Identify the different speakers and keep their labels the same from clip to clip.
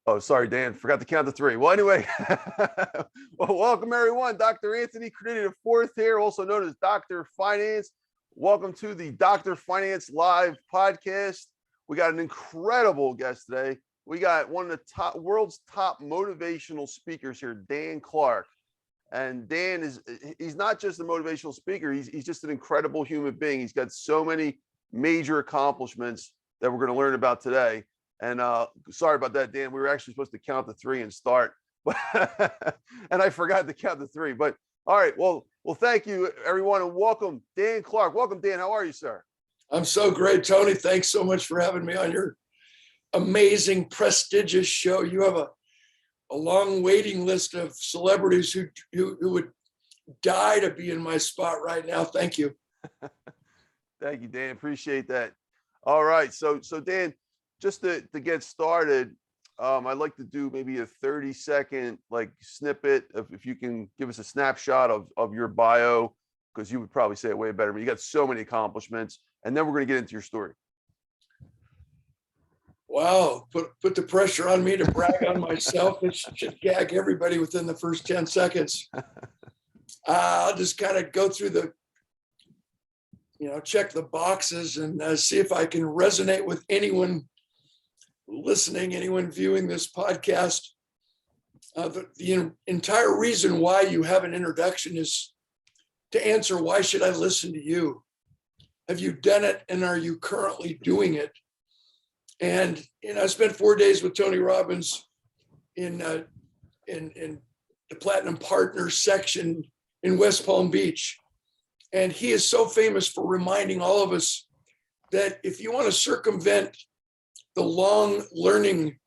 Speaker 1: Oh, sorry, Dan. Forgot to count to three. Well, anyway, well, welcome everyone. Dr. Anthony Criniti IV here, also known as Dr. Finance. Welcome to the Dr. Finance Live podcast. We got an incredible guest today. We got one of the world's top motivational speakers here, Dan Clark. And Dan he's not just a motivational speaker. He's just an incredible human being. He's got so many major accomplishments that we're going to learn about today. And sorry about that, Dan. We were actually supposed to count to three and start, and I forgot to count to three. But all right, well, thank you, everyone, and welcome, Dan Clark. Welcome, Dan. How are you, sir?
Speaker 2: I'm so great, Tony. Thanks so much for having me on your amazing, prestigious show. You have a long waiting list of celebrities who would die to be in my spot right now. Thank you.
Speaker 1: Thank you, Dan. Appreciate that. All right, so Dan. Just to get started, I'd like to do maybe a 30-second snippet if you can give us a snapshot of your bio, because you would probably say it way better, but you got so many accomplishments, and then we're going to get into your story.
Speaker 2: Wow, put the pressure on me to brag on myself. It should gag everybody within the first 10 seconds. I'll just kind of go through check the boxes and see if I can resonate with anyone listening, anyone viewing this podcast. The entire reason why you have an introduction is to answer, why should I listen to you? Have you done it, and are you currently doing it? And I spent 4 days with Tony Robbins in the Platinum Partners section in West Palm Beach. And he is so famous for reminding all of us that if you want to circumvent the long learning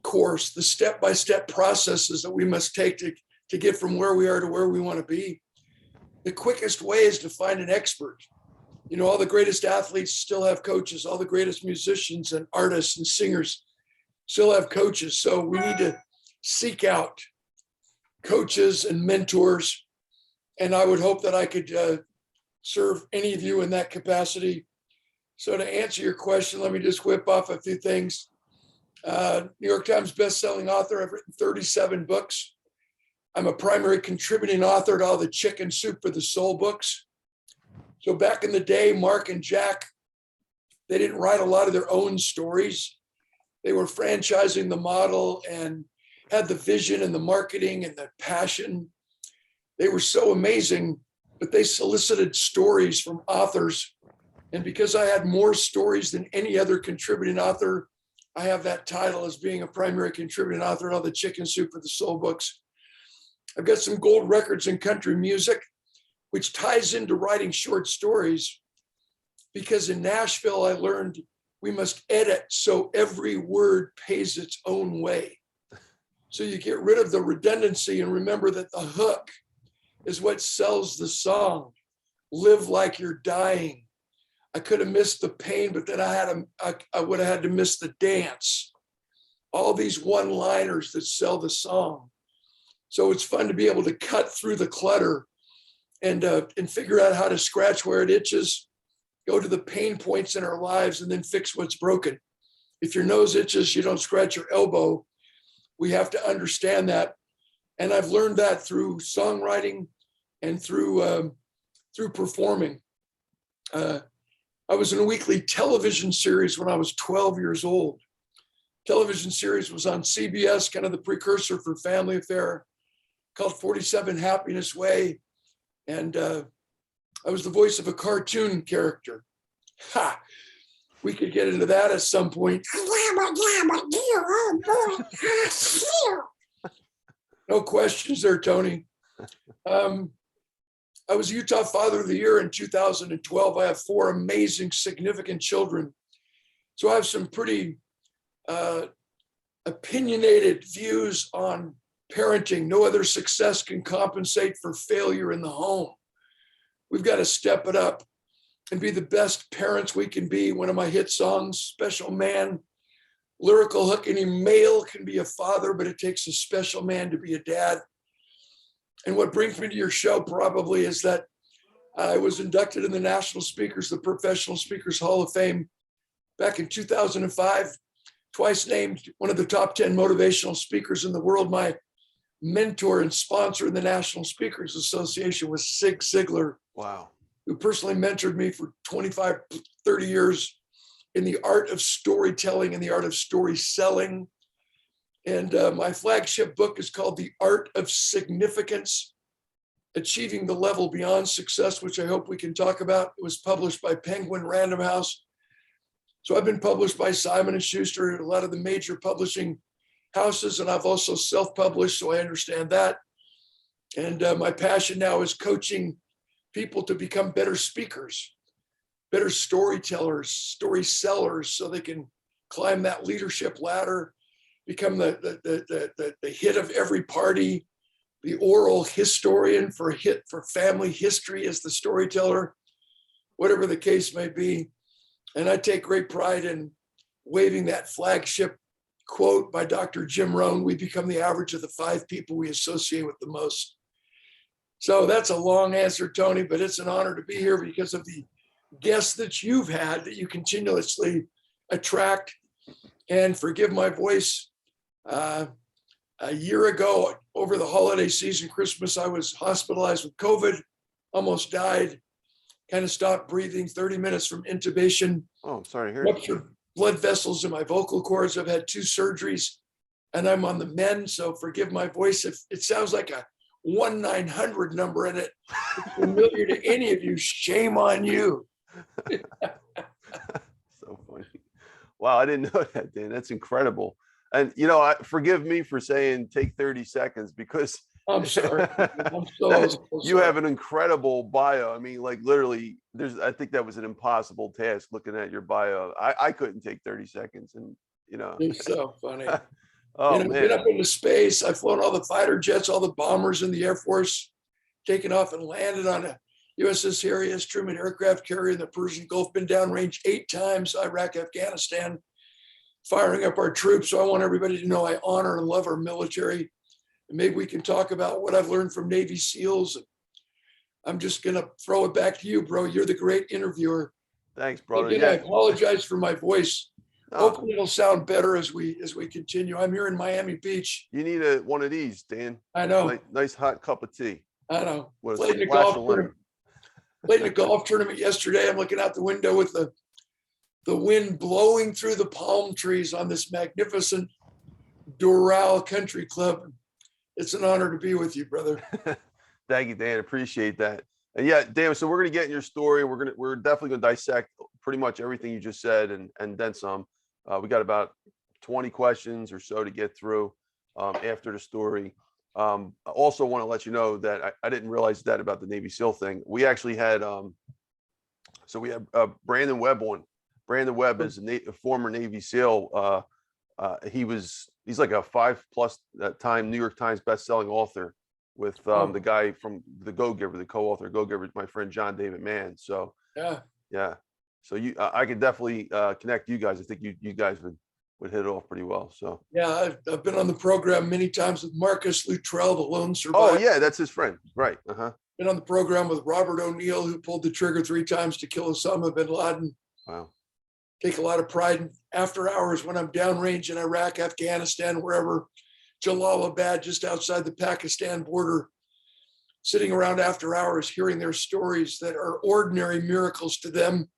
Speaker 2: course, the step-by-step processes that we must take to get from where we are to where we want to be, the quickest way is to find an expert. All the greatest athletes still have coaches. All the greatest musicians and artists and singers still have coaches. So we need to seek out coaches and mentors. And I would hope that I could serve any of you in that capacity. So to answer your question, let me just whip off a few things. New York Times bestselling author. I've written 37 books. I'm a primary contributing author to all the Chicken Soup for the Soul books. So back in the day, Mark and Jack, they didn't write a lot of their own stories. They were franchising the model and had the vision and the marketing and the passion. They were so amazing, but they solicited stories from authors. And because I had more stories than any other contributing author, I have that title as being a primary contributing author in all the Chicken Soup for the Soul books. I've got some gold records in country music, which ties into writing short stories, because in Nashville, I learned we must edit so every word pays its own way. So you get rid of the redundancy and remember that the hook is what sells the song. Live like you're dying. I could have missed the pain, but then I would have had to miss the dance. All these one-liners that sell the song. So it's fun to be able to cut through the clutter and figure out how to scratch where it itches, go to the pain points in our lives, and then fix what's broken. If your nose itches, you don't scratch your elbow. We have to understand that. And I've learned that through songwriting and through performing. I was in a weekly television series when I was 12 years old. Television series was on CBS, kind of the precursor for Family Affair, called 47 Happiness Way. And I was the voice of a cartoon character. Ha! We could get into that at some point. No questions there, Tony. I was Utah Father of the Year in 2012. I have 4 amazing, significant children. So I have some pretty opinionated views on parenting. No other success can compensate for failure in the home. We've got to step it up and be the best parents we can be. One of my hit songs, Special Man, lyrical hook, any male can be a father, but it takes a special man to be a dad. And what brings me to your show probably is that I was inducted in the National Speakers, the Professional Speakers Hall of Fame back in 2005. twice named one of the top 10 motivational speakers in the world. My mentor and sponsor in the National Speakers Association was Zig Ziglar.
Speaker 1: Wow.
Speaker 2: Who personally mentored me for 25, 30 years in the art of storytelling and the art of story selling. And my flagship book is called The Art of Significance, Achieving the Level Beyond Success, which I hope we can talk about. It was published by Penguin Random House. So I've been published by Simon & Schuster, a lot of the major publishing houses, and I've also self-published, so I understand that. And my passion now is coaching people to become better speakers, better storytellers, story sellers, so they can climb that leadership ladder, become the hit of every party, the oral historian for family history as the storyteller, whatever the case may be. And I take great pride in waving that flagship quote by Dr. Jim Rohn: we become the average of the 5 people we associate with the most. So that's a long answer, Tony, but it's an honor to be here because of the guests that you've had that you continuously attract. And forgive my voice. A year ago, over the holiday season, Christmas, I was hospitalized with COVID, almost died, kind of stopped breathing, 30 minutes from intubation.
Speaker 1: Oh, I'm sorry to hear
Speaker 2: Ruptured blood vessels in my vocal cords. I've had 2 surgeries and I'm on the mend. So forgive my voice if it sounds like a 1-900 number and it's familiar to any of you. Shame on you.
Speaker 1: So funny. Wow, I didn't know that, Dan. That's incredible. And forgive me for saying take 30 seconds because
Speaker 2: I'm sorry. I'm so
Speaker 1: you have an incredible bio. I mean, like literally, I think that was an impossible task looking at your bio. I couldn't take 30 seconds, and
Speaker 2: It's so funny.
Speaker 1: Oh
Speaker 2: I've
Speaker 1: man,
Speaker 2: been up into space. I've flown all the fighter jets, all the bombers in the Air Force, taken off and landed on a USS Harry S. Truman aircraft carrier in the Persian Gulf, been downrange 8 times, Iraq, Afghanistan, firing up our troops. So I want everybody to know I honor and love our military. And maybe we can talk about what I've learned from Navy SEALs. I'm just going to throw it back to you, bro. You're the great interviewer.
Speaker 1: Thanks, brother.
Speaker 2: Again, I apologize for my voice.
Speaker 1: No.
Speaker 2: Hopefully it'll sound better as we continue. I'm here in Miami Beach.
Speaker 1: You need one of these, Dan.
Speaker 2: I know.
Speaker 1: Nice hot cup of tea.
Speaker 2: I know.
Speaker 1: With
Speaker 2: Played in a golf tournament yesterday. I'm looking out the window with the wind blowing through the palm trees on this magnificent Doral Country Club. It's an honor to be with you, brother.
Speaker 1: Thank you, Dan. Appreciate that. And yeah, Dan, so we're going to get in your story. We're definitely going to dissect pretty much everything you just said and then some. We got about 20 questions or so to get through after the story. I also want to let you know that I didn't realize that about the Navy SEAL thing. We actually had, we had Brandon Webb on. Brandon Webb is a former Navy SEAL. He's like a 5+ time New York Times bestselling author with the guy from the Go-Giver, the co-author Go-Giver, my friend John David Mann. So yeah. So I could definitely connect you guys. I think you guys would hit it off pretty well. So
Speaker 2: yeah, I've been on the program many times with Marcus Luttrell, the lone survivor.
Speaker 1: Oh yeah, that's his friend, right?
Speaker 2: Been on the program with Robert O'Neill, who pulled the trigger 3 times to kill Osama bin Laden.
Speaker 1: Wow.
Speaker 2: Take a lot of pride in after hours when I'm downrange in Iraq, Afghanistan, wherever, Jalalabad, just outside the Pakistan border, sitting around after hours, hearing their stories that are ordinary miracles to them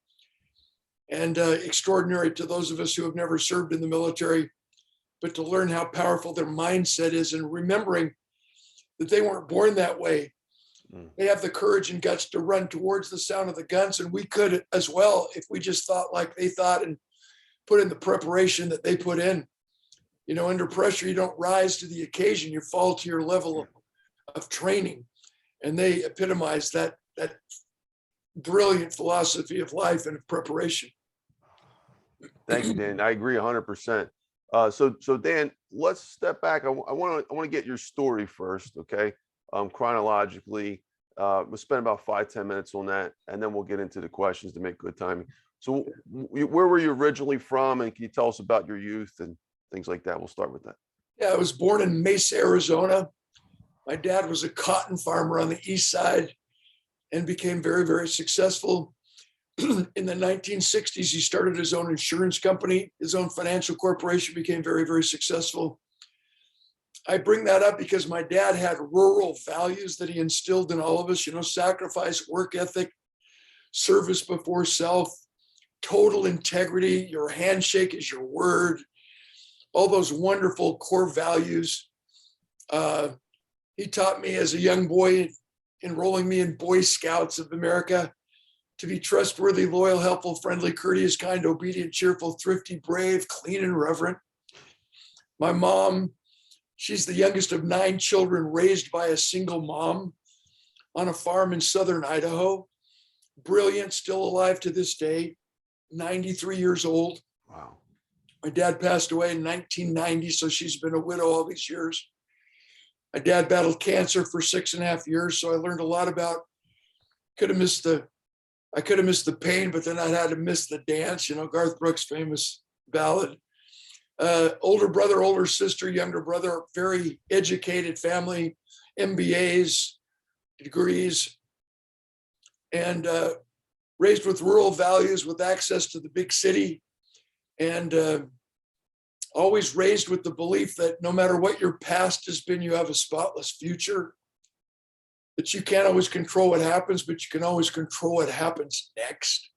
Speaker 2: and extraordinary to those of us who have never served in the military, but to learn how powerful their mindset is and remembering that they weren't born that way. They have the courage and guts to run towards the sound of the guns, and we could as well if we just thought like they thought and put in the preparation that they put in. Under pressure, you don't rise to the occasion, you fall to your level of training. And they epitomize that brilliant philosophy of life and of preparation.
Speaker 1: Thank you, Dan. I agree 100%. So Dan, let's step back. I want to get your story first, okay? Chronologically, we'll spend about 5-10 minutes on that, and then we'll get into the questions to make good timing. So where were you originally from, and can you tell us about your youth and things like that? We'll start with that.
Speaker 2: Yeah, I was born in Mesa, Arizona. My dad was a cotton farmer on the east side and became very, very successful. in the 1960s, he started his own insurance company. His own financial corporation became very, very successful. I bring that up because my dad had rural values that he instilled in all of us, sacrifice, work ethic, service before self, total integrity. Your handshake is your word. All those wonderful core values. He taught me as a young boy, enrolling me in Boy Scouts of America, to be trustworthy, loyal, helpful, friendly, courteous, kind, obedient, cheerful, thrifty, brave, clean, and reverent. My mom, she's the youngest of 9 children raised by a single mom on a farm in southern Idaho. Brilliant, still alive to this day, 93 years old.
Speaker 1: Wow.
Speaker 2: My dad passed away in 1990, so she's been a widow all these years. My dad battled cancer for 6.5 years, so I learned a lot about, I could have missed the pain, but then I had to miss the dance, Garth Brooks' famous ballad. Older brother, older sister, younger brother, very educated family, MBAs, degrees, and raised with rural values, with access to the big city, and always raised with the belief that no matter what your past has been, you have a spotless future, that you can't always control what happens, but you can always control what happens next.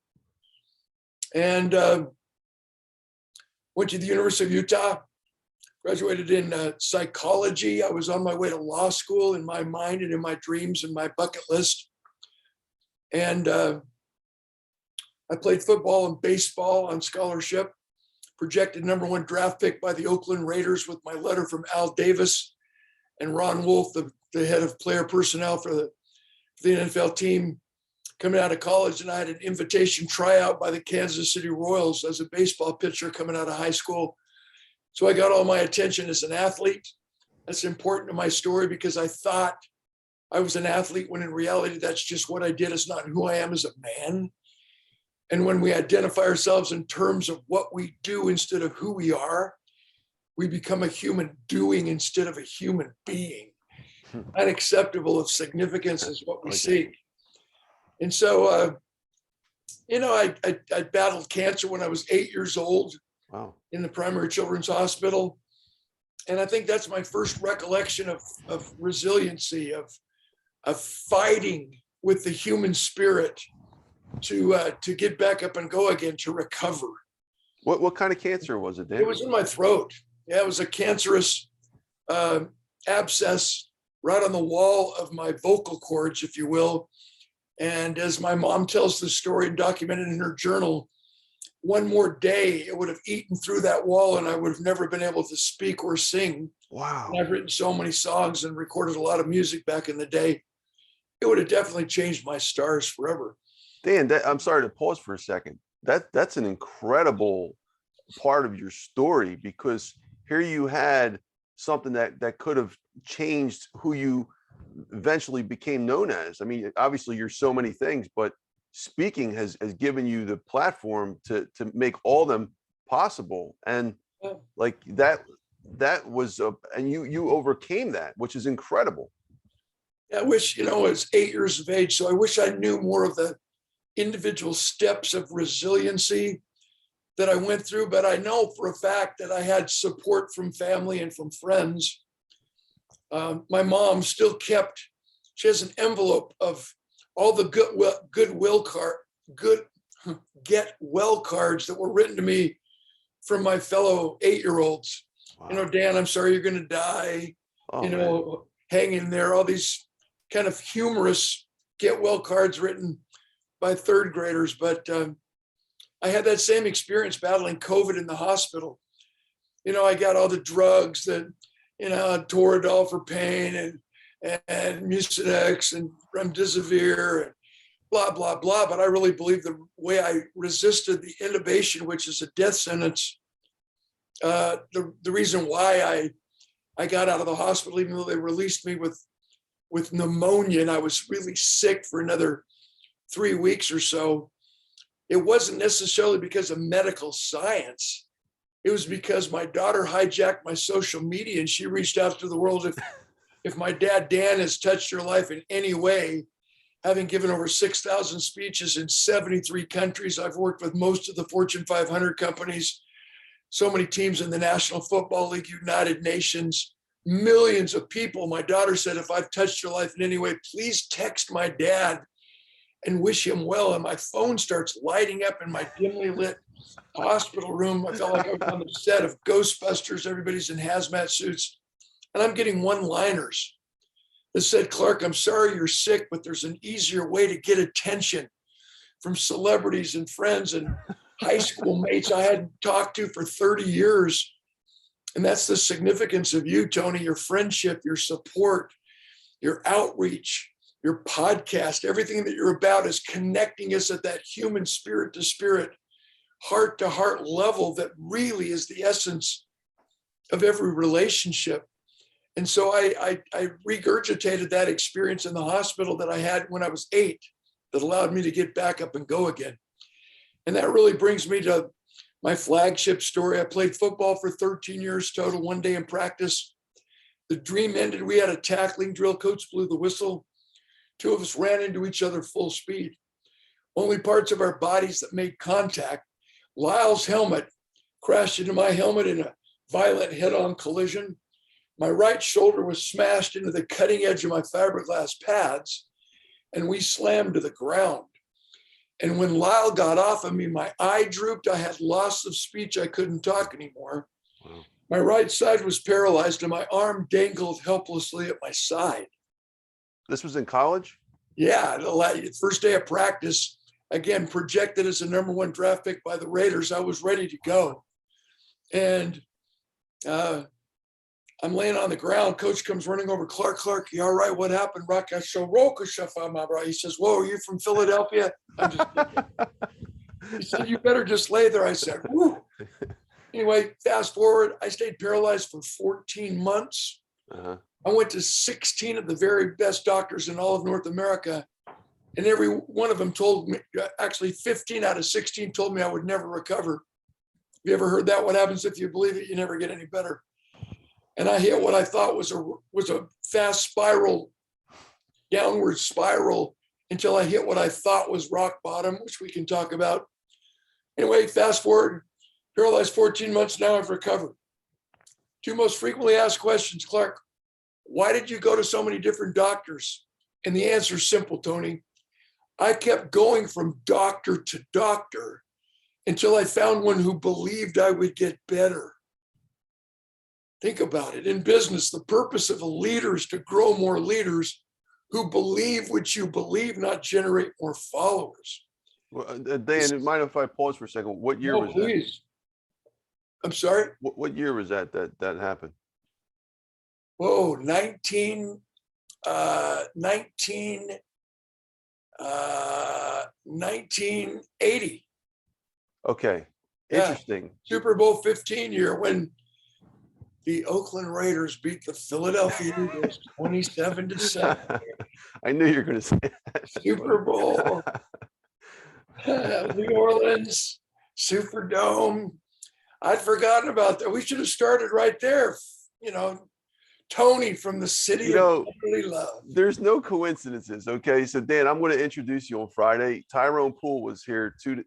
Speaker 2: And went to the University of Utah, graduated in psychology. I was on my way to law school in my mind and in my dreams and my bucket list. And I played football and baseball on scholarship, projected #1 draft pick by the Oakland Raiders with my letter from Al Davis and Ron Wolf, the head of player personnel for the NFL team, coming out of college. And I had an invitation tryout by the Kansas City Royals as a baseball pitcher coming out of high school. So I got all my attention as an athlete. That's important to my story because I thought I was an athlete when in reality, that's just what I did. It's not who I am as a man. And when we identify ourselves in terms of what we do instead of who we are, we become a human doing instead of a human being. Unacceptable of significance is what we seek. And so, I battled cancer when I was 8 years old.
Speaker 1: Wow.
Speaker 2: In the primary children's hospital. And I think that's my first recollection of resiliency, of fighting with the human spirit to get back up and go again, to recover.
Speaker 1: What kind of cancer was it, Dan?
Speaker 2: It was in my throat. Yeah, it was a cancerous abscess right on the wall of my vocal cords, if you will. And as my mom tells the story and documented in her journal, one more day, it would have eaten through that wall and I would have never been able to speak or sing.
Speaker 1: Wow.
Speaker 2: And I've written so many songs and recorded a lot of music back in the day. It would have definitely changed my stars forever.
Speaker 1: Dan, I'm sorry to pause for a second. That's an incredible part of your story, because here you had something that could have changed who you eventually became known as. I mean, obviously you're so many things, but speaking has given you the platform to make all them possible. And like that was and you overcame that, which is incredible.
Speaker 2: I wish, I was 8 years of age, so I wish I knew more of the individual steps of resiliency that I went through, but I know for a fact that I had support from family and from friends. My mom still she has an envelope of all the get well cards that were written to me from my fellow 8-year-olds. Wow. Dan, I'm sorry you're going to die. Oh, hang in there. All these kind of humorous get well cards written by 3rd graders. But I had that same experience battling COVID in the hospital. I got all the drugs that, Toradol for pain and Mucinex and Remdesivir and blah, blah, blah. But I really believe the way I resisted the intubation, which is a death sentence, the reason why I got out of the hospital, even though they released me with pneumonia and I was really sick for another 3 weeks or so, it wasn't necessarily because of medical science. It was because my daughter hijacked my social media and she reached out to the world. If my dad, Dan, has touched your life in any way, having given over 6,000 speeches in 73 countries. I've worked with most of the Fortune 500 companies, so many teams in the National Football League, United Nations, millions of people. My daughter said, if I've touched your life in any way, please text my dad and wish him well. And my phone starts lighting up in my dimly lit hospital room. I felt like I was on the set of Ghostbusters. Everybody's in hazmat suits. And I'm getting one-liners that said, Clark, I'm sorry you're sick, but there's an easier way to get attention from celebrities and friends and high school mates I hadn't talked to for 30 years. And that's the significance of you, Tony, your friendship, your support, your outreach, your podcast, everything that you're about is connecting us at that human spirit to spirit, heart to heart level that really is the essence of every relationship. And so I regurgitated that experience in the hospital that I had when I was 8 that allowed me to get back up and go again. And that really brings me to my flagship story. I played football for 13 years total, one day in practice. The dream ended. We had a tackling drill. Coach blew the whistle. 2 of us ran into each other full speed. Only parts of our bodies that made contact. Lyle's helmet crashed into my helmet in a violent head-on collision. My right shoulder was smashed into the cutting edge of my fiberglass pads, and we slammed to the ground. And when Lyle got off of me, my eye drooped. I had loss of speech. I couldn't talk anymore. Wow. My right side was paralyzed, and my arm dangled helplessly at my side.
Speaker 1: This was in college?
Speaker 2: Yeah, the first day of practice, again, projected as a #1 draft pick by the Raiders. I was ready to go. And I'm laying on the ground. Coach comes running over. Clark, you all right? What happened? He says, whoa, are you from Philadelphia? I'm just kidding. He said, you better just lay there. I said, whoo. Anyway, fast forward, I stayed paralyzed for 14 months. Uh-huh. I went to 16 of the very best doctors in all of North America. And every one of them told me, actually 15 out of 16 told me I would never recover. Have you ever heard that? What happens if you believe it? You never get any better. And I hit what I thought was a fast spiral, downward spiral, until I hit what I thought was rock bottom, which we can talk about. Anyway, fast forward, paralyzed 14 months, now I've recovered. 2 most frequently asked questions, Clark, why did you go to so many different doctors? And the answer is simple, Tony. I kept going from doctor to doctor until I found one who believed I would get better. Think about it. In business, the purpose of a leader is to grow more leaders who believe what you believe, not generate more followers.
Speaker 1: Well, Dan, mind if I pause for a second? What year was
Speaker 2: please. That? I'm sorry?
Speaker 1: What year was that happened?
Speaker 2: Whoa, 1980.
Speaker 1: Okay, interesting.
Speaker 2: Yeah. Super Bowl 15 year when the Oakland Raiders beat the Philadelphia Eagles 27-7.
Speaker 1: I knew you were going to say that.
Speaker 2: Super Bowl. New Orleans, Superdome. I'd forgotten about that. We should have started right there. Tony from the city of brotherly love.
Speaker 1: There's no coincidences. Okay. So Dan, I'm going to introduce you on Friday. Tyrone Poole was here two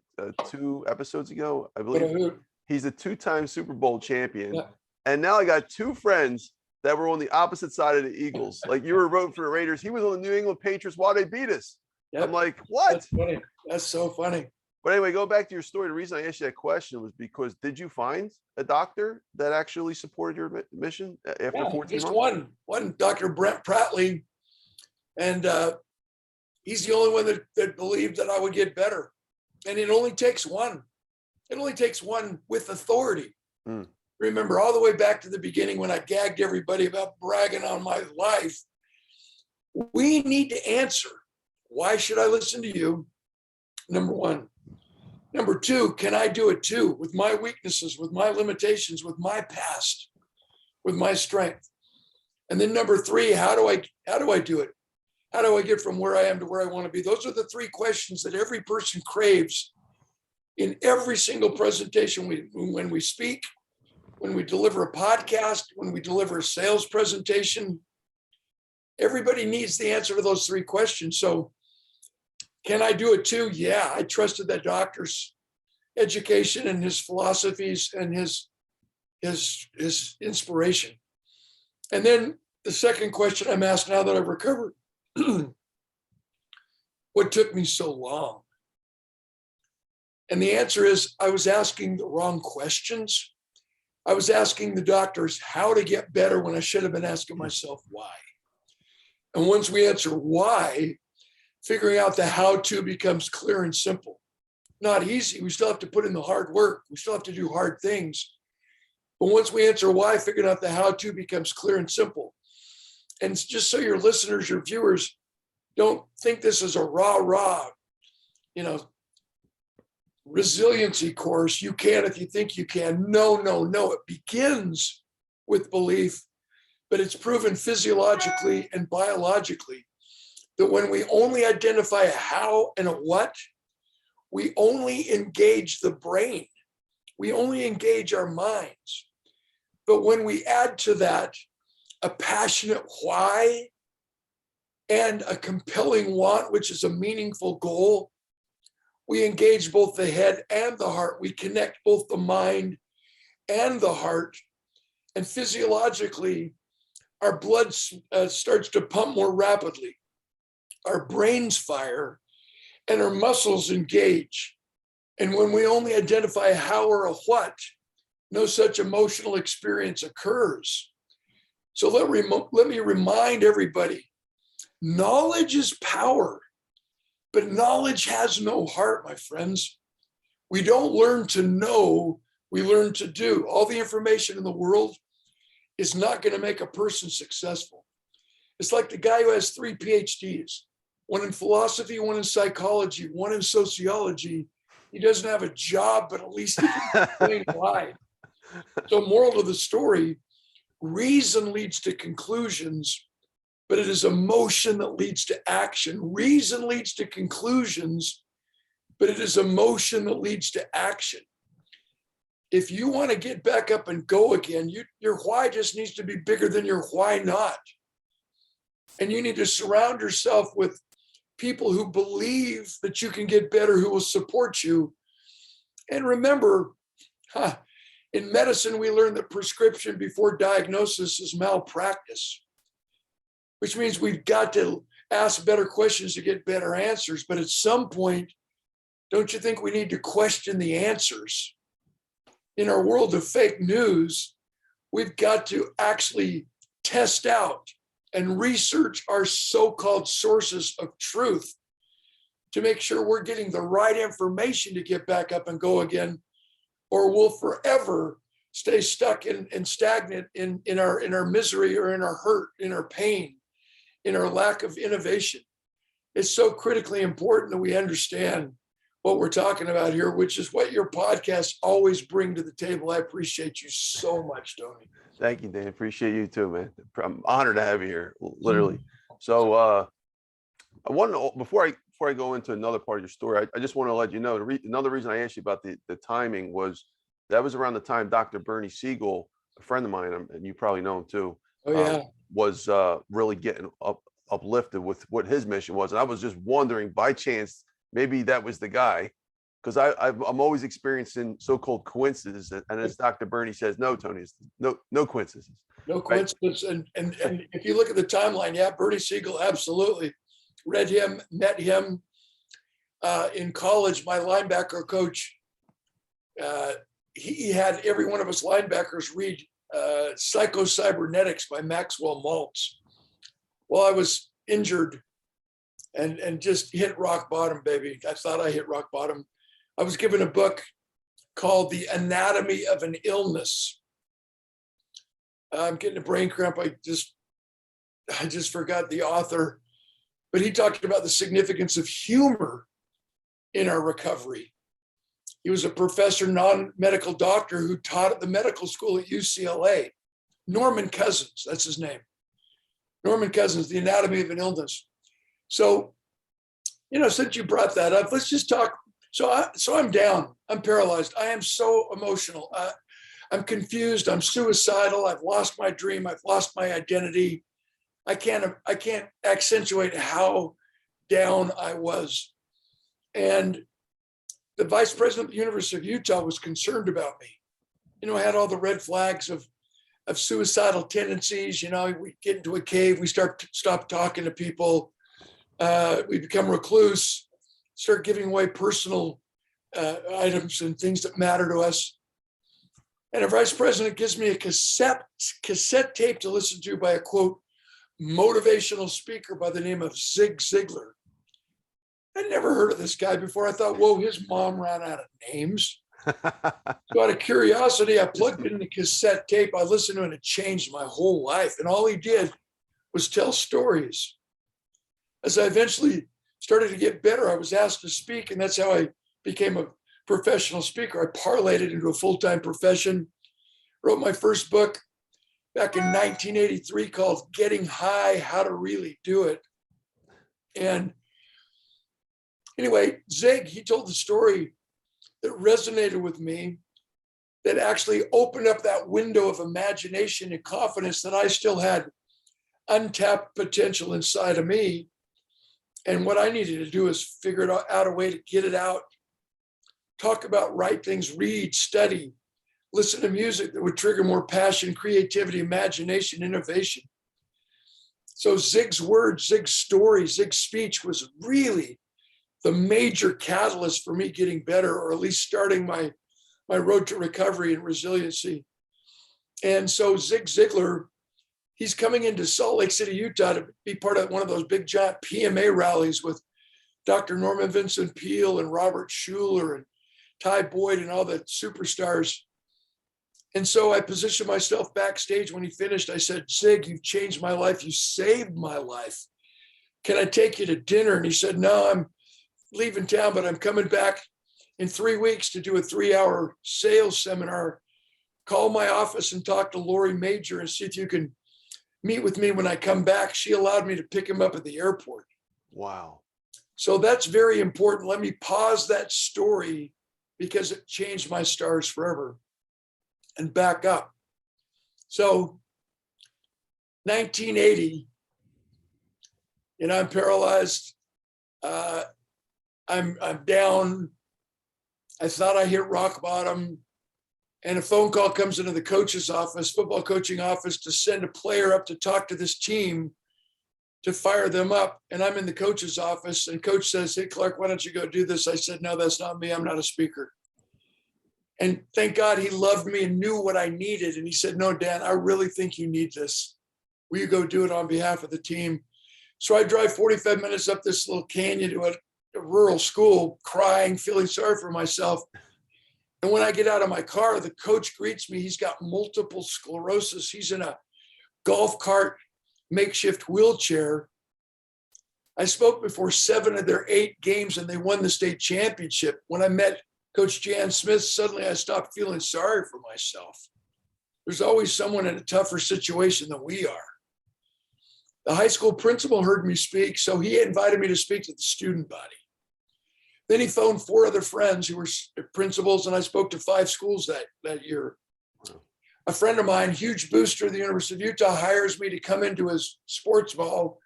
Speaker 1: episodes ago, I believe. He's a 2-time Super Bowl champion. Yeah. And now I got 2 friends that were on the opposite side of the Eagles. Like you were voting for the Raiders. He was on the New England Patriots while they beat us. Yep. I'm like, what?
Speaker 2: That's funny. That's so funny.
Speaker 1: But anyway, go back to your story. The reason I asked you that question was because did you find a doctor that actually supported your mission after 14
Speaker 2: just
Speaker 1: months?
Speaker 2: One, Dr. Brent Pratley. And he's the only one that believed that I would get better. And it only takes one. It only takes one with authority. Mm. Remember all the way back to the beginning when I gagged everybody about bragging on my life. We need to answer. Why should I listen to you? Number 1. Number 2, can I do it too? With my weaknesses, with my limitations, with my past, with my strength. And then number 3, how do I do it? How do I get from where I am to where I want to be? Those are the 3 questions that every person craves in every single presentation when we speak, when we deliver a podcast, when we deliver a sales presentation. Everybody needs the answer to those 3 questions. So Can I do it too? Yeah, I trusted that doctor's education and his philosophies and his inspiration. And then the second question I'm asked now that I've recovered, what took me so long? And the answer is I was asking the wrong questions. I was asking the doctors how to get better when I should have been asking myself why. And once we answer why, figuring out the how-to becomes clear and simple. Not easy. We still have to put in the hard work. We still have to do hard things. But once we answer why, figuring out the how-to becomes clear and simple. And just so your listeners, your viewers, don't think this is a rah-rah, resiliency course. You can if you think you can. No. It begins with belief, but it's proven physiologically and biologically that when we only identify a how and a what, we only engage the brain. We only engage our minds. But when we add to that a passionate why and a compelling want, which is a meaningful goal, we engage both the head and the heart. We connect both the mind and the heart. And physiologically, our blood starts to pump more rapidly. Our brains fire and our muscles engage. And when we only identify a how or a what, no such emotional experience occurs. So let me remind everybody, knowledge is power, but knowledge has no heart, my friends. We don't learn to know, we learn to do. All the information in the world is not going to make a person successful. It's like the guy who has 3 PhDs, one in philosophy, one in psychology, one in sociology. He doesn't have a job, but at least he can explain why. So moral of the story, reason leads to conclusions, but it is emotion that leads to action. Reason leads to conclusions, but it is emotion that leads to action. If you want to get back up and go again, your why just needs to be bigger than your why not. And you need to surround yourself with people who believe that you can get better, who will support you. And remember, in medicine, we learn that prescription before diagnosis is malpractice, which means we've got to ask better questions to get better answers. But at some point, don't you think we need to question the answers? In our world of fake news, we've got to actually test out and research our so-called sources of truth to make sure we're getting the right information to get back up and go again, or we'll forever stay stuck and stagnant in our misery or in our hurt, in our pain, in our lack of innovation. It's so critically important that we understand what we're talking about here, which is what your podcasts always bring to the table. I appreciate you so much, Tony.
Speaker 1: Thank you, Dan. Appreciate you too, man. I'm honored to have you here, literally. So I want to, before I go into another part of your story, I just want to let you know, another reason I asked you about the timing was that was around the time Dr. Bernie Siegel, a friend of mine, and you probably know him too, was really getting uplifted with what his mission was. And I was just wondering, by chance, maybe that was the guy, because I'm always experiencing so-called coincidences. And as Dr. Bernie says, no, Tony, it's no coincidences. No
Speaker 2: coincidence. Right? And if you look at the timeline, yeah, Bernie Siegel, absolutely. Read him, met him in college. My linebacker coach, he had every one of us linebackers read Psycho-Cybernetics by Maxwell Maltz. Well, I was injured and just hit rock bottom, baby. I thought I hit rock bottom. I was given a book called The Anatomy of an Illness. I'm getting a brain cramp. I just forgot the author, but he talked about the significance of humor in our recovery. He was a professor, non-medical doctor who taught at the medical school at UCLA. Norman Cousins, that's his name. Norman Cousins, The Anatomy of an Illness. So, since you brought that up, let's just talk. So I'm down. I'm paralyzed. I am so emotional. I'm confused. I'm suicidal. I've lost my dream. I've lost my identity. I can't accentuate how down I was. And the vice president of the University of Utah was concerned about me. I had all the red flags of suicidal tendencies. We get into a cave, we stop talking to people, we become recluse, start giving away personal items and things that matter to us. And a vice president gives me a cassette tape to listen to by a, quote, motivational speaker by the name of Zig Ziglar. I'd never heard of this guy before. I thought, whoa, his mom ran out of names. So out of curiosity, I plugged in the cassette tape. I listened to it and it changed my whole life. And all he did was tell stories. As I eventually started to get better, I was asked to speak, and that's how I became a professional speaker. I parlayed it into a full-time profession, wrote my first book back in 1983 called Getting High, How to Really Do It. And anyway, Zig, he told the story that resonated with me, that actually opened up that window of imagination and confidence that I still had untapped potential inside of me. And what I needed to do is figure out a way to get it out, talk about right things, read, study, listen to music that would trigger more passion, creativity, imagination, innovation. So Zig's words, Zig's story, Zig's speech was really the major catalyst for me getting better, or at least starting my road to recovery and resiliency. And so Zig Ziglar, he's coming into Salt Lake City, Utah to be part of one of those big giant PMA rallies with Dr. Norman Vincent Peale and Robert Schuller and Ty Boyd and all the superstars. And so I positioned myself backstage when he finished. I said, Zig, you've changed my life. You saved my life. Can I take you to dinner? And he said, no, I'm leaving town, but I'm coming back in 3 weeks to do a 3-hour sales seminar. Call my office and talk to Lori Major and see if you can meet with me when I come back. She allowed me to pick him up at the airport.
Speaker 1: Wow.
Speaker 2: So that's very important. Let me pause that story because it changed my stars forever, and back up. So 1980, I'm paralyzed. I'm down. I thought I hit rock bottom, and a phone call comes into the coach's office, football coaching office, to send a player up to talk to this team to fire them up. And I'm in the coach's office, and coach says, hey, Clark, why don't you go do this? I said, no, that's not me. I'm not a speaker. And thank God he loved me and knew what I needed. And he said, no, Dan, I really think you need this. Will you go do it on behalf of the team? So I drive 45 minutes up this little canyon to a rural school, crying, feeling sorry for myself. And when I get out of my car, the coach greets me. He's got multiple sclerosis. He's in a golf cart, makeshift wheelchair. I spoke before 7 of their 8 games, and they won the state championship. When I met Coach Jan Smith, suddenly I stopped feeling sorry for myself. There's always someone in a tougher situation than we are. The high school principal heard me speak, so he invited me to speak to the student body. Then he phoned 4 other friends who were principals, and I spoke to 5 schools that year. A friend of mine, huge booster at the University of Utah, hires me to come into his sports ball.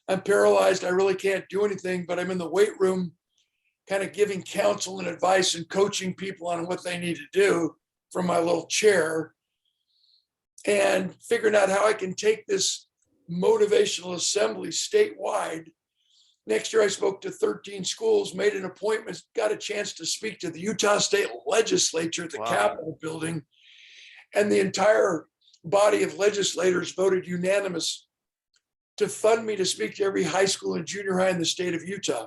Speaker 2: I'm paralyzed. I really can't do anything, but I'm in the weight room kind of giving counsel and advice and coaching people on what they need to do from my little chair, and figuring out how I can take this motivational assembly statewide. Next year, I spoke to 13 schools, made an appointment, got a chance to speak to the Utah State Legislature at the Capitol building. And the entire body of legislators voted unanimous to fund me to speak to every high school and junior high in the state of Utah.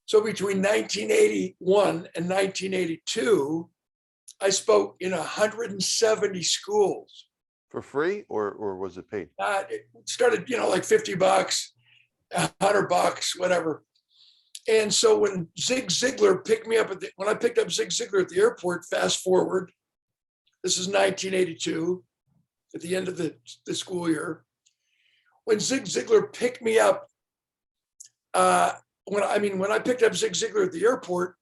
Speaker 2: So between 1981 and 1982, I spoke in 170 schools.
Speaker 1: For free, or was it paid?
Speaker 2: It started, like $50, $100, whatever. And so when Zig Ziglar picked me up when I picked up Zig Ziglar at the airport, fast forward, this is 1982, at the end of the school year. When Zig Ziglar picked me up, when I picked up Zig Ziglar at the airport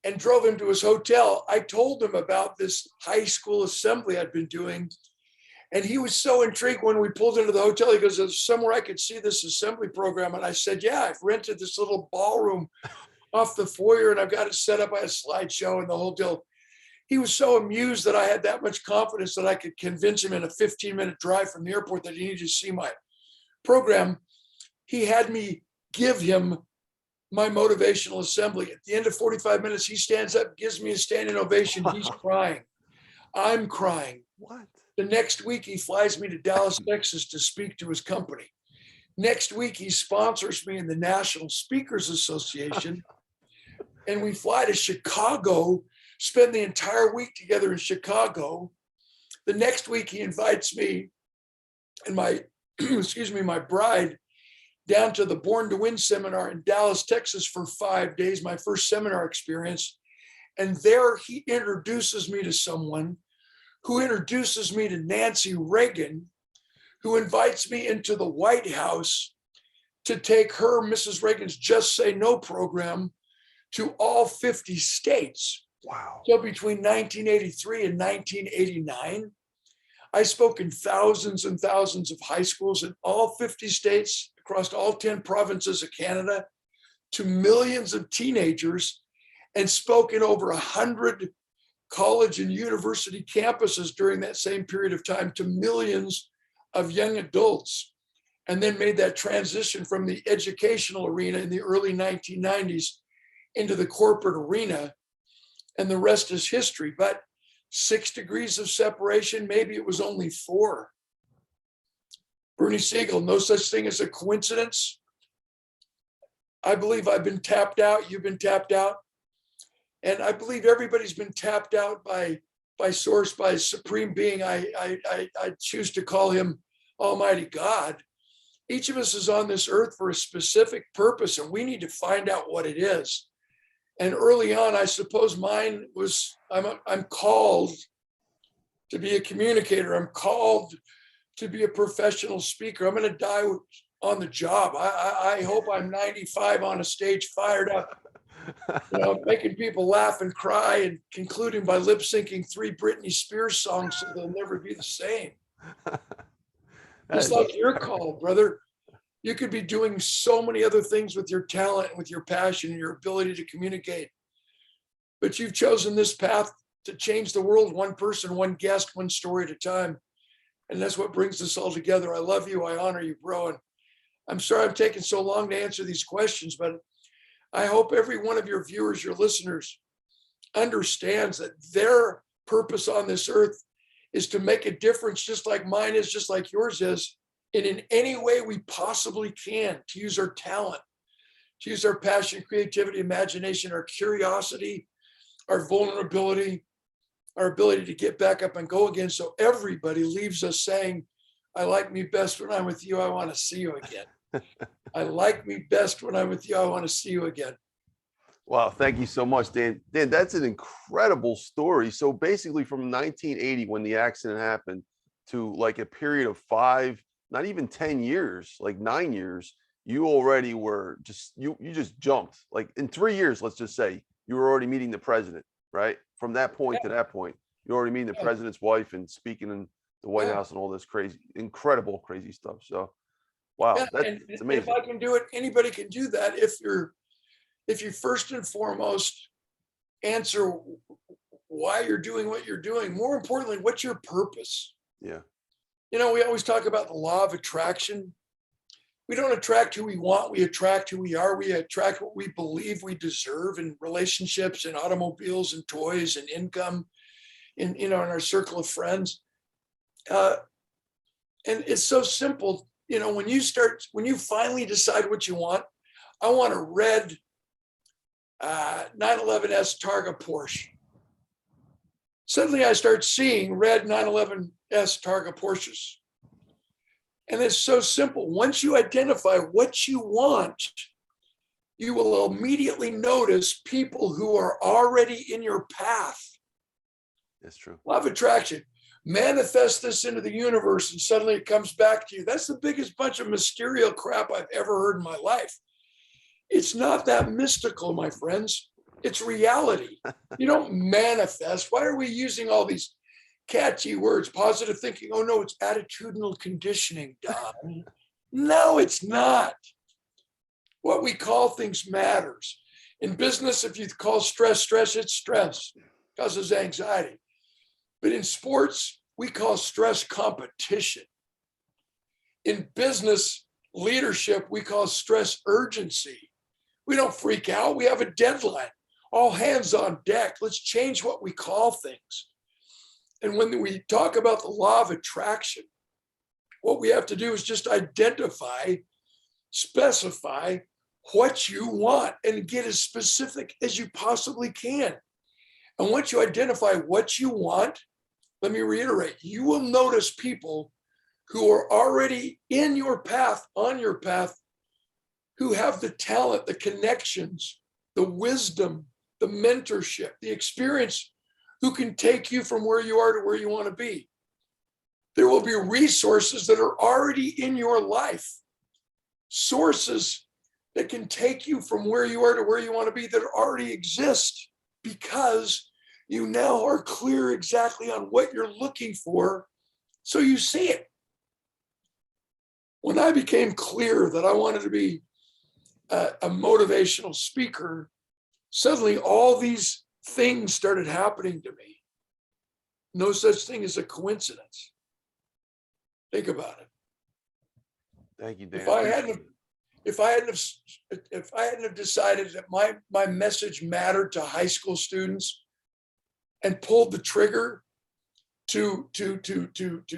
Speaker 2: and drove him to his hotel, I told him about this high school assembly I'd been doing. And he was so intrigued when we pulled into the hotel. He goes, "There's somewhere I could see this assembly program." And I said, "Yeah, I've rented this little ballroom off the foyer and I've got it set up. I had a slideshow and the whole deal." He was so amused that I had that much confidence that I could convince him in a 15-minute drive from the airport that he needed to see my program. He had me give him my motivational assembly. At the end of 45 minutes, he stands up, gives me a standing ovation. Wow. He's crying. I'm crying.
Speaker 1: What?
Speaker 2: The next week, he flies me to Dallas, Texas to speak to his company. Next week, he sponsors me in the National Speakers Association. And we fly to Chicago, spend the entire week together in Chicago. The next week, he invites me and my, my bride down to the Born to Win seminar in Dallas, Texas for 5 days, my first seminar experience. And there he introduces me to someone who introduces me to Nancy Reagan, who invites me into the White House to take her, Mrs. Reagan's Just Say No program to all 50 states.
Speaker 1: Wow.
Speaker 2: So between 1983 and 1989, I spoke in thousands and thousands of high schools in all 50 states, across all 10 provinces of Canada, to millions of teenagers, and spoke in over 100 college and university campuses during that same period of time to millions of young adults, and then made that transition from the educational arena in the early 1990s into the corporate arena, and the rest is history. But 6 degrees of separation, maybe it was only 4. Bernie Siegel, no such thing as a coincidence. I believe I've been tapped out, you've been tapped out. And I believe everybody's been tapped out by source, by supreme being. I choose to call him Almighty God. Each of us is on this earth for a specific purpose, and we need to find out what it is. And early on, I suppose mine was, I'm called to be a communicator. I'm called to be a professional speaker. I'm going to die on the job. I hope I'm 95 on a stage, fired up, making people laugh and cry, and concluding by lip syncing 3 Britney Spears songs so they'll never be the same. Just like your call, brother. You could be doing so many other things with your talent and with your passion and your ability to communicate. But you've chosen this path to change the world, one person, one guest, one story at a time. And that's what brings us all together. I love you. I honor you, bro. And I'm sorry I'm taking so long to answer these questions, but I hope every one of your viewers, your listeners, understands that their purpose on this earth is to make a difference, just like mine is, just like yours is, and in any way we possibly can, to use our talent, to use our passion, creativity, imagination, our curiosity, our vulnerability, our ability to get back up and go again. So everybody leaves us saying, "I like me best when I'm with you. I want to see you again." I like me best when I'm with you. I want to see you again.
Speaker 1: Wow. Thank you so much, Dan. Dan, that's an incredible story. So basically from 1980, when the accident happened, to like a period of 5, not even 10 years, like 9 years, you already were just, you just jumped. Like in 3 years, let's just say, you were already meeting the president, right? From that point to that point, you're already meeting the president's wife and speaking in the White House and all this crazy, incredible, crazy stuff. So, wow, that's amazing.
Speaker 2: If I can do it, anybody can do that. If you first and foremost answer why you're doing what you're doing, more importantly, what's your purpose?
Speaker 1: Yeah.
Speaker 2: We always talk about the law of attraction. We don't attract who we want. We attract who we are. We attract what we believe we deserve in relationships and automobiles and toys and income in our circle of friends. And it's so simple. When you finally decide what you want, I want a red 911S Targa Porsche. Suddenly I start seeing red 911S Targa Porsches. And it's so simple. Once you identify what you want, you will immediately notice people who are already in your path.
Speaker 1: That's true.
Speaker 2: Law of attraction. Manifest this into the universe and suddenly it comes back to you. That's the biggest bunch of mysterious crap I've ever heard in my life. It's not that mystical, my friends. It's reality. You don't manifest. Why are we using all these catchy words, positive thinking. Oh no, it's attitudinal conditioning, Don. No, it's not. What we call things matters. In business, if you call stress, it's stress. It causes anxiety. But in sports, we call stress competition. In business leadership, we call stress urgency. We don't freak out. We have a deadline. All hands on deck. Let's change what we call things. And when we talk about the law of attraction, what we have to do is just identify, specify what you want and get as specific as you possibly can. And once you identify what you want, let me reiterate, you will notice people who are already in your path, on your path, who have the talent, the connections, the wisdom, the mentorship, the experience, who can take you from where you are to where you want to be. There will be resources that are already in your life, sources that can take you from where you are to where you want to be that already exist because you now are clear exactly on what you're looking for, so you see it. When I became clear that I wanted to be a motivational speaker, suddenly all these things started happening to me. No such thing as a coincidence. Think about it.
Speaker 1: Thank you, Dan.
Speaker 2: If I hadn't have decided that my message mattered to high school students and pulled the trigger to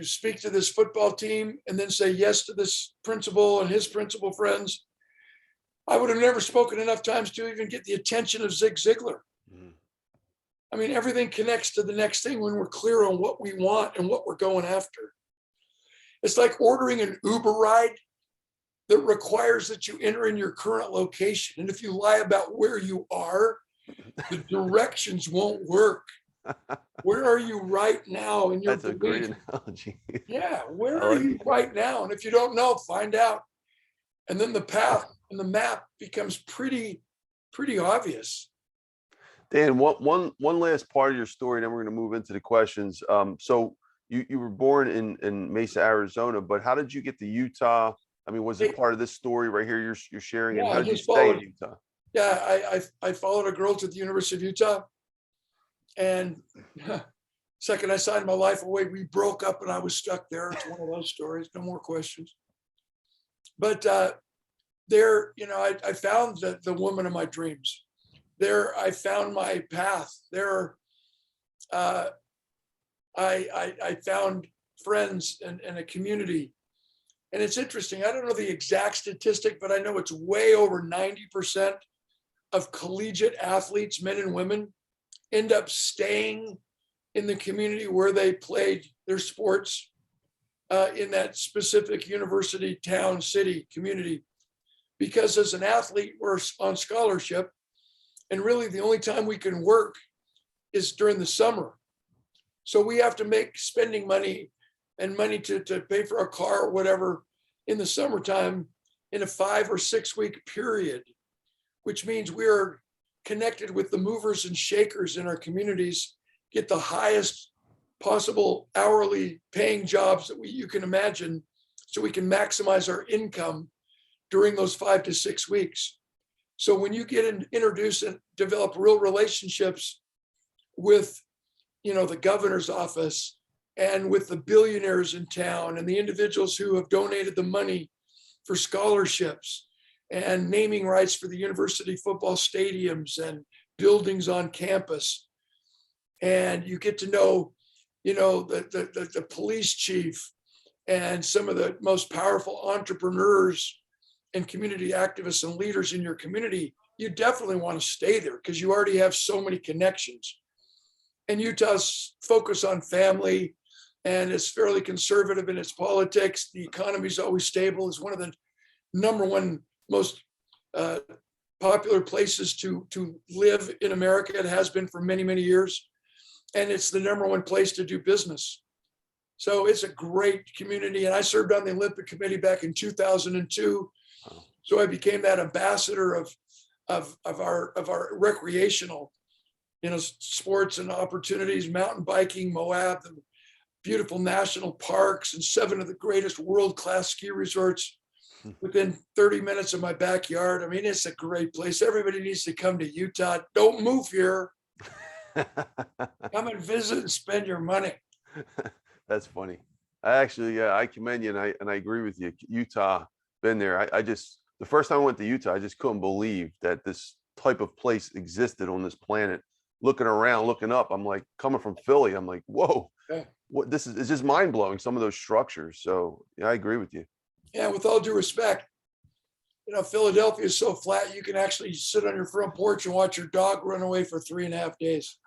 Speaker 2: speak to this football team and then say yes to this principal and his principal friends, I would have never spoken enough times to even get the attention of Zig Ziglar. I mean, everything connects to the next thing when we're clear on what we want and what we're going after. It's like ordering an Uber ride that requires that you enter in your current location. And if you lie about where you are, the directions won't work. Where are you right now in your
Speaker 1: That's a great analogy.
Speaker 2: Yeah, where are you right now? And if you don't know, find out. And then the path and the map becomes pretty obvious.
Speaker 1: Dan, one last part of your story, then we're going to move into the questions. So you were born in Mesa, Arizona, but how did you get to Utah? I mean, was it part of this story right here you're sharing?
Speaker 2: Yeah,
Speaker 1: and how did you stay in Utah?
Speaker 2: Yeah, I followed a girl to the University of Utah, and second I signed my life away, we broke up and I was stuck there. It's one of those stories. No more questions. But there, I found the woman of my dreams. There, I found my path. There, I found friends and a community. And it's interesting. I don't know the exact statistic, but I know it's way over 90% of collegiate athletes, men and women, end up staying in the community where they played their sports, in that specific university, town, city, community. Because as an athlete, we're on scholarship. And really the only time we can work is during the summer. So we have to make spending money and money to pay for a car or whatever in the summertime in a 5 or 6 week period, which means we're connected with the movers and shakers in our communities, get the highest possible hourly paying jobs that you can imagine, so we can maximize our income during those 5 to 6 weeks. So when you get introduced and develop real relationships with, the governor's office and with the billionaires in town and the individuals who have donated the money for scholarships and naming rights for the university football stadiums and buildings on campus, and you get to know, the police chief and some of the most powerful entrepreneurs and community activists and leaders in your community, you definitely want to stay there because you already have so many connections. And Utah's focus on family, and it's fairly conservative in its politics. The economy is always stable. It's one of the number one most popular places to live in America. It has been for many, many years. And it's the number one place to do business. So it's a great community. And I served on the Olympic Committee back in 2002. So I became that ambassador of our recreational, sports and opportunities, mountain biking, Moab, beautiful national parks and 7 of the greatest world-class ski resorts within 30 minutes of my backyard. I mean, it's a great place. Everybody needs to come to Utah. Don't move here. Come and visit and spend your money.
Speaker 1: That's funny. I actually, I commend you, and I agree with you. Utah, been there. I just, the first time I went to Utah, I just couldn't believe that this type of place existed on this planet. Looking around, looking up, I'm like, coming from Philly, I'm like, whoa,
Speaker 2: Yeah.
Speaker 1: what this is, it's just mind blowing. Some of those structures. So yeah, I agree with you.
Speaker 2: Yeah, with all due respect, Philadelphia is so flat, you can actually sit on your front porch and watch your dog run away for 3.5 days.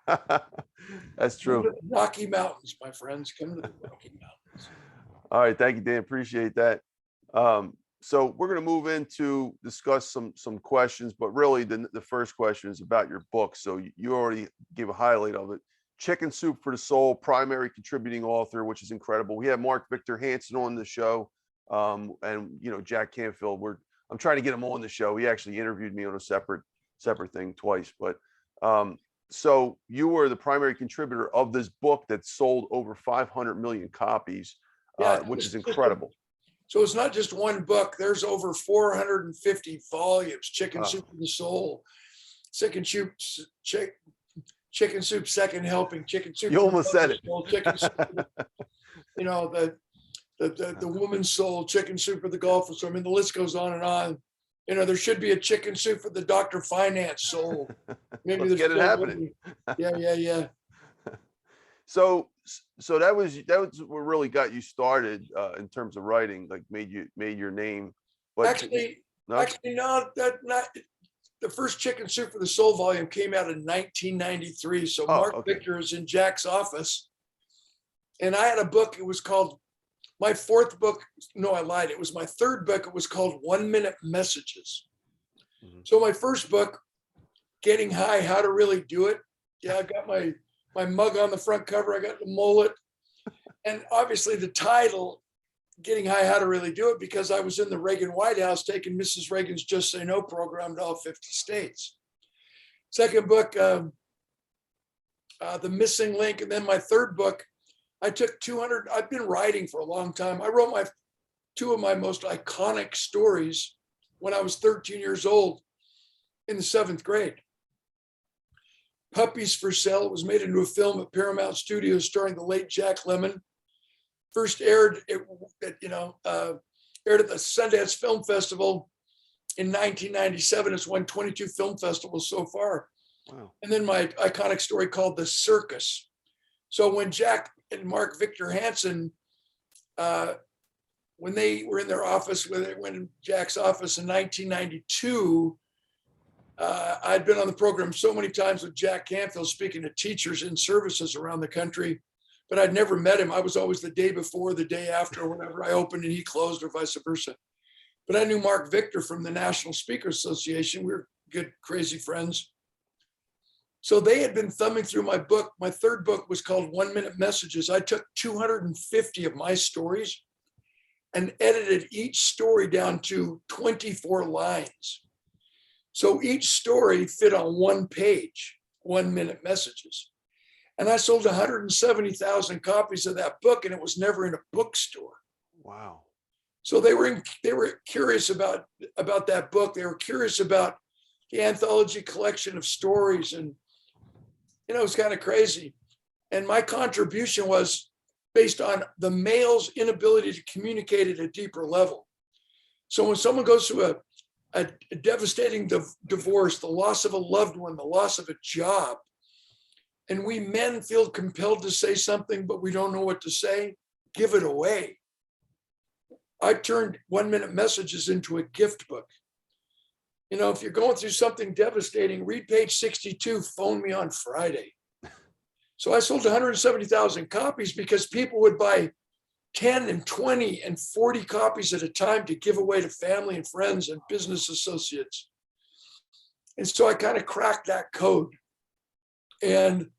Speaker 1: That's true.
Speaker 2: Come to the Rocky Mountains, my friends. Come to the Rocky Mountains.
Speaker 1: All right, thank you, Dan. Appreciate that. So we're going to move into discuss some questions, but really the first question is about your book. So you already gave a highlight of it. Chicken Soup for the Soul, primary contributing author, which is incredible. We have Mark Victor Hansen on the show, and Jack Canfield. I'm trying to get him on the show. He actually interviewed me on a separate thing twice. But so you were the primary contributor of this book that sold over 500 million copies, which is incredible.
Speaker 2: So it's not just one book. There's over 450 volumes. Chicken Soup for the Soul, Chicken Soup, Second Helping, Chicken Soup.
Speaker 1: You almost said it.
Speaker 2: Soul, Chicken Soup. The woman's soul, Chicken Soup for the golfer. So I mean, the list goes on and on. There should be a Chicken Soup for the Dr. Finance soul. Maybe
Speaker 1: Let's get it happening.
Speaker 2: Yeah.
Speaker 1: So that was what really got you started in terms of writing, like made your name. But
Speaker 2: actually, no, that not. The first Chicken Soup for the Soul volume came out in 1993. So Mark Victor is in Jack's office, and I had a book. It was called my fourth book. No, I lied. It was my third book. It was called 1 Minute Messages. Mm-hmm. So my first book, Getting High, How to Really Do It. Yeah, I got my mug on the front cover. I got the mullet. And obviously the title, Getting High, How to Really Do It, because I was in the Reagan White House taking Mrs. Reagan's Just Say No program to all 50 states. Second book, The Missing Link. And then my third book, I took 200, I've been writing for a long time. I wrote two of my most iconic stories when I was 13 years old in the 7th grade. Puppies for Sale. It was made into a film at Paramount Studios starring the late Jack Lemmon. First aired at the Sundance Film Festival in 1997. It's won 22 film festivals so far. Wow. And then my iconic story called The Circus. So when Jack and Mark Victor Hansen, when they were in their office, when they went in Jack's office in 1992, I'd been on the program so many times with Jack Canfield speaking to teachers in services around the country, but I'd never met him. I was always the day before, the day after, whenever I opened and he closed, or vice versa. But I knew Mark Victor from the National Speakers Association. We were good, crazy friends. So they had been thumbing through my book. My third book was called 1 Minute Messages. I took 250 of my stories and edited each story down to 24 lines. So each story fit on one page, 1 minute messages. And I sold 170,000 copies of that book, and it was never in a bookstore. Wow. So they were curious about that book. They were curious about the anthology collection of stories, and it was kind of crazy. And my contribution was based on the male's inability to communicate at a deeper level. So when someone goes through a devastating divorce, the loss of a loved one, the loss of a job, and we men feel compelled to say something, but we don't know what to say, give it away. I turned 1 Minute Messages into a gift book. If you're going through something devastating, read page 62, phone me on Friday. So I sold 170,000 copies because people would buy 10 and 20 and 40 copies at a time to give away to family and friends and business associates. And so I kind of cracked that code. And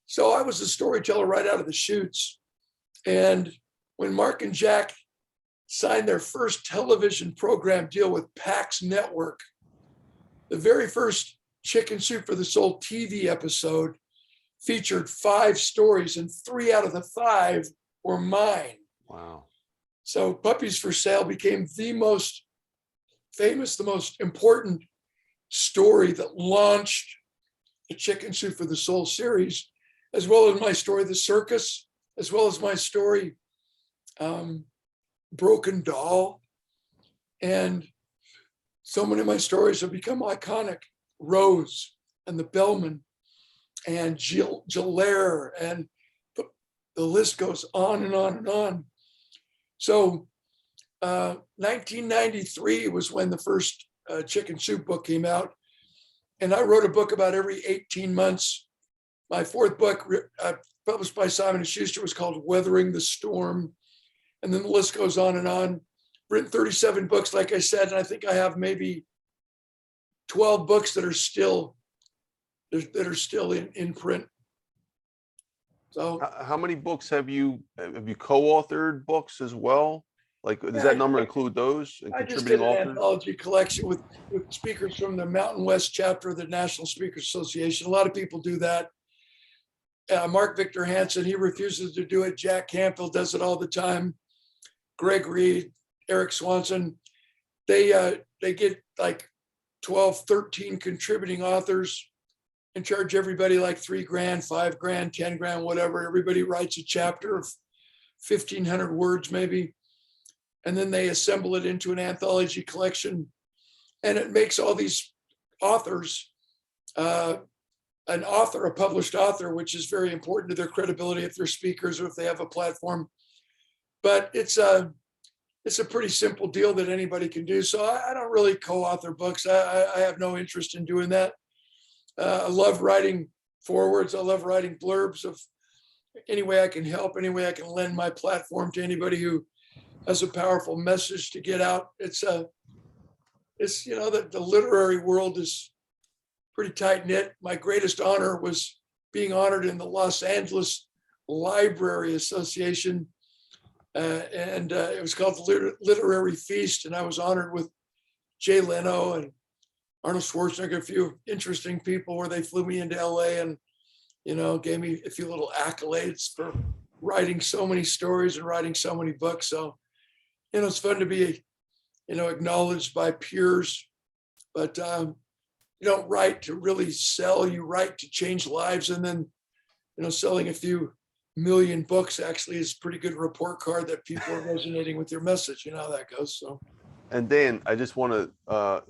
Speaker 2: so I was a storyteller right out of the chutes. And when Mark and Jack signed their first television program deal with PAX Network, the very first Chicken Soup for the Soul TV episode featured 5 stories, and 3 out of the 5 were mine.
Speaker 1: Wow.
Speaker 2: So Puppies for Sale became the most famous, the most important story that launched the Chicken Soup for the Soul series, as well as my story, The Circus, as well as my story, Broken Doll. And so many of my stories have become iconic. Rose and the Bellman and Gillier, and the list goes on and on and on. So 1993 was when the first Chicken Soup book came out. And I wrote a book about every 18 months. My 4th book, published by Simon & Schuster, was called Weathering the Storm. And then the list goes on and on. Written 37 books, like I said, and I think I have maybe 12 books that are still in print. So
Speaker 1: how many books have you co-authored books as well? Like, does that number include those and
Speaker 2: I just
Speaker 1: contributing
Speaker 2: did an
Speaker 1: authors?
Speaker 2: anthology collection with speakers from the Mountain West chapter of the National Speakers Association. A lot of people do that. Mark Victor Hansen, he refuses to do it. Jack Canfield does it all the time. Greg Reed, Eric Swanson, they get like 12, 13 contributing authors and charge everybody like $3,000, $5,000, $10,000, whatever. Everybody writes a chapter of 1,500 words maybe. And then they assemble it into an anthology collection. And it makes all these authors, a published author, which is very important to their credibility if they're speakers or if they have a platform. But it's a pretty simple deal that anybody can do. So I don't really co-author books. I have no interest in doing that. I love writing forewords. I love writing blurbs of any way I can help, any way I can lend my platform to anybody who has a powerful message to get out. It's the literary world is pretty tight knit. My greatest honor was being honored in the Los Angeles Library Association. And it was called the Literary Feast. And I was honored with Jay Leno and Arnold Schwarzenegger, a few interesting people where they flew me into LA and, gave me a few little accolades for writing so many stories and writing so many books. So, it's fun to be, acknowledged by peers, but you don't write to really sell, you write to change lives. And then, selling a few million books actually is a pretty good report card that people are resonating with your message. You know how that goes. So.
Speaker 1: And Dan, I just want to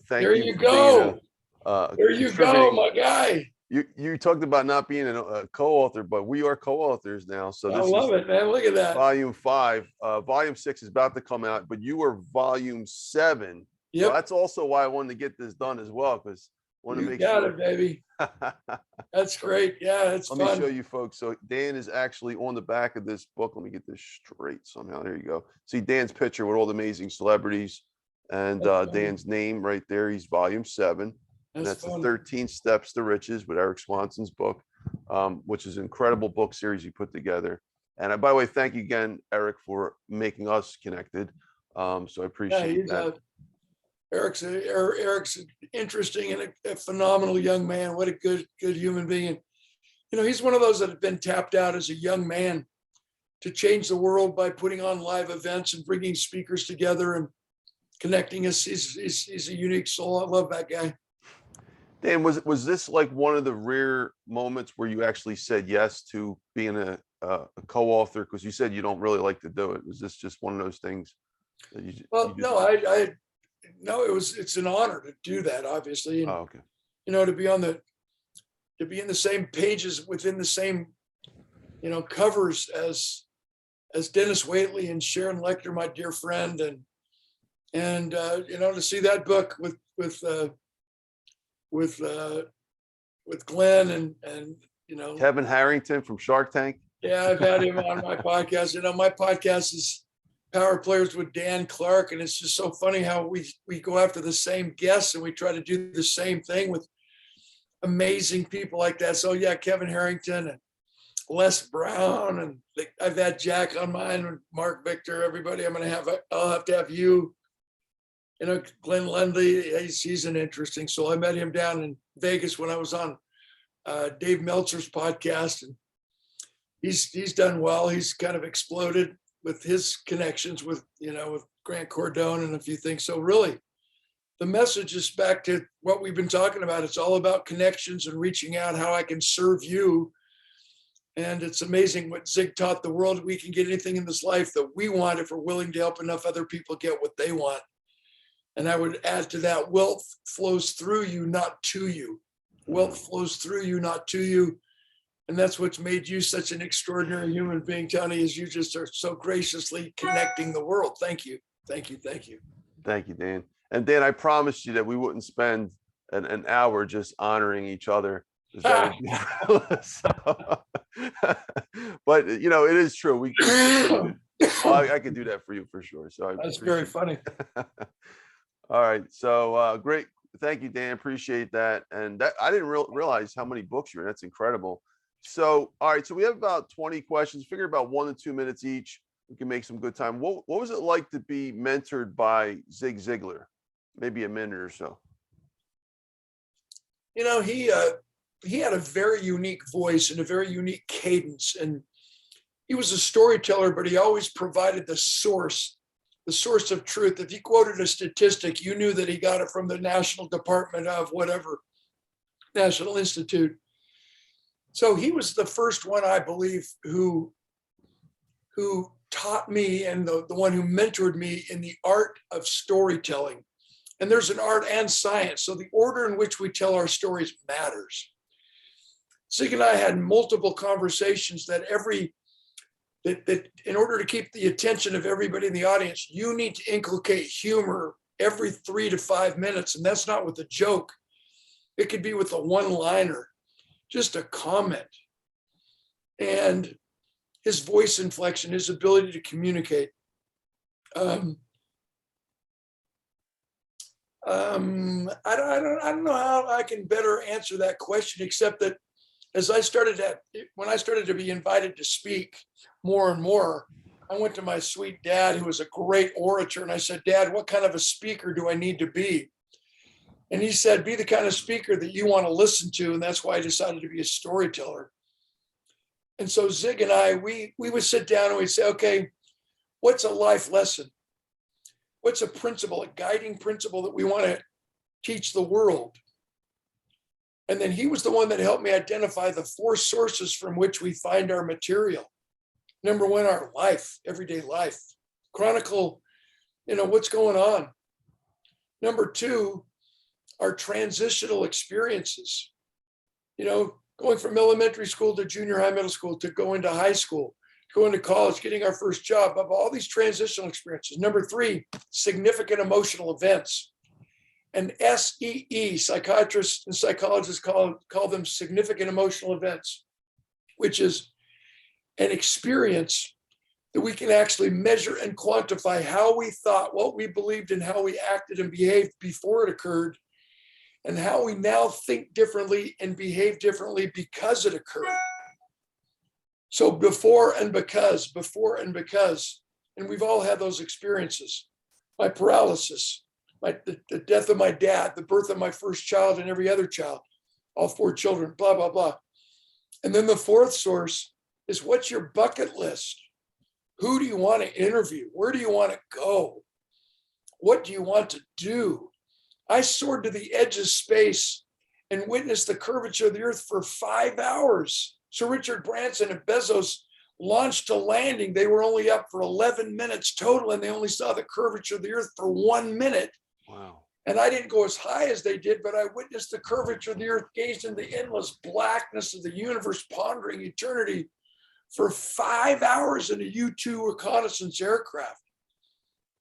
Speaker 1: thank you.
Speaker 2: There you go. There you go, my guy.
Speaker 1: You talked about not being a co-author, but we are co-authors now. So
Speaker 2: I love it, man. Look at that.
Speaker 1: Volume 5. Volume 6 is about to come out, but you are Volume 7.
Speaker 2: Yep.
Speaker 1: So that's also why I wanted to get this done as well, because I want to make
Speaker 2: sure.
Speaker 1: You
Speaker 2: got it, baby. That's great. Yeah, it's fun.
Speaker 1: Let me show you folks. So Dan is actually on the back of this book. Let me get this straight somehow. There you go. See Dan's picture with all the amazing celebrities and Dan's name right there. He's Volume 7. And that's the 13 Steps to Riches with Eric Swanson's book, which is an incredible book series you put together. And by the way, thank you again, Eric, for making us connected. So I appreciate that.
Speaker 2: Eric's interesting and a phenomenal young man. What a good human being. He's one of those that have been tapped out as a young man to change the world by putting on live events and bringing speakers together and connecting us. He's a unique soul. I love that guy.
Speaker 1: Dan, was this like one of the rare moments where you actually said yes to being a co-author? Because you said you don't really like to do it. Was this just one of those things that you?
Speaker 2: Well, no, no. It's an honor to do that, obviously. And,
Speaker 1: okay.
Speaker 2: To be in the same pages within the same, covers as Dennis Waitley and Sharon Lecter, my dear friend, and to see that book with Glenn and
Speaker 1: Kevin Harrington from Shark Tank.
Speaker 2: Yeah, I've had him on my podcast. My podcast is Power Players with Dan Clark, and it's just so funny how we go after the same guests and we try to do the same thing with amazing people like that. So yeah, Kevin Harrington and Les Brown, and I've had Jack on mine and Mark Victor. Everybody, I'll have to have you. Glenn Lundy, he's an interesting soul. I met him down in Vegas when I was on Dave Meltzer's podcast, and he's done well. He's kind of exploded with his connections with Grant Cardone and a few things. So really, the message is back to what we've been talking about. It's all about connections and reaching out, how I can serve you. And it's amazing what Zig taught the world. We can get anything in this life that we want if we're willing to help enough other people get what they want. And I would add to that, wealth flows through you, not to you. Wealth flows through you, not to you. And that's what's made you such an extraordinary human being, Tony, is you just are so graciously connecting the world. Thank you. Thank you. Thank you.
Speaker 1: Thank you, Dan. And Dan, I promised you that we wouldn't spend an hour just honoring each other. So, but it is true. I could do that for you for sure. So
Speaker 2: that's very funny.
Speaker 1: All right. So great. Thank you, Dan. Appreciate that. And that I didn't realize how many books you're in. That's incredible. So, all right. So we have about 20 questions. Figure about 1 to 2 minutes each. We can make some good time. What was it like to be mentored by Zig Ziglar? Maybe a minute or so.
Speaker 2: He had a very unique voice and a very unique cadence. And he was a storyteller, but he always provided the source of truth. If he quoted a statistic, you knew that he got it from the National Department of whatever, National Institute. So he was the first one, I believe, who taught me and the one who mentored me in the art of storytelling. And there's an art and science. So the order in which we tell our stories matters. Zig and I had multiple conversations that in order to keep the attention of everybody in the audience, you need to inculcate humor every 3 to 5 minutes. And that's not with a joke. It could be with a one-liner, just a comment. And his voice inflection, his ability to communicate. I don't know how I can better answer that question, except that when I started to be invited to speak more and more, I went to my sweet dad, who was a great orator, and I said, Dad, what kind of a speaker do I need to be? And he said, be the kind of speaker that you want to listen to. And that's why I decided to be a storyteller. And so Zig and I, we would sit down and we'd say, okay, what's a life lesson? What's a principle, a guiding principle that we want to teach the world? And then he was the one that helped me identify the 4 sources from which we find our material. Number 1, our life, everyday life. Chronicle, what's going on. Number 2, our transitional experiences. Going from elementary school to junior high, middle school, to going to high school, going to college, getting our first job, of all these transitional experiences. Number 3, significant emotional events. And SEE, psychiatrists and psychologists call them significant emotional events, which is an experience that we can actually measure and quantify how we thought, what we believed, and how we acted and behaved before it occurred, and how we now think differently and behave differently because it occurred. So before and because, and we've all had those experiences. My paralysis, the death of my dad, the birth of my first child and every other child, all 4 children, blah, blah, blah. And then the 4th source is, what's your bucket list? Who do you want to interview? Where do you want to go? What do you want to do? I soared to the edge of space and witnessed the curvature of the earth for 5 hours. Sir Richard Branson and Bezos launched to landing. They were only up for 11 minutes total, and they only saw the curvature of the earth for 1 minute.
Speaker 1: Wow.
Speaker 2: And I didn't go as high as they did, but I witnessed the curvature of the earth, gazed into the endless blackness of the universe, pondering eternity for 5 hours in a U-2 reconnaissance aircraft.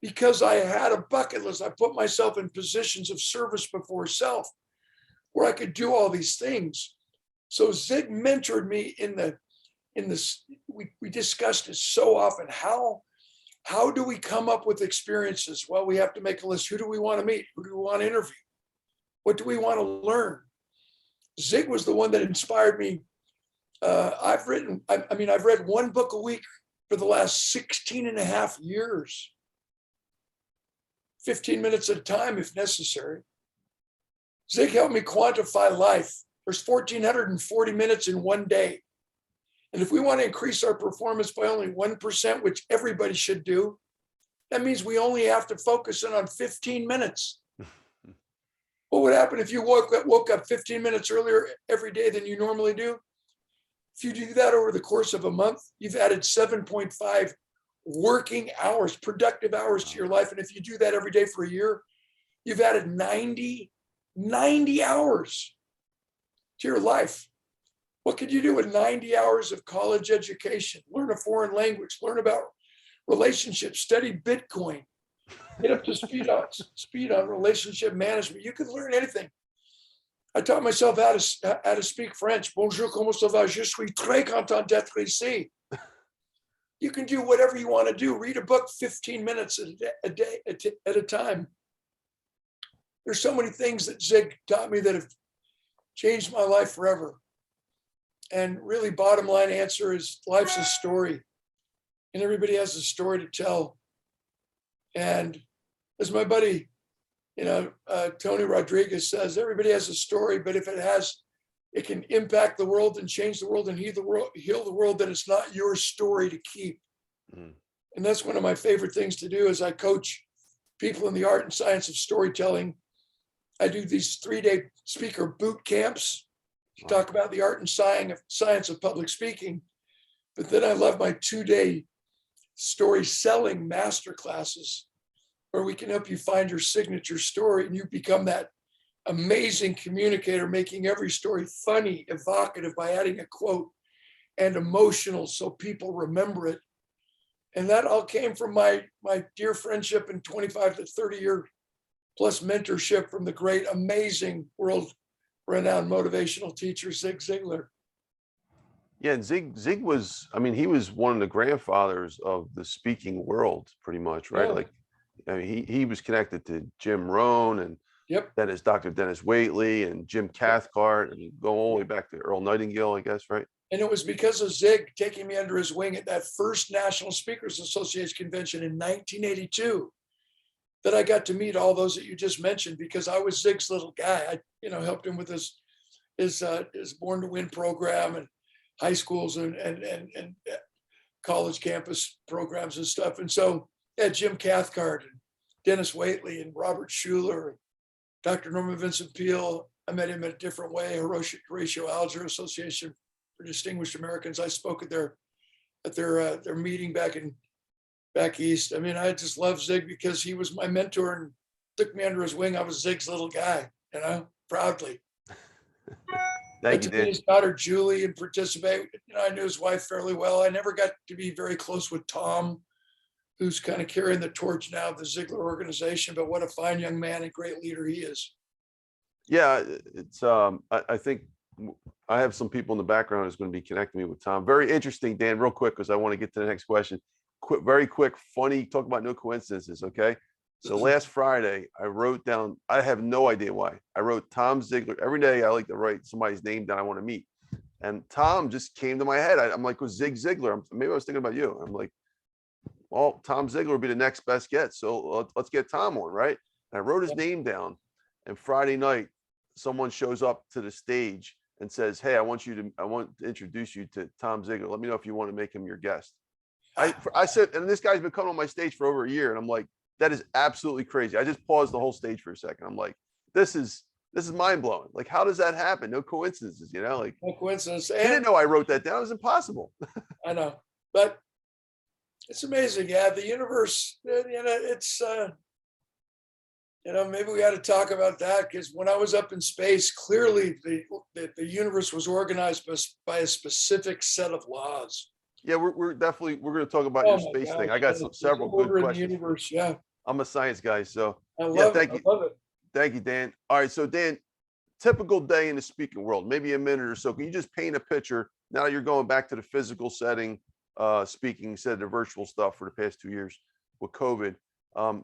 Speaker 2: Because I had a bucket list, I put myself in positions of service before self, where I could do all these things. So Zig mentored me in this. We discussed it so often. How do we come up with experiences? Well, we have to make a list. Who do we want to meet? Who do we want to interview? What do we want to learn? Zig was the one that inspired me. I've read 1 book a week for the last 16 and a half years. 15 minutes at a time if necessary. Zig helped me quantify life. There's 1,440 minutes in one day. And if we want to increase our performance by only 1%, which everybody should do, that means we only have to focus in on 15 minutes. What would happen if you woke up 15 minutes earlier every day than you normally do? If you do that over the course of a month, you've added 7.5 working hours, productive hours to your life. And if you do that every day for a year, you've added 90 hours to your life. What could you do with 90 hours of college education? Learn a foreign language, learn about relationships, study Bitcoin, get up to speed on relationship management. You could learn anything. I taught myself how to speak French. Bonjour, comment ça va? Je suis très content d'être ici. You can do whatever you want to do. Read a book 15 minutes a day at a time. There's so many things that Zig taught me that have changed my life forever. And really, bottom line answer is life's a story, and everybody has a story to tell. And as my buddy, Tony Rodriguez says, everybody has a story, but if it can impact the world and change the world and heal the world, then it's not your story to keep. Mm. And that's one of my favorite things to do. As I coach people in the art and science of storytelling, I do these 3-day speaker boot camps to talk about the art and science of public speaking. But then I love my 2-day story selling master classes, where we can help you find your signature story and you become that amazing communicator, making every story funny, evocative by adding a quote, and emotional so people remember it. And that all came from my dear friendship and 25 to 30 year plus mentorship from the great, amazing, world-renowned motivational teacher, Zig Ziglar.
Speaker 1: Yeah, and Zig was, he was one of the grandfathers of the speaking world, pretty much, right?
Speaker 2: Yeah.
Speaker 1: Like, he was connected to Jim Rohn and Dr. Dennis Waitley and Jim Cathcart, and go all the way back to Earl Nightingale, I guess, right?
Speaker 2: And it was because of Zig taking me under his wing at that first National Speakers Association convention in 1982 that I got to meet all those that you just mentioned, because I was Zig's little guy. I, helped him with his Born to Win program and high schools and college campus programs and stuff. And so Jim Cathcart and Dennis Waitley and Robert Schuller, Dr. Norman Vincent Peale. I met him in a different way. Horatio Alger Association for Distinguished Americans. I spoke at their meeting back east. I just love Zig because he was my mentor and took me under his wing. I was Zig's little guy, proudly.
Speaker 1: Thank you, Dan.
Speaker 2: His daughter Julie and participate. I knew his wife fairly well. I never got to be very close with Tom, who's kind of carrying the torch now of the Ziglar organization, but what a fine young man and great leader he is.
Speaker 1: Yeah, it's I think I have some people in the background who's going to be connecting me with Tom. Very interesting, Dan, real quick, because I want to get to the next question. Very quick, funny, talk about no coincidences, okay? So last Friday, I wrote down, I have no idea why. I wrote Tom Ziglar. Every day I like to write somebody's name down I want to meet. And Tom just came to my head. I'm like, was Zig Ziglar? Maybe I was thinking about you. I'm like, well, Tom Ziglar would be the next best get. So let's get Tom on, right? And I wrote his name down. And Friday night, someone shows up to the stage and says, hey, I want to introduce you to Tom Ziglar. Let me know if you want to make him your guest. I said, and this guy's been coming on my stage for over a year. And I'm like, that is absolutely crazy. I just paused the whole stage for a second. I'm like, this is mind blowing. Like, how does that happen? No coincidences, like
Speaker 2: no coincidence.
Speaker 1: I didn't know I wrote that down. It was impossible.
Speaker 2: I know, but it's amazing. Yeah. The universe, it's, maybe we got to talk about that, because when I was up in space, clearly the universe was organized by a specific set of laws.
Speaker 1: Yeah, we're going to talk about your space thing. I got several good questions.
Speaker 2: In the universe, yeah.
Speaker 1: I'm a science guy, so
Speaker 2: I love it.
Speaker 1: Thank you, Dan. All right, so Dan, typical day in the speaking world, maybe a minute or so. Can you just paint a picture? Now you're going back to the physical setting, speaking instead of the virtual stuff for the past 2 years with COVID.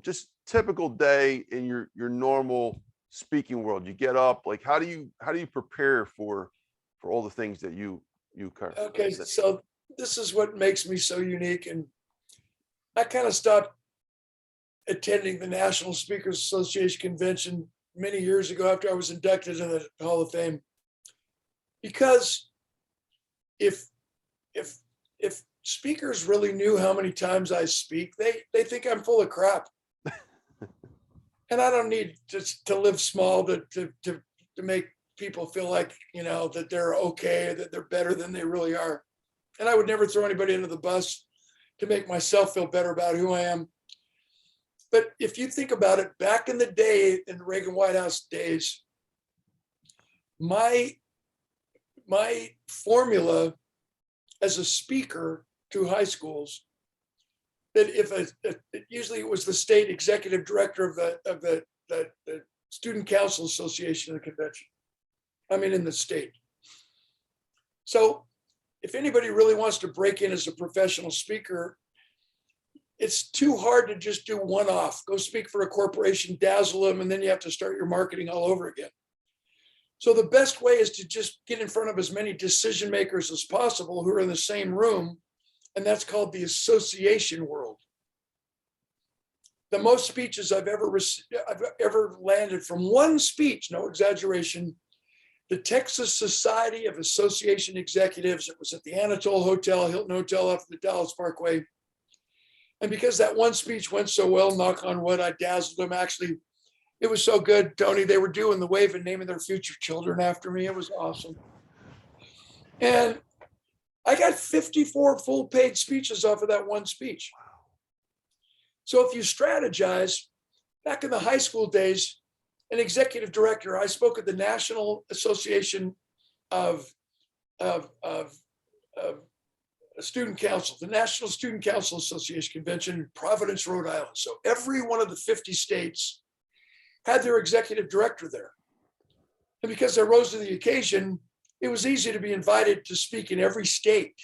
Speaker 1: Just typical day in your normal speaking world. You get up, like how do you prepare for all the things that you cover?
Speaker 2: Okay, so this is what makes me so unique. And I kind of stopped attending the National Speakers Association convention many years ago after I was inducted into the Hall of Fame. Because if speakers really knew how many times I speak, they think I'm full of crap. And I don't need to live small to make people feel like, that they're okay, that they're better than they really are. And I would never throw anybody under the bus to make myself feel better about who I am. But if you think about it, back in the day, in the Reagan White House days, my formula as a speaker to high schools, that usually it was the state executive director of the Student Council Association of the convention. I mean, in the state. So if anybody really wants to break in as a professional speaker, it's too hard to just do one-off, go speak for a corporation, dazzle them, and then you have to start your marketing all over again. So the best way is to just get in front of as many decision makers as possible who are in the same room, and that's called the association world. The most speeches I've ever landed from one speech, no exaggeration, the Texas Society of Association Executives. It was at the Anatole Hotel, Hilton Hotel off the Dallas Parkway. And because that one speech went so well, knock on wood, I dazzled them. Actually, it was so good, Tony, they were doing the wave and naming their future children after me. It was awesome. And I got 54 full paid speeches off of that one speech. So if you strategize, back in the high school days, an executive director, I spoke at the National Association of Student Council, the National Student Council Association Convention in Providence, Rhode Island. So every one of the 50 states had their executive director there. And because I rose to the occasion, it was easy to be invited to speak in every state.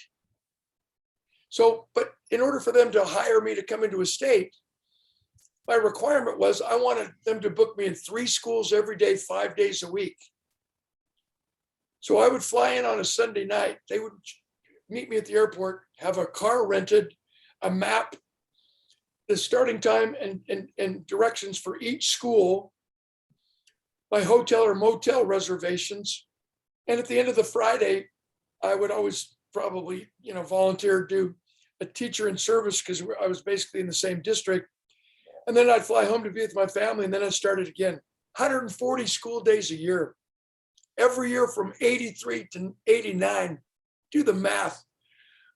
Speaker 2: So, but in order for them to hire me to come into a state, my requirement was I wanted them to book me in 3 schools every day, 5 days a week. So I would fly in on a Sunday night. They would meet me at the airport, have a car rented, a map, the starting time and directions for each school, my hotel or motel reservations. And at the end of the Friday, I would always probably, volunteer to do a teacher in service because I was basically in the same district. And then I'd fly home to be with my family. And then I started again, 140 school days a year, every year from 83 to 89. Do the math.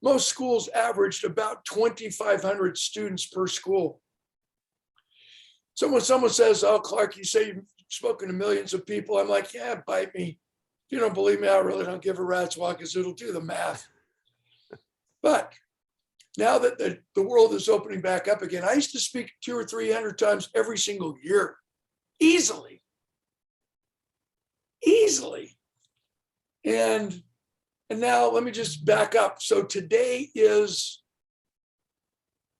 Speaker 2: Most schools averaged about 2,500 students per school. So when someone says, "Oh, Clark, you say you've spoken to millions of people," I'm like, "Yeah, bite me. If you don't believe me, I really don't give a rat's walk, because it'll do the math." But now that the world is opening back up again, I used to speak 200 or 300 times every single year, easily. And now let me just back up. So today is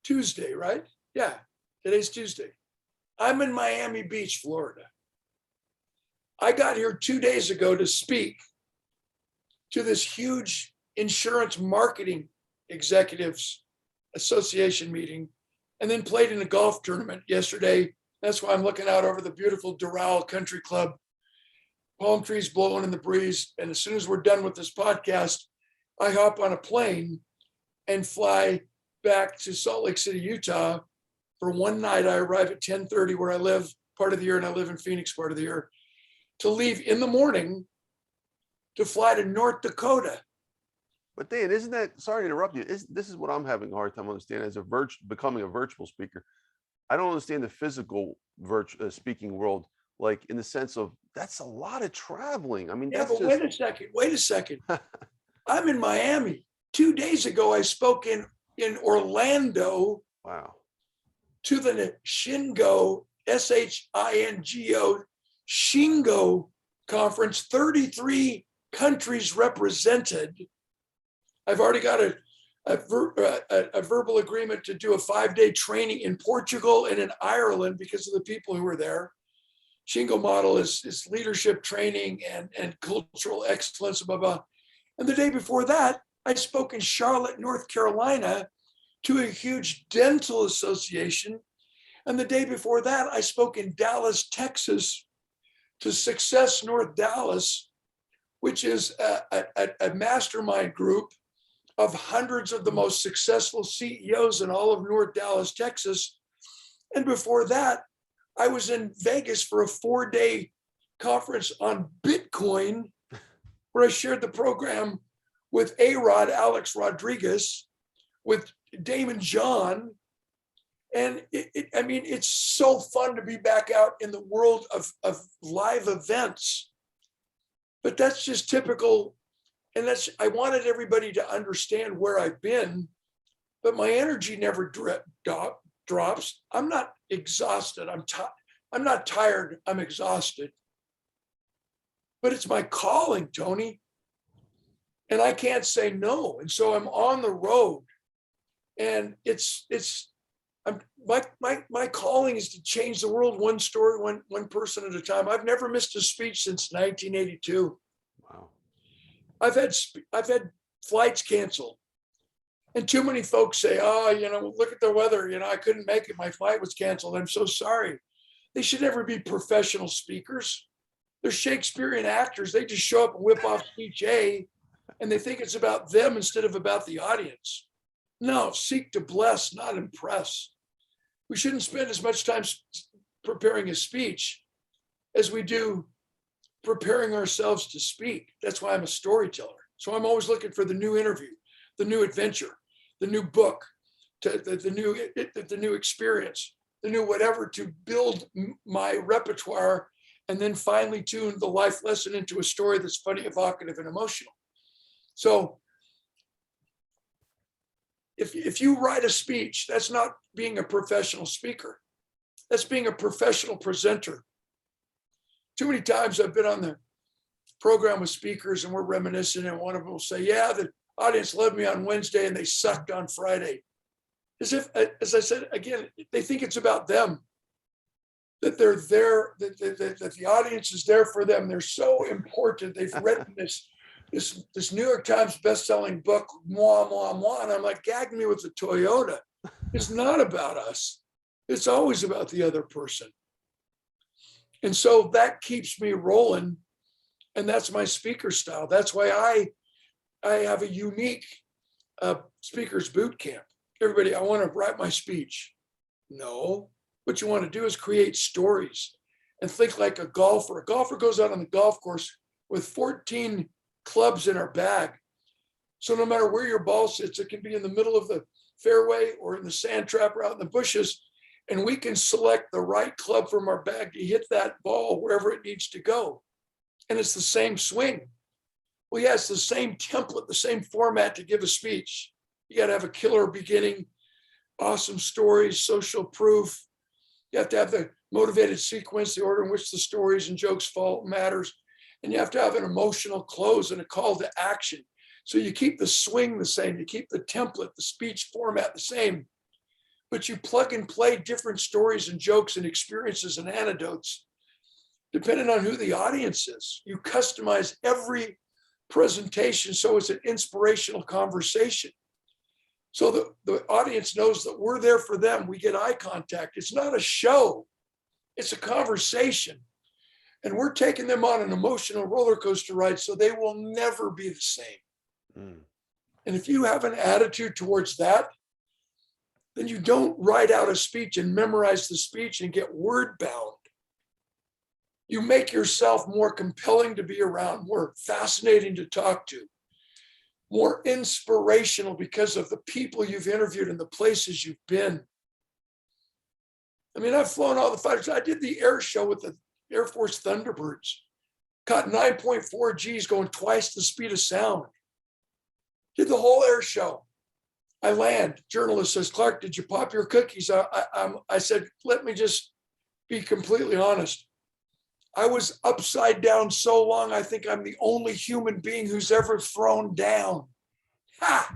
Speaker 2: Tuesday, right? Yeah, today's Tuesday. I'm in Miami Beach, Florida. I got here 2 days ago to speak to this huge insurance marketing executives association meeting, and then played in a golf tournament yesterday. That's why I'm looking out over the beautiful Doral Country Club, palm trees blowing in the breeze. And as soon as we're done with this podcast, I hop on a plane and fly back to Salt Lake City, Utah for one night. I arrive at 10:30 where I live part of the year, and I live in Phoenix part of the year, to leave in the morning to fly to North Dakota.
Speaker 1: But Dan, isn't that, sorry to interrupt you, this is what I'm having a hard time understanding as becoming a virtual speaker. I don't understand the physical speaking world, like in the sense of that's a lot of traveling. I mean,
Speaker 2: yeah,
Speaker 1: that's
Speaker 2: but wait a second. I'm in Miami. 2 days ago, I spoke in Orlando.
Speaker 1: Wow.
Speaker 2: To the Shingo, SHINGO, Shingo conference, 33 countries represented. I've already got a verbal agreement to do a 5-day training in Portugal and in Ireland because of the people who were there. Shingo model is leadership training and cultural excellence, blah, blah. And the day before that, I spoke in Charlotte, North Carolina to a huge dental association. And the day before that, I spoke in Dallas, Texas to Success North Dallas, which is a mastermind group of hundreds of the most successful CEOs in all of North Dallas, Texas. And before that, I was in Vegas for a 4-day conference on Bitcoin, where I shared the program with A-Rod, Alex Rodriguez, with Damon John. And I mean, it's so fun to be back out in the world of live events. But that's just typical. And I wanted everybody to understand where I've been, but my energy never drops. I'm not exhausted. I'm not tired. I'm exhausted. But it's my calling, Tony. And I can't say no. And so I'm on the road. And my calling is to change the world one story, one person at a time. I've never missed a speech since 1982.
Speaker 1: Wow.
Speaker 2: I've had flights canceled. And too many folks say, oh, look at the weather. I couldn't make it. My flight was canceled. I'm so sorry. They should never be professional speakers. They're Shakespearean actors. They just show up and whip off speech A, and they think it's about them instead of about the audience. No, seek to bless, not impress. We shouldn't spend as much time preparing a speech as we do preparing ourselves to speak. That's why I'm a storyteller. So I'm always looking for the new interview, the new adventure, the new book, the new experience, the new whatever, to build my repertoire, and then finally tune the life lesson into a story that's funny, evocative, and emotional. So if you write a speech, that's not being a professional speaker. That's being a professional presenter. Too many times I've been on the program with speakers and we're reminiscing, and one of them will say, yeah, the audience loved me on Wednesday and they sucked on Friday. As if, as I said, again, they think it's about them, that they're there, that the audience is there for them. They're so important. They've written this New York Times bestselling book, moi, moi, moi. And I'm like, gag me with the Toyota. It's not about us. It's always about the other person. And so that keeps me rolling. And that's my speaker style. That's why I have a unique speaker's boot camp. Everybody, I want to write my speech. No, what you want to do is create stories and think like a golfer. A golfer goes out on the golf course with 14 clubs in our bag. So no matter where your ball sits, it can be in the middle of the fairway or in the sand trap or out in the bushes. And we can select the right club from our bag to hit that ball wherever it needs to go. And it's the same swing. Well, yeah, it's the same template, the same format to give a speech. You got to have a killer beginning, awesome stories, social proof. You have to have the motivated sequence, the order in which the stories and jokes fall matters. And you have to have an emotional close and a call to action. So you keep the swing the same, you keep the template, the speech format the same, but you plug and play different stories and jokes and experiences and anecdotes, depending on who the audience is. You customize every presentation so it's an inspirational conversation. So the audience knows that we're there for them. We get eye contact. It's not a show, it's a conversation. And we're taking them on an emotional roller coaster ride so they will never be the same. And if you have an attitude towards that, then you don't write out a speech and memorize the speech and get word bound. You make yourself more compelling to be around, more fascinating to talk to, more inspirational because of the people you've interviewed and the places you've been. I mean, I've flown all the fighters. I did the air show with the Air Force Thunderbirds, caught 9.4 Gs going twice the speed of sound. Did the whole air show. I land. Journalist says, Clark, did you pop your cookies? I said, let me just be completely honest. I was upside down so long, I think I'm the only human being who's ever thrown down. Ha!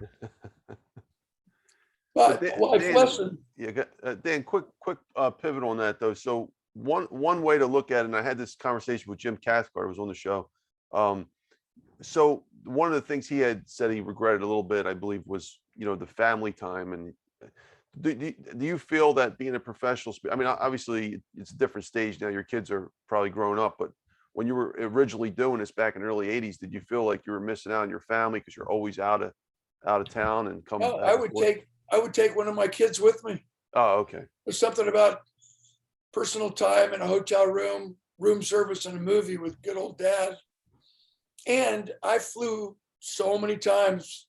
Speaker 2: But life lesson.
Speaker 1: Yeah, Dan, quick pivot on that though. So one way to look at it, and I had this conversation with Jim Cathcart, who was on the show. So one of the things he had said he regretted a little bit, I believe, was, the family time. And do you feel that being a professional, I mean, obviously it's a different stage now, your kids are probably grown up, but when you were originally doing this back in the early 80s, did you feel like you were missing out on your family because you're always out of town and coming
Speaker 2: Oh,
Speaker 1: back and forth?
Speaker 2: I would take one of my kids with me.
Speaker 1: Oh, okay.
Speaker 2: There's something about personal time in a hotel room, room service, and a movie with good old dad. And I flew so many times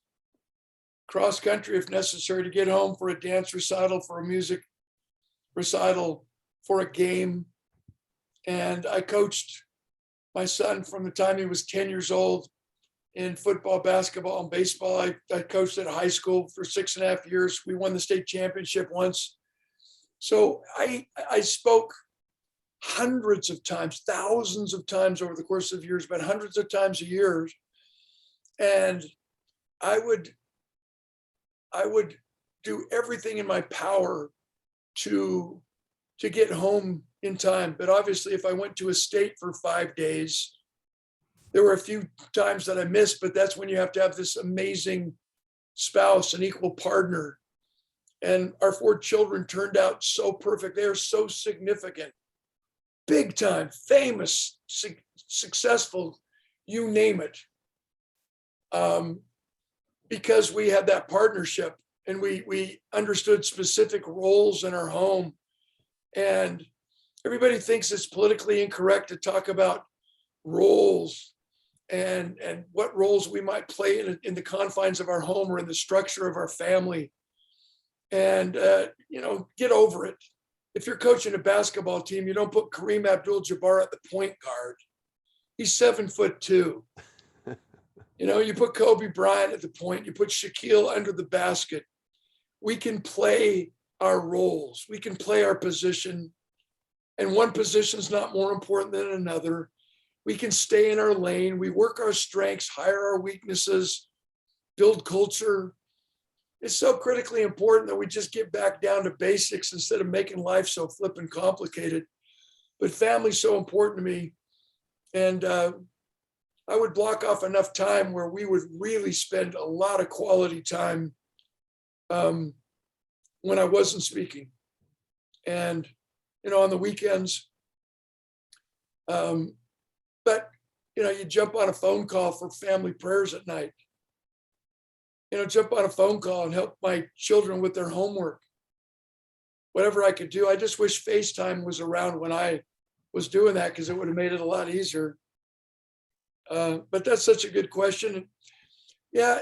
Speaker 2: cross country if necessary to get home for a dance recital, for a music recital, for a game. And I coached my son from the time he was 10 years old in football, basketball, and baseball. I coached at high school for 6.5 years. We won the state championship once. So I spoke hundreds of times, thousands of times over the course of years, but hundreds of times a year. And I would do everything in my power to get home in time. But obviously, if I went to a state for 5 days, there were a few times that I missed, but that's when you have to have this amazing spouse, an equal partner. And our 4 children turned out so perfect. They are so significant, big time, famous, successful, you name it. Because we had that partnership and we understood specific roles in our home. And everybody thinks it's politically incorrect to talk about roles and what roles we might play in the confines of our home or in the structure of our family. And, get over it. If you're coaching a basketball team, you don't put Kareem Abdul-Jabbar at the point guard. He's 7'2". You put Kobe Bryant at the point, you put Shaquille under the basket. We can play our roles. We can play our position. And one position is not more important than another. We can stay in our lane. We work our strengths, hire our weaknesses, build culture. It's so critically important that we just get back down to basics instead of making life so flippin' complicated. But family's so important to me. And I would block off enough time where we would really spend a lot of quality time when I wasn't speaking. And, on the weekends. But, you jump on a phone call for family prayers at night. Jump on a phone call and help my children with their homework. Whatever I could do. I just wish FaceTime was around when I was doing that because it would have made it a lot easier. But that's such a good question. Yeah,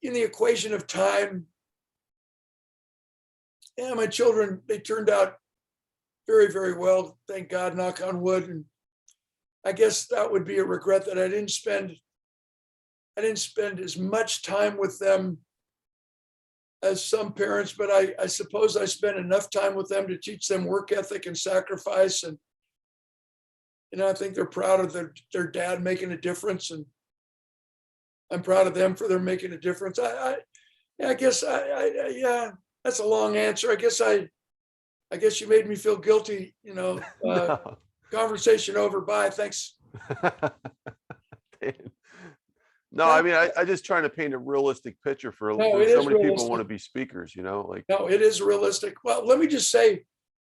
Speaker 2: in the equation of time, my children, they turned out very, very well. Thank God, knock on wood. And I guess that would be a regret that I didn't spend as much time with them as some parents, but I suppose I spent enough time with them to teach them work ethic and sacrifice. And, I think they're proud of their dad making a difference. And I'm proud of them for their making a difference. I guess yeah, that's a long answer. I guess you made me feel guilty,
Speaker 1: No.
Speaker 2: Conversation over. Bye. Thanks.
Speaker 1: No, I mean, I just trying to paint a realistic picture for so many
Speaker 2: realistic.
Speaker 1: people want to be speakers,
Speaker 2: No, it is realistic. Well, let me just say,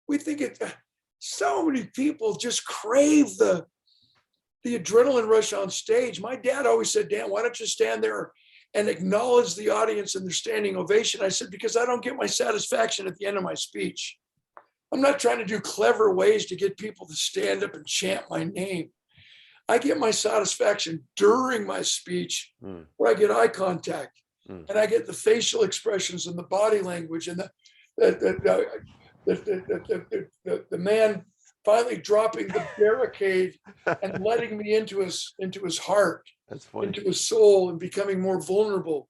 Speaker 2: we think so many people just crave the adrenaline rush on stage. My dad always said, Dan, why don't you stand there and acknowledge the audience and their standing ovation? I said, because I don't get my satisfaction at the end of my speech. I'm not trying to do clever ways to get people to stand up and chant my name. I get my satisfaction during my speech where I get eye contact and I get the facial expressions and the body language and the man finally dropping the barricade and letting me into his heart,
Speaker 1: That's funny.
Speaker 2: into his soul, and becoming more vulnerable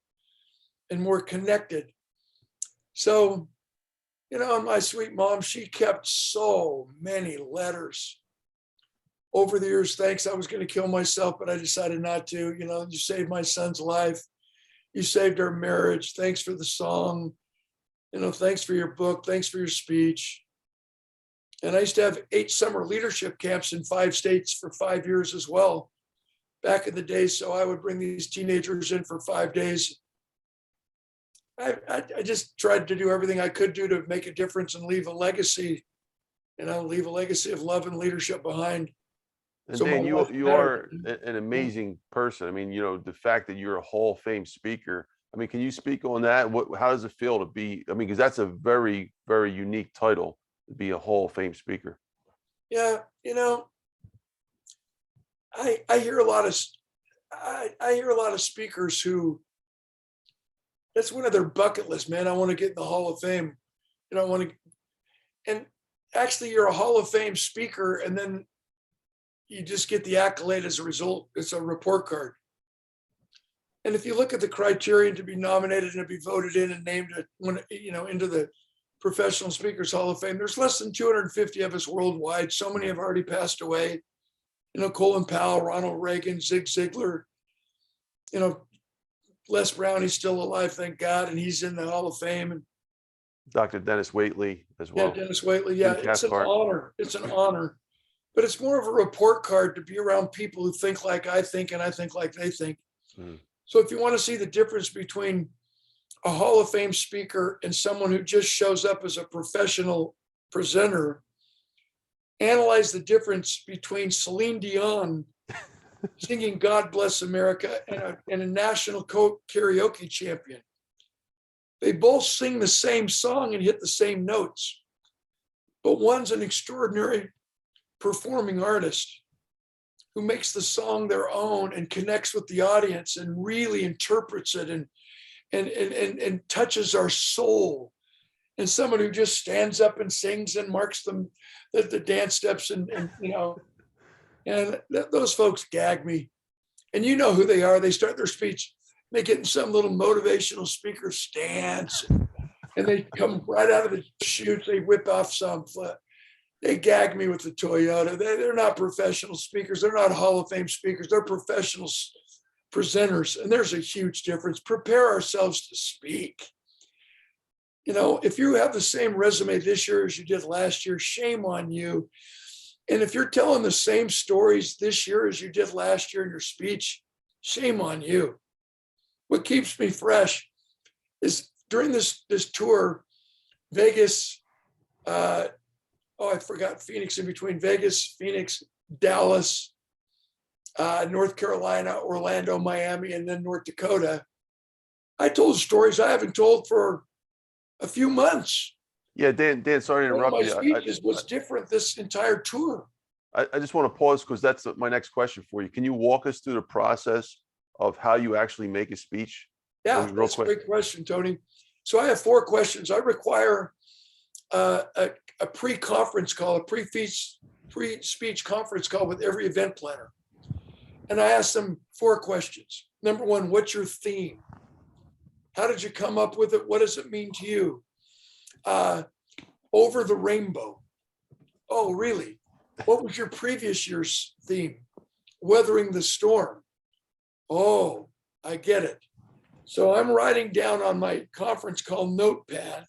Speaker 2: and more connected. So, my sweet mom, she kept so many letters over the years. Thanks. I was going to kill myself, but I decided not to. You saved my son's life. You saved our marriage. Thanks for the song. Thanks for your book. Thanks for your speech. And I used to have 8 summer leadership camps in 5 states for 5 years as well, back in the day. So I would bring these teenagers in for 5 days. I just tried to do everything I could do to make a difference and leave a legacy, leave a legacy of love and leadership behind.
Speaker 1: And
Speaker 2: So my
Speaker 1: Dan,
Speaker 2: wife
Speaker 1: you
Speaker 2: married
Speaker 1: are
Speaker 2: him.
Speaker 1: an amazing person. I mean, the fact that you're a Hall of Fame speaker. I mean, can you speak on that? How does it feel to be? I mean, because that's a very, very unique title to be a Hall of Fame speaker.
Speaker 2: Yeah, I hear a lot of I hear a lot of speakers who that's one of their bucket list, man. I want to get in the Hall of Fame. I want to, and actually, you're a Hall of Fame speaker, and then you just get the accolade as a result. It's a report card. And if you look at the criterion to be nominated and to be voted in and named, into the Professional Speakers Hall of Fame, there's less than 250 of us worldwide. So many have already passed away. Colin Powell, Ronald Reagan, Zig Ziglar, Les Brown, he's still alive, thank God, and he's in the Hall of Fame. And
Speaker 1: Dr. Dennis Waitley as well.
Speaker 2: yeah, Dennis Waitley. Yeah,
Speaker 1: Jim
Speaker 2: it's an
Speaker 1: Cathcart.
Speaker 2: honor. It's an honor. But it's more of a report card to be around people who think like I think and I think like they think.
Speaker 1: Mm.
Speaker 2: So if you want to see the difference between a Hall of Fame speaker and someone who just shows up as a professional presenter, analyze the difference between Celine Dion singing God Bless America and a national karaoke champion. They both sing the same song and hit the same notes, but one's an extraordinary performing artist who makes the song their own and connects with the audience and really interprets it and touches our soul. And someone who just stands up and sings and marks them the dance steps and those folks gag me. And you know who they are. They start their speech, they get in some little motivational speaker stance, and they come right out of the chutes. They whip off some. They gag me with the Toyota. They're not professional speakers. They're not Hall of Fame speakers. They're professional presenters. And there's a huge difference. Prepare ourselves to speak. If you have the same resume this year as you did last year, shame on you. And if you're telling the same stories this year as you did last year in your speech, shame on you. What keeps me fresh is during this tour, Vegas, I forgot Phoenix, in between Vegas, Phoenix, Dallas, North Carolina, Orlando, Miami, and then North Dakota. I told stories I haven't told for a few months.
Speaker 1: Yeah, Dan, sorry to interrupt
Speaker 2: My
Speaker 1: you.
Speaker 2: speeches was different this entire tour.
Speaker 1: I just want to pause because that's my next question for you. Can you walk us through the process of how you actually make a speech?
Speaker 2: Yeah, that's a great question, Tony. So I have 4 questions. I require a pre-conference call, a pre-speech conference call with every event planner. And I ask them 4 questions. Number 1, what's your theme? How did you come up with it? What does it mean to you? Over the rainbow. Oh, really? What was your previous year's theme? Weathering the storm. Oh, I get it. So I'm writing down on my conference call notepad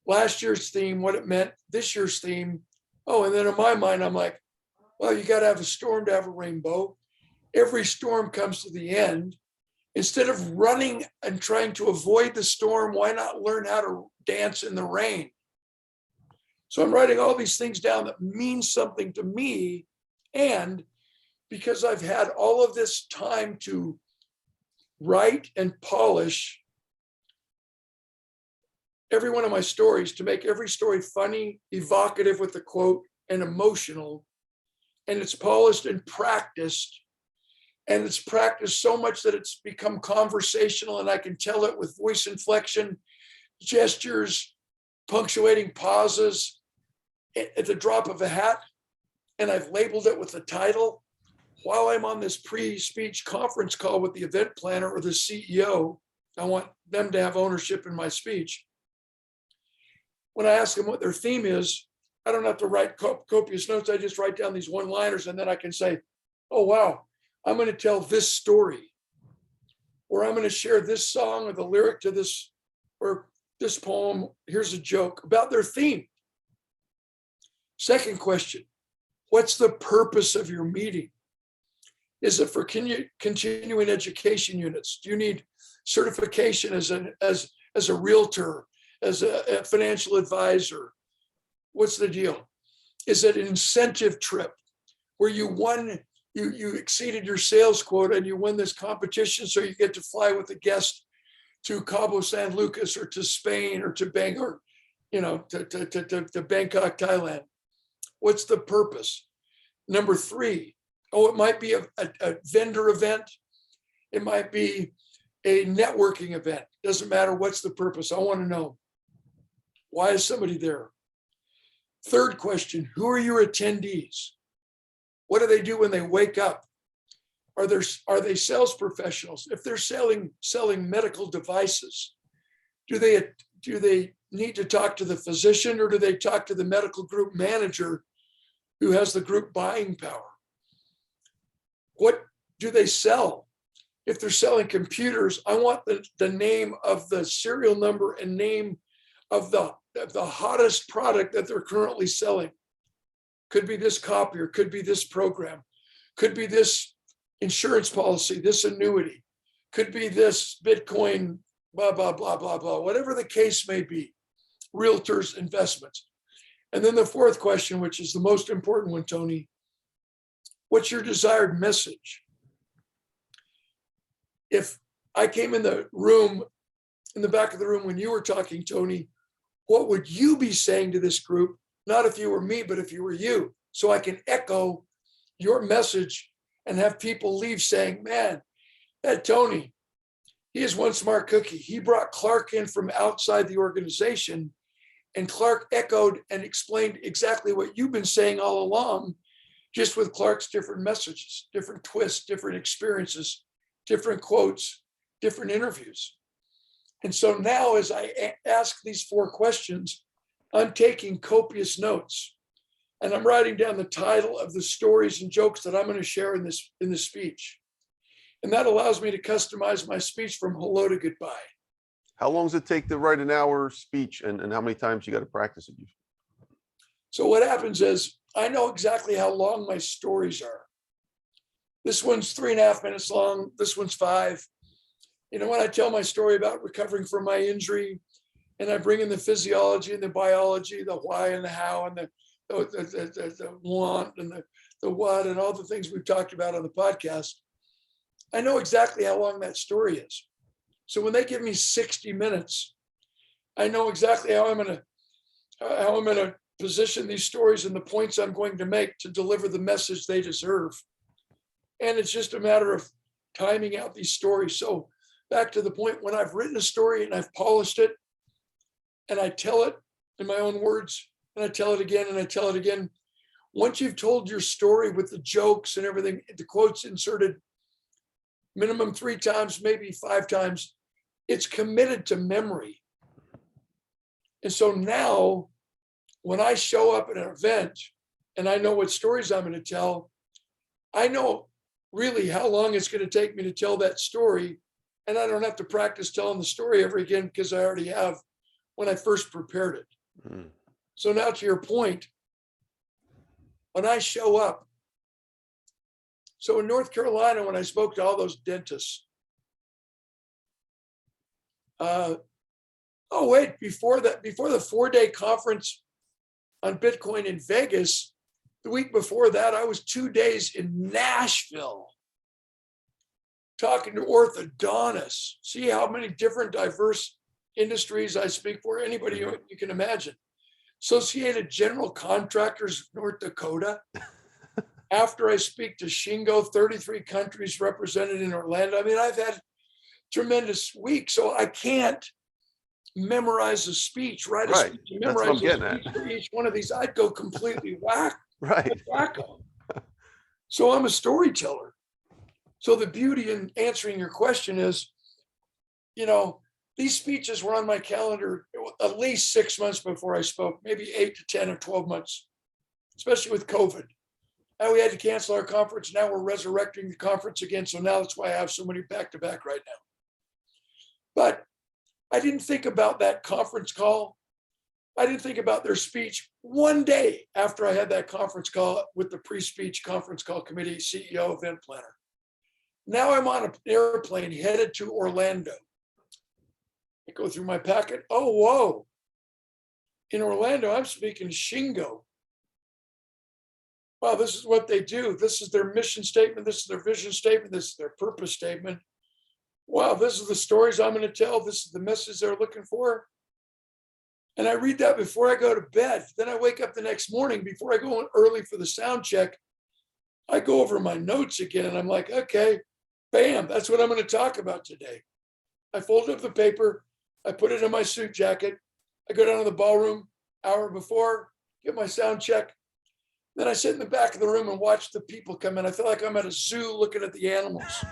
Speaker 2: last year's theme, what it meant, this year's theme. Oh, and then in my mind, I'm like, well, you got to have a storm to have a rainbow. Every storm comes to the end. Instead of running and trying to avoid the storm, why not learn how to dance in the rain? So I'm writing all these things down that mean something to me. And because I've had all of this time to write and polish every one of my stories, to make every story funny, evocative with a quote, and emotional, and it's polished and practiced. And it's practiced so much that it's become conversational, and I can tell it with voice inflection, gestures, punctuating pauses at the drop of a hat. And I've labeled it with the title. While I'm on this pre-speech conference call with the event planner or the CEO, I want them to have ownership in my speech. When I ask them what their theme is, I don't have to write copious notes. I just write down these one-liners, and then I can say, oh, wow, I'm going to tell this story, or I'm going to share this song or the lyric to this, or this poem. Here's a joke about their theme. Second question, what's the purpose of your meeting? Is it for continuing education units? Do you need certification as a realtor, as a financial advisor? What's the deal? Is it an incentive trip? where you exceeded your sales quota and you won this competition, so you get to fly with a guest to Cabo San Lucas or to Spain or to Bangkok, to Bangkok, Thailand. What's the purpose? Number 3, it might be a vendor event. It might be a networking event. Doesn't matter. What's the purpose? I want to know. Why is somebody there? Third question, who are your attendees? What do they do when they wake up? Are they sales professionals? If they're selling medical devices, do they need to talk to the physician, or do they talk to the medical group manager who has the group buying power? What do they sell? If they're selling computers, I want the name of the serial number and name of the hottest product that they're currently selling. Could be this copier, could be this program, could be this insurance policy, this annuity, could be this Bitcoin, blah, blah, blah, blah, blah, whatever the case may be, realtors, investments. And then the fourth question, which is the most important one, Tony, what's your desired message? If I came in the room, in the back of the room when you were talking, Tony, what would you be saying to this group? Not if you were me, but if you were you, so I can echo your message and have people leave saying, man, that Tony, he is one smart cookie. He brought Clark in from outside the organization, and Clark echoed and explained exactly what you've been saying all along, just with Clark's different messages, different twists, different experiences, different quotes, different interviews. And so now, as I ask these 4 questions, I'm taking copious notes, and I'm writing down the title of the stories and jokes that I'm going to share in this speech. And that allows me to customize my speech from hello to goodbye.
Speaker 1: How long does it take to write an hour speech, and how many times you got to practice it?
Speaker 2: So what happens is I know exactly how long my stories are. This one's 3.5 minutes long. This one's 5. When I tell my story about recovering from my injury, and I bring in the physiology and the biology, the why and the how, and the want and the what, and all the things we've talked about on the podcast, I know exactly how long that story is. So when they give me 60 minutes, I know exactly how I'm going to position these stories and the points I'm going to make to deliver the message they deserve. And it's just a matter of timing out these stories. So back to the point, when I've written a story and I've polished it, and I tell it in my own words, and I tell it again, and I tell it again. Once you've told your story with the jokes and everything, the quotes inserted minimum 3 times, maybe 5 times, it's committed to memory. And so now, when I show up at an event and I know what stories I'm going to tell, I know really how long it's going to take me to tell that story. And I don't have to practice telling the story ever again, because I already have when I first prepared it. Mm. So now, to your point, when I show up, so in North Carolina, when I spoke to all those dentists, before the 4-day conference on Bitcoin in Vegas, the week before that, I was 2 days in Nashville talking to orthodontists. See how many different diverse industries I speak for? Anybody you can imagine. Associated General Contractors of North Dakota. After I speak to Shingo, 33 countries represented in Orlando. I mean, I've had tremendous week, so I can't memorize a speech, write a speech, memorize a speech for each one of these. I'd go completely wacko. So I'm a storyteller. So the beauty in answering your question is, these speeches were on my calendar at least 6 months before I spoke, maybe 8 to 10 or 12 months, especially with COVID. And we had to cancel our conference. Now we're resurrecting the conference again. So now that's why I have so many back-to-back right now. But I didn't think about that conference call. I didn't think about their speech one day after I had that conference call with the pre-speech conference call committee, CEO, event planner. Now I'm on an airplane headed to Orlando. I go through my packet. Oh, whoa. In Orlando, I'm speaking to Shingo. wow, this is what they do. This is their mission statement. This is their vision statement. This is their purpose statement. Wow, this is the stories I'm going to tell. This is the message they're looking for. And I read that before I go to bed. Then I wake up the next morning before I go in early for the sound check. I go over my notes again and I'm like, okay, bam, that's what I'm going to talk about today. I fold up the paper. I put it in my suit jacket. I go down to the ballroom hour before, get my sound check. Then I sit in the back of the room and watch the people come in. I feel like I'm at a zoo looking at the animals.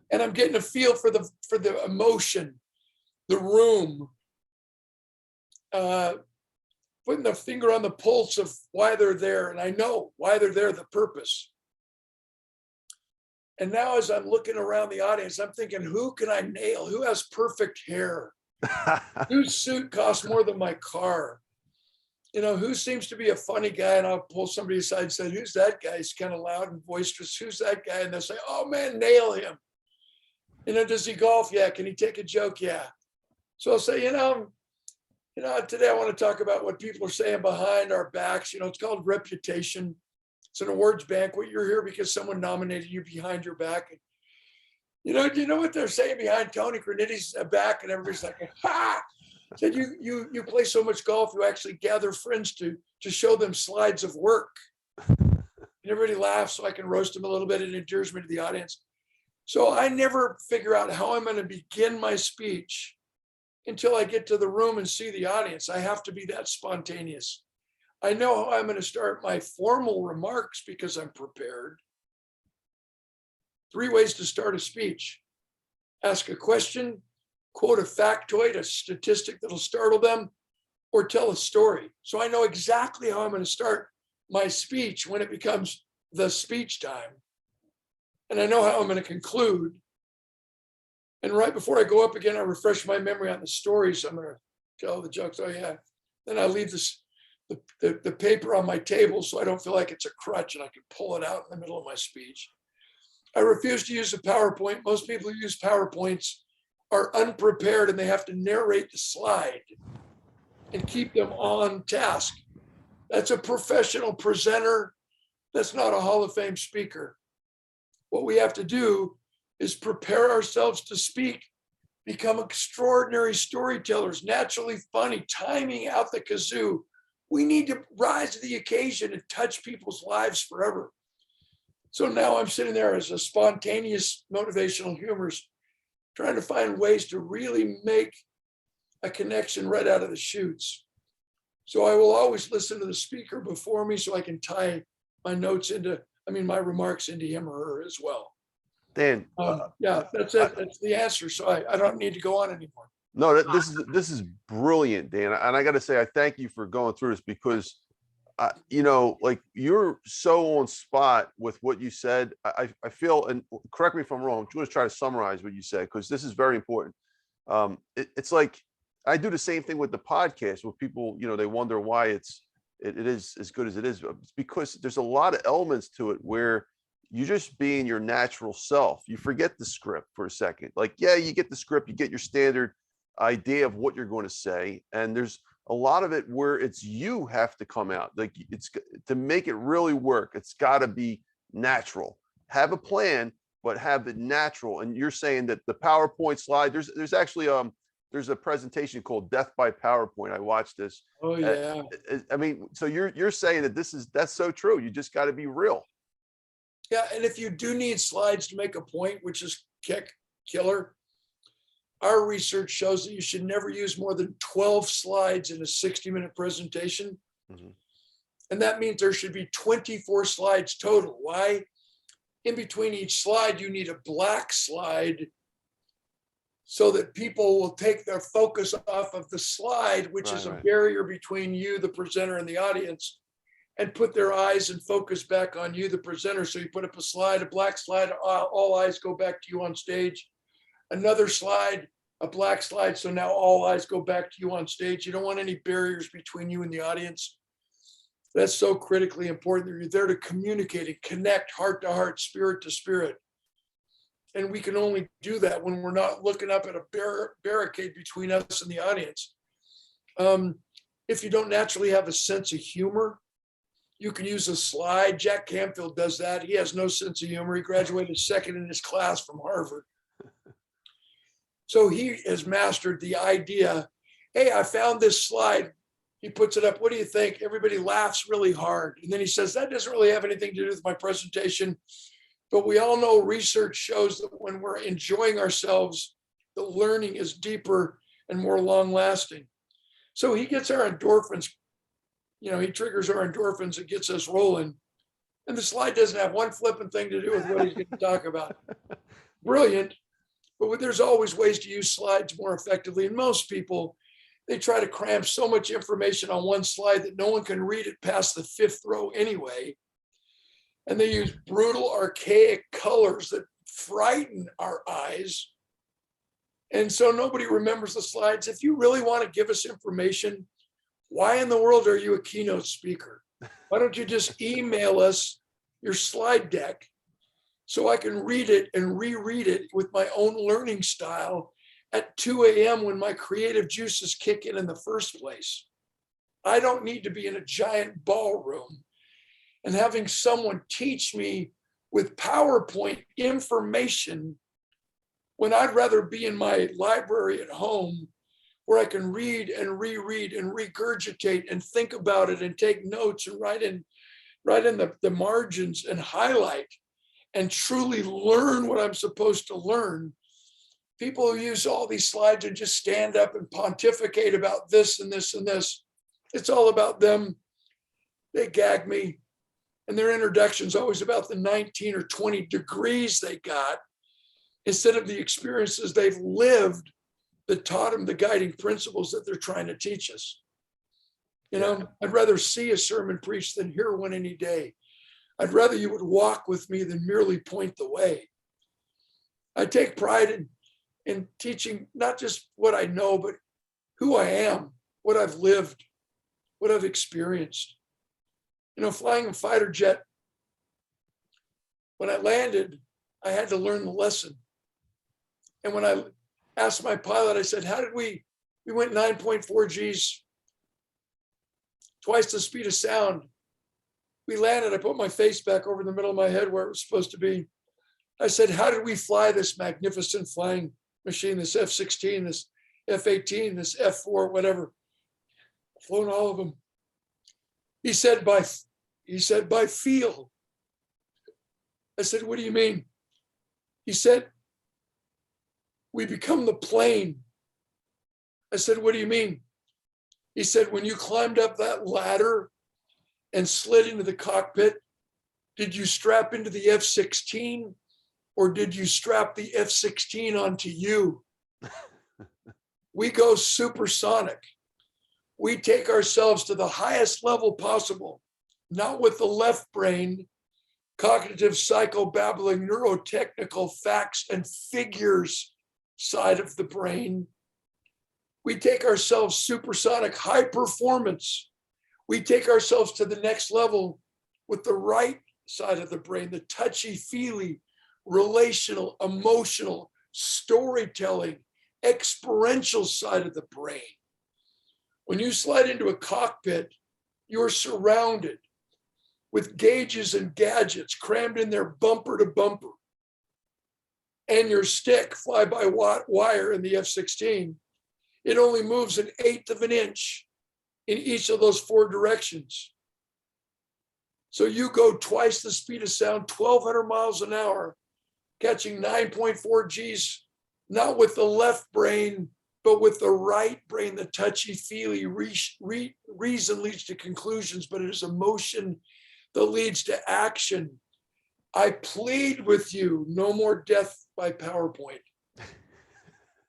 Speaker 2: And I'm getting a feel for the emotion, the room, putting the finger on the pulse of why they're there. And I know why they're there, the purpose. And now as I'm looking around the audience, I'm thinking, who can I nail? Who has perfect hair? Whose suit costs more than my car? You know, who seems to be a funny guy? And I'll pull somebody aside and say, who's that guy? He's kind of loud and boisterous. Who's that guy? And they'll say, oh man, nail him. You know, does he golf? Yeah. Can he take a joke? Yeah. So I'll say, today I want to talk about what people are saying behind our backs. You know, it's called reputation. It's an awards banquet. You're here because someone nominated you behind your back. And, do you know what they're saying behind Tony Criniti's back? And everybody's like, ha! Said you play so much golf, you actually gather friends to show them slides of work. And everybody laughs, so I can roast them a little bit. It endears me to the audience. So I never figure out how I'm going to begin my speech until I get to the room and see the audience. I have to be that spontaneous. I know how I'm going to start my formal remarks because I'm prepared. 3 ways to start a speech: ask a question, quote a factoid, a statistic that'll startle them, or tell a story. So I know exactly how I'm going to start my speech when it becomes the speech time. And I know how I'm going to conclude. And right before I go up again, I refresh my memory on the stories. I'm going to tell the jokes. Oh yeah. Then I leave the paper on my table so I don't feel like it's a crutch and I can pull it out in the middle of my speech. I refuse to use a PowerPoint. Most people who use PowerPoints are unprepared and they have to narrate the slide and keep them on task. That's a professional presenter. That's not a Hall of Fame speaker. What we have to do is prepare ourselves to speak, become extraordinary storytellers, naturally funny, timing out the kazoo. We need to rise to the occasion and touch people's lives forever. So now I'm sitting there as a spontaneous motivational humorist, trying to find ways to really make a connection right out of the chutes. So I will always listen to the speaker before me so I can tie my my remarks into him or her as well.
Speaker 1: Dan,
Speaker 2: that's it. That's the answer. So I don't need to go on anymore.
Speaker 1: No, this is brilliant, Dan. And I got to say, I thank you for going through this because, like you're so on spot with what you said. I feel, and correct me if I'm wrong, I'm going to try to summarize what you said because this is very important. It's like I do the same thing with the podcast where people, they wonder why it is as good as it is. It's because there's a lot of elements to it where you just being your natural self. You forget the script for a second. Like, yeah, you get the script, you get your standard idea of what you're going to say. And there's a lot of it where it's you have to come out. Like it's to make it really work. It's got to be natural. Have a plan, but have it natural. And you're saying that the PowerPoint slide, there's actually there's a presentation called Death by PowerPoint. I watched this.
Speaker 2: Oh yeah.
Speaker 1: So you're saying that that's so true. You just got to be real.
Speaker 2: Yeah, and if you do need slides to make a point, which is killer, our research shows that you should never use more than 12 slides in a 60-minute presentation. Mm-hmm. And that means there should be 24 slides total. Why? In between each slide, you need a black slide so that people will take their focus off of the slide, which is a barrier between you, the presenter, and the audience, and put their eyes and focus back on you, the presenter. So you put up a slide, a black slide, all eyes go back to you on stage. Another slide, a black slide, so now all eyes go back to you on stage. You don't want any barriers between you and the audience. That's so critically important. You're there to communicate and connect heart to heart, spirit to spirit. And we can only do that when we're not looking up at a barricade between us and the audience. If you don't naturally have a sense of humor, You can use a slide. Jack Canfield does that. He has no sense of humor. He graduated second in his class from Harvard. So he has mastered the idea. Hey, I found this slide. He puts it up. What do you think? Everybody laughs really hard. And then he says, that doesn't really have anything to do with my presentation. But we all know research shows that when we're enjoying ourselves, the learning is deeper and more long lasting. So he gets our endorphins, he triggers our endorphins and gets us rolling. And the slide doesn't have one flippant thing to do with what he's going to talk about. Brilliant. But there's always ways to use slides more effectively. And most people, they try to cram so much information on one slide that no one can read it past the fifth row anyway. And they use brutal, archaic colors that frighten our eyes. And so nobody remembers the slides. If you really want to give us information, why in the world are you a keynote speaker? Why don't you just email us your slide deck so I can read it and reread it with my own learning style at 2 a.m. when my creative juices kick in the first place? I don't need to be in a giant ballroom and having someone teach me with PowerPoint information when I'd rather be in my library at home where I can read and reread and regurgitate and think about it and take notes and write in the margins and highlight and truly learn what I'm supposed to learn. People who use all these slides and just stand up and pontificate about this and this and this. It's all about them. They gag me. And their introduction is always about the 19 or 20 degrees they got instead of the experiences they've lived that taught them the guiding principles that they're trying to teach us. I'd rather see a sermon preached than hear one any day. I'd rather you would walk with me than merely point the way. I take pride in teaching not just what I know, but who I am, what I've lived, what I've experienced. Flying a fighter jet, when I landed, I had to learn the lesson. And when I asked my pilot, I said, how did we went 9.4 Gs, twice the speed of sound. We landed, I put my face back over the middle of my head where it was supposed to be. I said, how did we fly this magnificent flying machine, this F-16, this F-18, this F-4, whatever? I've flown all of them. He said, by feel. I said, what do you mean? He said, we become the plane. I said, what do you mean? He said, when you climbed up that ladder and slid into the cockpit, did you strap into the F-16 or did you strap the F-16 onto you? We go supersonic. We take ourselves to the highest level possible, not with the left brain, cognitive, psychobabbling, neurotechnical facts and figures side of the brain. We take ourselves supersonic, high performance. We take ourselves to the next level with the right side of the brain, the touchy-feely, relational, emotional, storytelling, experiential side of the brain. When you slide into a cockpit, you're surrounded with gauges and gadgets crammed in there bumper to bumper. And your stick, fly-by-wire in the F-16, it only moves 1/8 of an inch in each of those 4 directions. So you go twice the speed of sound, 1,200 miles an hour, catching 9.4 Gs, not with the left brain, but with the right brain, the touchy-feely reason leads to conclusions, but it is emotion that leads to action. I plead with you, no more death by PowerPoint.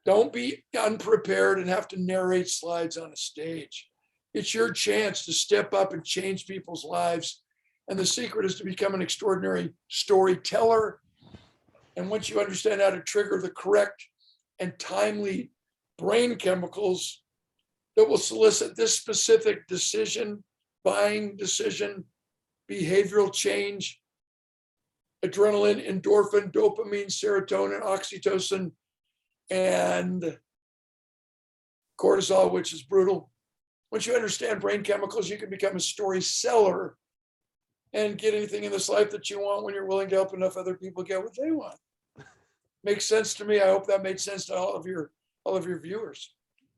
Speaker 2: Don't be unprepared and have to narrate slides on a stage. It's your chance to step up and change people's lives. And the secret is to become an extraordinary storyteller. And once you understand how to trigger the correct and timely brain chemicals that will solicit this specific decision, buying decision, behavioral change, adrenaline, endorphin, dopamine, serotonin, oxytocin, and cortisol, which is brutal. Once you understand brain chemicals, you can become a story seller and get anything in this life that you want when you're willing to help enough other people get what they want. Makes sense to me. I hope that made sense to all of your viewers.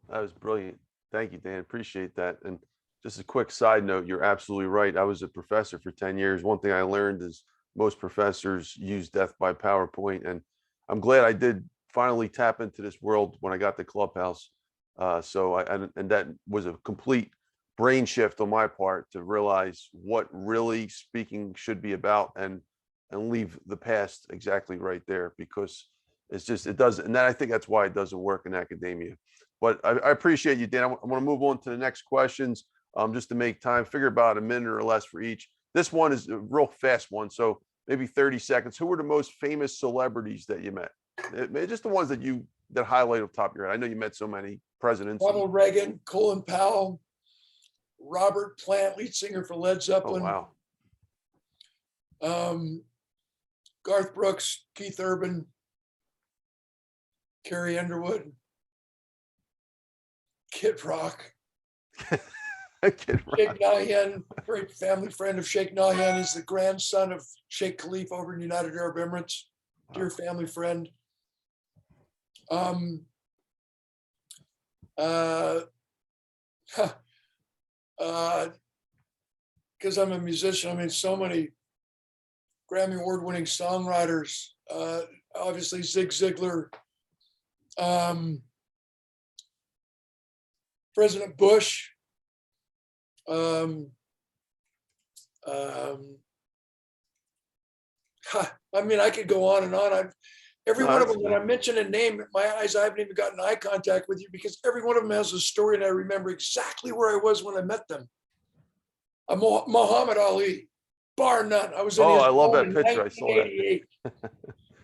Speaker 1: That was brilliant. Thank you, Dan. Appreciate that. And just a quick side note, you're absolutely right. I was a professor for 10 years. One thing I learned is most professors use death by PowerPoint. And I'm glad I did finally tap into this world when I got to Clubhouse. And that was a complete brain shift on my part to realize what really speaking should be about, and leave the past exactly right there, because it's just, it doesn't. And then I think that's why it doesn't work in academia. But I appreciate you, Dan. I want to move on to the next questions, just to make time, figure about a minute or less for each. This one is a real fast one, so maybe 30 seconds. Who were the most famous celebrities that you met? Just the ones that highlight off the top of your head. I know you met so many presidents.
Speaker 2: Ronald Reagan, Colin Powell, Robert Plant, lead singer for Led
Speaker 1: Oh,
Speaker 2: Zeppelin.
Speaker 1: wow.
Speaker 2: Garth Brooks, Keith Urban, Carrie Underwood, Kid Rock. Sheikh Nahyan, great family friend of Sheikh Nahyan. He's the grandson of Sheikh Khalifa over in the United Arab Emirates. Dear family friend. Because I'm a musician, I mean, so many Grammy Award-winning songwriters. Obviously, Zig Ziglar, President Bush. I mean, I could go on and on. Every one of them, when I mention a name, my eyes, I haven't even gotten eye contact with you, because every one of them has a story, and I remember exactly where I was when I met them. Muhammad Ali, bar none. I was in his
Speaker 1: I love that
Speaker 2: home in
Speaker 1: picture. I saw that.
Speaker 2: 1988,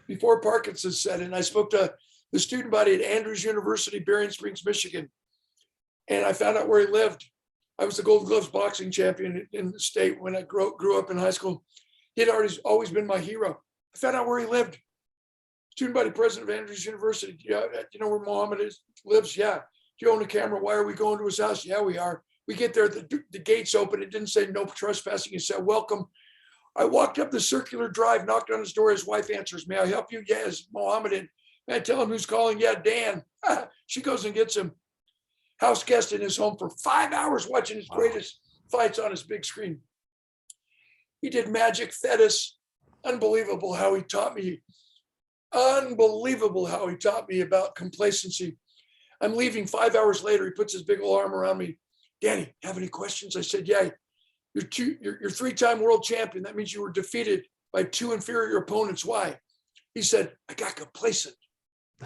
Speaker 2: before Parkinson's set in. I spoke to the student body at Andrews University, Berrien Springs, Michigan, and I found out where he lived. I was the Golden Gloves boxing champion in the state when I grew up in high school. He had always been my hero. I found out where he lived. Student body president of Andrews University. Yeah, you know where Muhammad lives? Yeah. Do you own a camera? Why are we going to his house? Yeah, we are. We get there, the gates open. It didn't say no trespassing. It said, welcome. I walked up the circular drive, knocked on his door. His wife answers, may I help you? Yes, Mohammed. May I tell him who's calling? Yeah, Dan. She goes and gets him. House guest in his home for 5 hours, watching his greatest fights on his big screen. He did magic, Thetis. Unbelievable how he taught me. Unbelievable how he taught me about complacency. I'm leaving 5 hours later. He puts his big old arm around me. Danny, have any questions? I said, yeah, you're three-time world champion. That means you were defeated by 2 inferior opponents. Why? He said, I got complacent.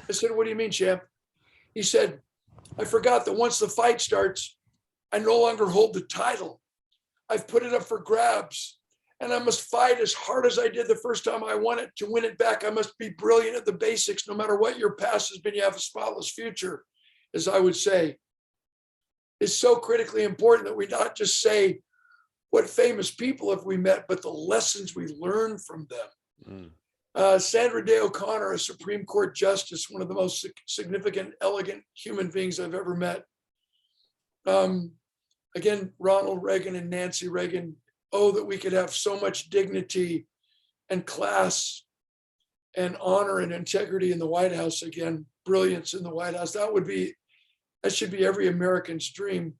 Speaker 2: I said, what do you mean, champ? He said, I forgot that once the fight starts, I no longer hold the title. I've put it up for grabs, and I must fight as hard as I did the first time I won it. To win it back, I must be brilliant at the basics. No matter what your past has been, you have a spotless future, as I would say. It's so critically important that we not just say what famous people have we met, but the lessons we learn from them. Sandra Day O'Connor, a Supreme Court justice, one of the most significant, elegant human beings I've ever met. Again, Ronald Reagan and Nancy Reagan. Oh, that we could have so much dignity and class and honor and integrity in the White House again, brilliance in the White House. That should be every American's dream.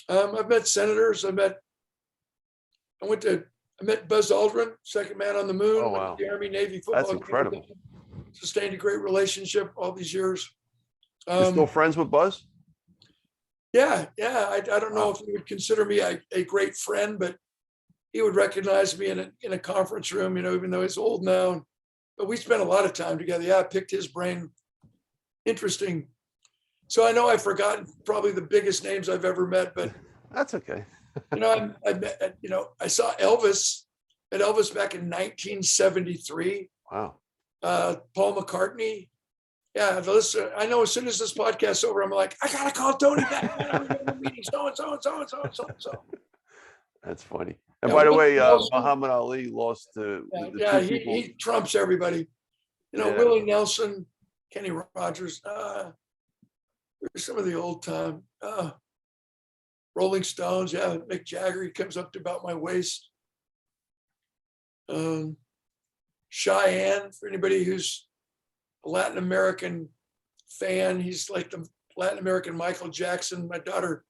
Speaker 2: I've met senators. I met Buzz Aldrin, second man on the moon.
Speaker 1: Oh, wow.
Speaker 2: The Army Navy football.
Speaker 1: That's incredible.
Speaker 2: Sustained a great relationship all these years.
Speaker 1: You're still friends with Buzz?
Speaker 2: Yeah. I don't know if he would consider me a great friend, but he would recognize me in a conference room, even though he's old now. But we spent a lot of time together. Yeah, I picked his brain. Interesting. So I know I've forgotten probably the biggest names I've ever met, but
Speaker 1: that's okay.
Speaker 2: I saw Elvis at Elvis back in 1973.
Speaker 1: Wow.
Speaker 2: Paul McCartney. Yeah, listen, I know as soon as this podcast's over, I'm like, I gotta call Tony back. I'm going to meeting so and so.
Speaker 1: That's funny. And by the way, Muhammad Ali lost to.
Speaker 2: He trumps everybody. Willie Nelson, Kenny Rogers. Some of the old time. Rolling Stones. Yeah, Mick Jagger. He comes up to about my waist. Cheyenne, for anybody who's a Latin American fan, he's like the Latin American Michael Jackson. My daughter,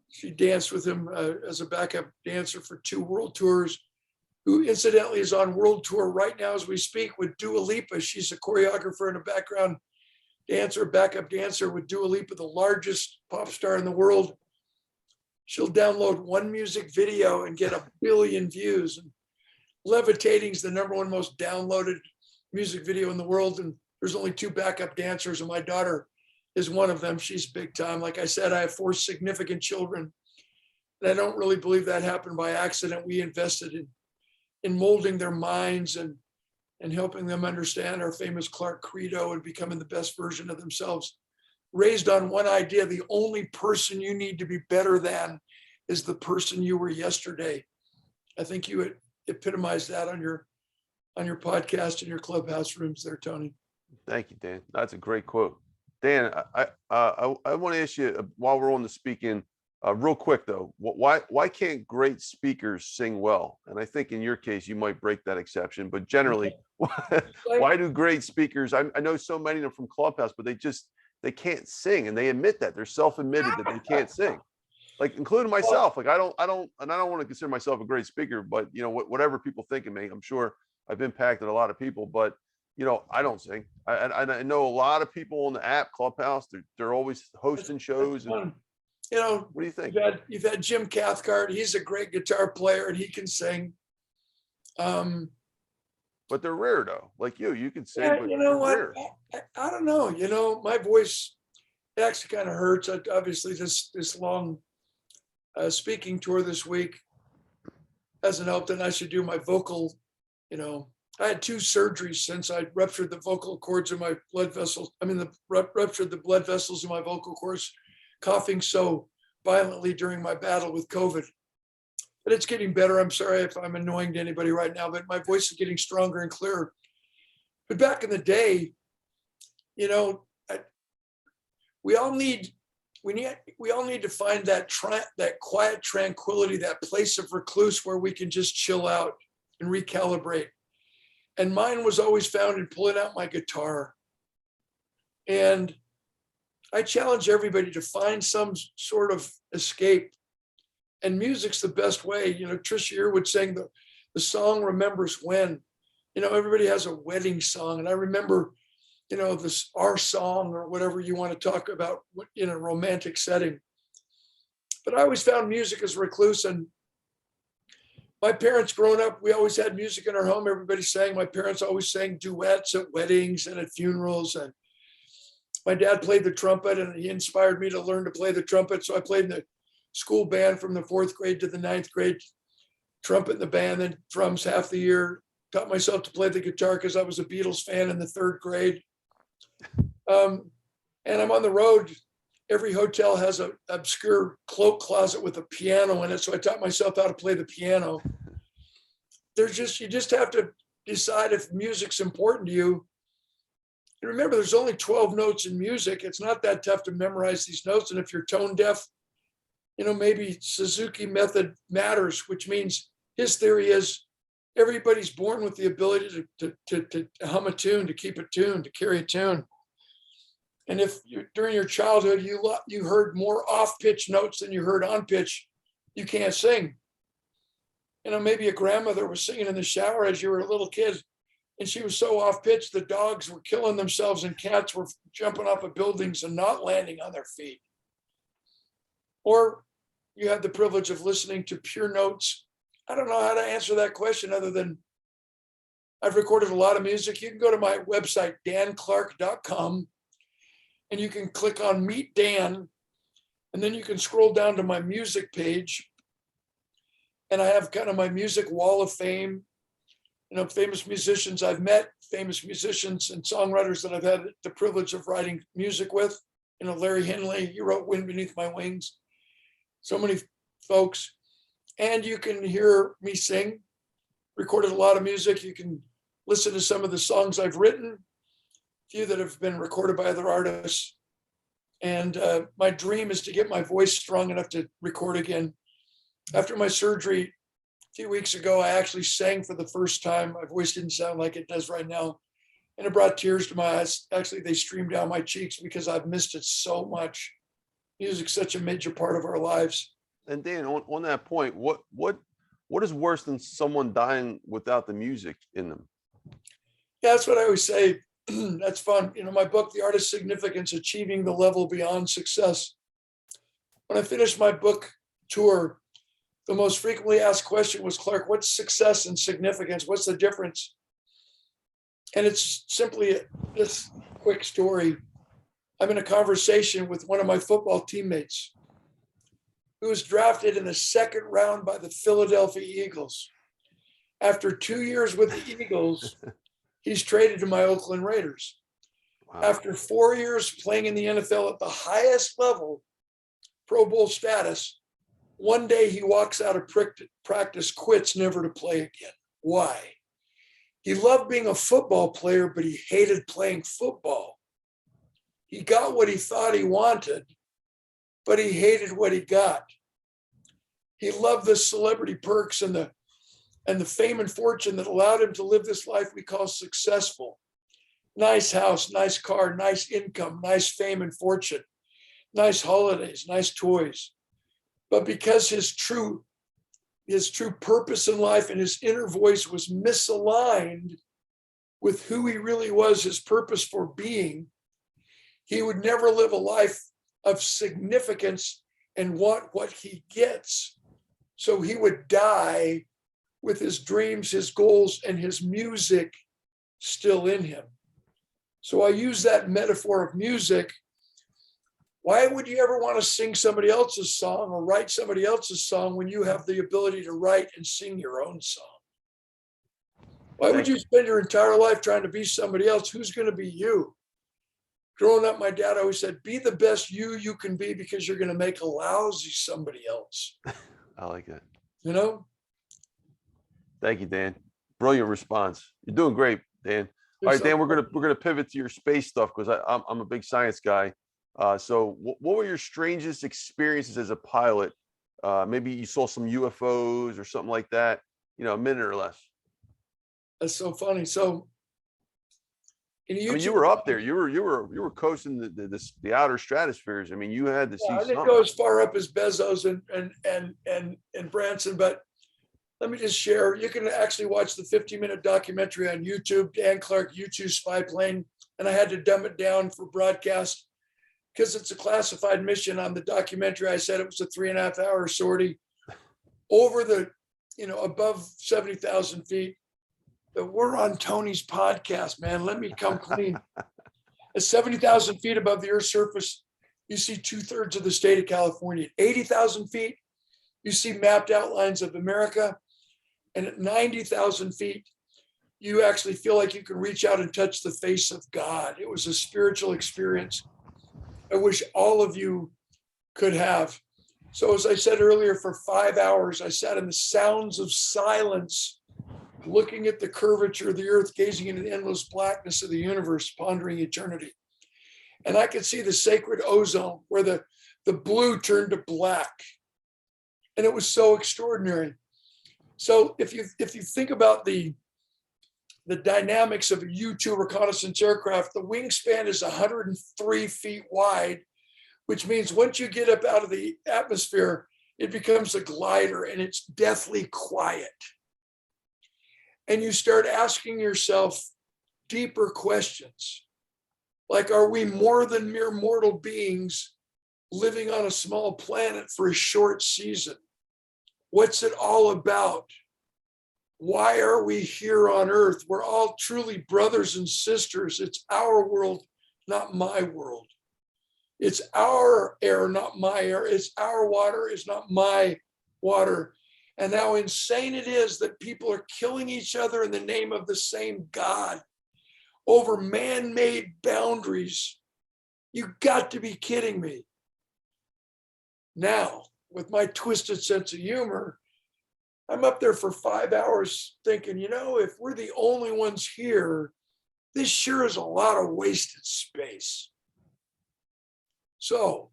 Speaker 2: she danced with him as a backup dancer for 2 world tours, who incidentally is on world tour right now as we speak with Dua Lipa. She's a choreographer and a background dancer, backup dancer with Dua Lipa, the largest pop star in the world. She'll download 1 music video and get 1 billion views. And Levitating's the #1 most downloaded music video in the world. And there's only 2 backup dancers, and my daughter is one of them. She's big time. Like I said, I have 4 significant children. And I don't really believe that happened by accident. We invested in molding their minds and helping them understand our famous Clark credo and becoming the best version of themselves. Raised on one idea: the only person you need to be better than is the person you were yesterday. I think you epitomized that on your podcast and your clubhouse rooms there, Tony.
Speaker 1: Thank you, Dan. That's a great quote. Dan, I want to ask you, while we're on the speaking, real quick though, why can't great speakers sing well? And I think in your case, you might break that exception, but generally, why do great speakers, I know so many of them from Clubhouse, but they can't sing, and they admit that. They're self-admitted that they can't sing. Like, including myself. Like, I don't want to consider myself a great speaker, but you know, whatever people think of me, I'm sure I've impacted a lot of people, but you know, I don't sing. I know a lot of people on the app Clubhouse. They're always hosting shows. And,
Speaker 2: you know,
Speaker 1: what do you think?
Speaker 2: You've had Jim Cathcart. He's a great guitar player and he can sing.
Speaker 1: But they're rare though. Like you can sing.
Speaker 2: Yeah,
Speaker 1: but
Speaker 2: you know what?
Speaker 1: rare.
Speaker 2: I don't know. You know, my voice actually kind of hurts. Obviously, this long speaking tour this week hasn't helped, and I should do my vocal. You know, I had 2 surgeries since I ruptured the vocal cords in my blood vessels. I mean, ruptured the blood vessels in my vocal cords, coughing so violently during my battle with COVID. But it's getting better. I'm sorry if I'm annoying to anybody right now, but my voice is getting stronger and clearer. But back in the day, you know, we all need to find that quiet tranquility, that place of recluse where we can just chill out and recalibrate. And mine was always found in pulling out my guitar. And I challenge everybody to find some sort of escape. And music's the best way. You know, Trisha Yearwood sang the song Remembers When. You know, everybody has a wedding song. And I remember, you know, this our song or whatever you want to talk about in a romantic setting. But I always found music as recluse. And my parents growing up, we always had music in our home. Everybody sang. My parents always sang duets at weddings and at funerals. And my dad played the trumpet, and he inspired me to learn to play the trumpet. So I played in the school band from the 4th grade to the 9th grade, trumpet in the band, then drums half the year. Taught myself to play the guitar because I was a Beatles fan in the 3rd grade. And I'm on the road. Every hotel has an obscure cloak closet with a piano in it. So I taught myself how to play the piano. You just have to decide if music's important to you. And remember, there's only 12 notes in music. It's not that tough to memorize these notes. And if you're tone deaf, you know, maybe Suzuki method matters, which means his theory is everybody's born with the ability to hum a tune, to keep a tune, to carry a tune. And if during your childhood you heard more off-pitch notes than you heard on-pitch, you can't sing. You know, maybe a grandmother was singing in the shower as you were a little kid, and she was so off-pitch, the dogs were killing themselves and cats were jumping off of buildings and not landing on their feet. Or you had the privilege of listening to pure notes. I don't know how to answer that question other than I've recorded a lot of music. You can go to my website, danclark.com, and you can click on Meet Dan, and then you can scroll down to my music page. And I have kind of my music wall of fame, you know, famous musicians I've met, famous musicians and songwriters that I've had the privilege of writing music with. You know, Larry Henley, he wrote Wind Beneath My Wings. So many folks. And you can hear me sing, recorded a lot of music. You can listen to some of the songs I've written, a few that have been recorded by other artists. And my dream is to get my voice strong enough to record again. After my surgery, few weeks ago, I actually sang for the first time. My voice didn't sound like it does right now. And it brought tears to my eyes. Actually, they streamed down my cheeks because I've missed it so much. Music's such a major part of our lives.
Speaker 1: And Dan, on that point, what is worse than someone dying without the music in them?
Speaker 2: Yeah, that's what I always say. That's fun. My book, The Art of Significance, Achieving the Level Beyond Success. When I finished my book tour, the most frequently asked question was, Clark, what's success and significance? What's the difference? And it's simply this quick story. I'm in a conversation with one of my football teammates who was drafted in the second round by the Philadelphia Eagles. After 2 years with the Eagles, he's traded to my Oakland Raiders. Wow. After 4 years playing in the NFL at the highest level, Pro Bowl status, one day he walks out of practice, quits, never to play again. Why? He loved being a football player, but he hated playing football. He got what he thought he wanted, but he hated what he got. He loved the celebrity perks and the fame and fortune that allowed him to live this life we call successful. Nice house, nice car, nice income, nice fame and fortune, nice holidays, nice toys. But because his true purpose in life and his inner voice was misaligned with who he really was, his purpose for being, he would never live a life of significance and want what he gets. So he would die with his dreams, his goals, and his music still in him. So I use that metaphor of music. Why would you ever want to sing somebody else's song or write somebody else's song when you have the ability to write and sing your own song? Why would you spend your entire life trying to be somebody else? Who's going to be you? Growing up, my dad always said, be the best you can be, because you're going to make a lousy somebody else.
Speaker 1: I like that. Thank you, Dan. Brilliant response. You're doing great, Dan. All right, Dan, we're gonna pivot to your space stuff, because I'm a big science guy. So what were your strangest experiences as a pilot? Maybe you saw some UFOs or something like that, a minute or less.
Speaker 2: That's so funny. So
Speaker 1: you were up there. You were coasting the outer stratospheres. You had to see
Speaker 2: I didn't
Speaker 1: something.
Speaker 2: go as far up as Bezos and Branson, but let me just share. You can actually watch the 50-minute documentary on YouTube, Dan Clark, U-2 Spy Plane, and I had to dumb it down for broadcast because it's a classified mission. On the documentary, I said it was a 3.5-hour sortie over the, above 70,000 feet. We're on Tony's podcast, man. Let me come clean. At 70,000 feet above the Earth's surface, you see 2/3 of the state of California. At 80,000 feet, you see mapped outlines of America. And at 90,000 feet, you actually feel like you can reach out and touch the face of God. It was a spiritual experience I wish all of you could have. So as I said earlier, for 5 hours, I sat in the sounds of silence, looking at the curvature of the earth, gazing into the endless blackness of the universe, pondering eternity. And I could see the sacred ozone where the blue turned to black. And it was so extraordinary. So if you think about the dynamics of a U-2 reconnaissance aircraft, the wingspan is 103 feet wide, which means once you get up out of the atmosphere, it becomes a glider and it's deathly quiet. And you start asking yourself deeper questions, like, are we more than mere mortal beings living on a small planet for a short season? What's it all about? Why are we here on Earth? We're all truly brothers and sisters. It's our world, not my world. It's our air, not my air. It's our water, it's not my water. And how insane it is that people are killing each other in the name of the same God over man-made boundaries. You got to be kidding me. Now, with my twisted sense of humor, I'm up there for 5 hours thinking, if we're the only ones here, this sure is a lot of wasted space. So,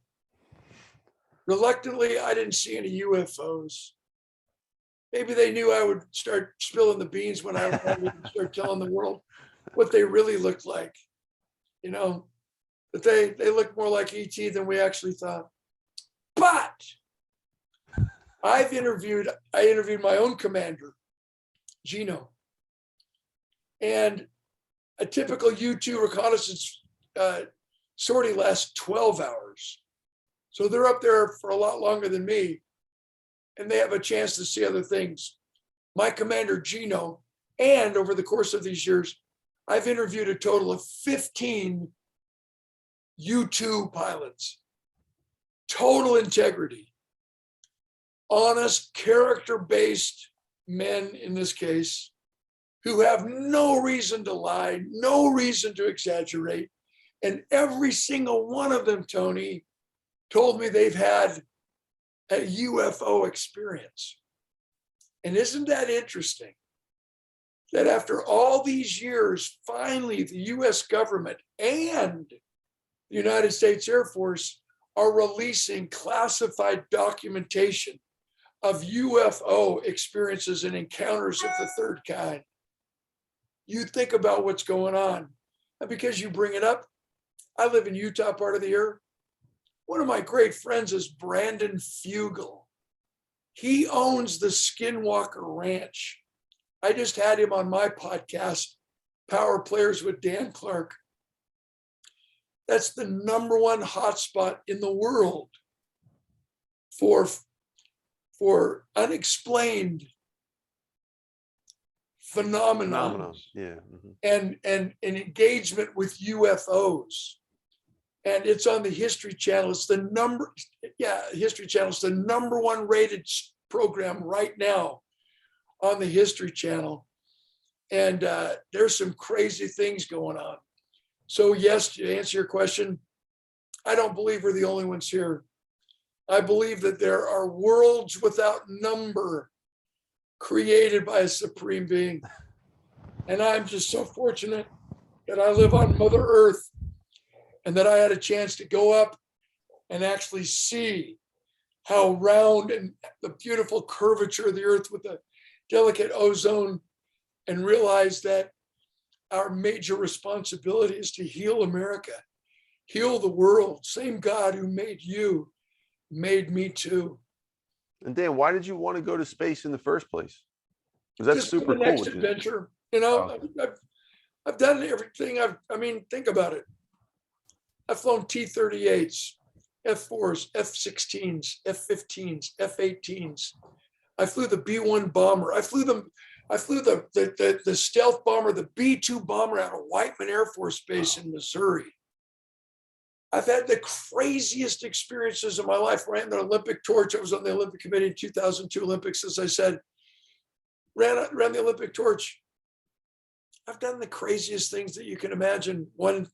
Speaker 2: reluctantly, I didn't see any UFOs. Maybe they knew I would start spilling the beans when I would start telling the world what they really looked like, you know, but they look more like ET than we actually thought. But I interviewed my own commander, Gino, and a typical U-2 reconnaissance sortie lasts 12 hours. So they're up there for a lot longer than me, and they have a chance to see other things. My commander, Gino, and over the course of these years, I've interviewed a total of 15 U-2 pilots. Total integrity, honest, character-based men in this case, who have no reason to lie, no reason to exaggerate. And every single one of them, Tony, told me they've had a UFO experience. And isn't that interesting? That after all these years, finally the US government and the United States Air Force are releasing classified documentation of UFO experiences and encounters of the third kind. You think about what's going on. And because you bring it up, I live in Utah part of the year. One of my great friends is Brandon Fugel. He owns the Skinwalker Ranch. I just had him on my podcast, Power Players with Dan Clark. That's the #1 hotspot in the world for unexplained phenomena.
Speaker 1: Yeah.
Speaker 2: And engagement with UFOs. And it's on the History Channel. It's the History Channel. It's the #1 rated program right now on the History Channel. And there's some crazy things going on. So yes, to answer your question, I don't believe we're the only ones here. I believe that there are worlds without number created by a supreme being. And I'm just so fortunate that I live on Mother Earth and that I had a chance to go up and actually see how round and the beautiful curvature of the earth with the delicate ozone, and realize that our major responsibility is to heal America, heal the world. Same God who made you made me too.
Speaker 1: And Dan, why did you want to go to space in the first place? Because that's
Speaker 2: Just
Speaker 1: super
Speaker 2: the next
Speaker 1: cool.
Speaker 2: adventure. You know, I've done everything. I mean, think about it. I've flown T-38s, F-4s, F-16s, F-15s, F-18s. I flew the B-1 bomber. I flew the stealth bomber, the B-2 bomber out of Whiteman Air Force Base in Missouri. I've had the craziest experiences of my life. Ran the Olympic torch. I was on the Olympic Committee in 2002 Olympics. As I said, ran the Olympic torch. I've done the craziest things that you can imagine. Won,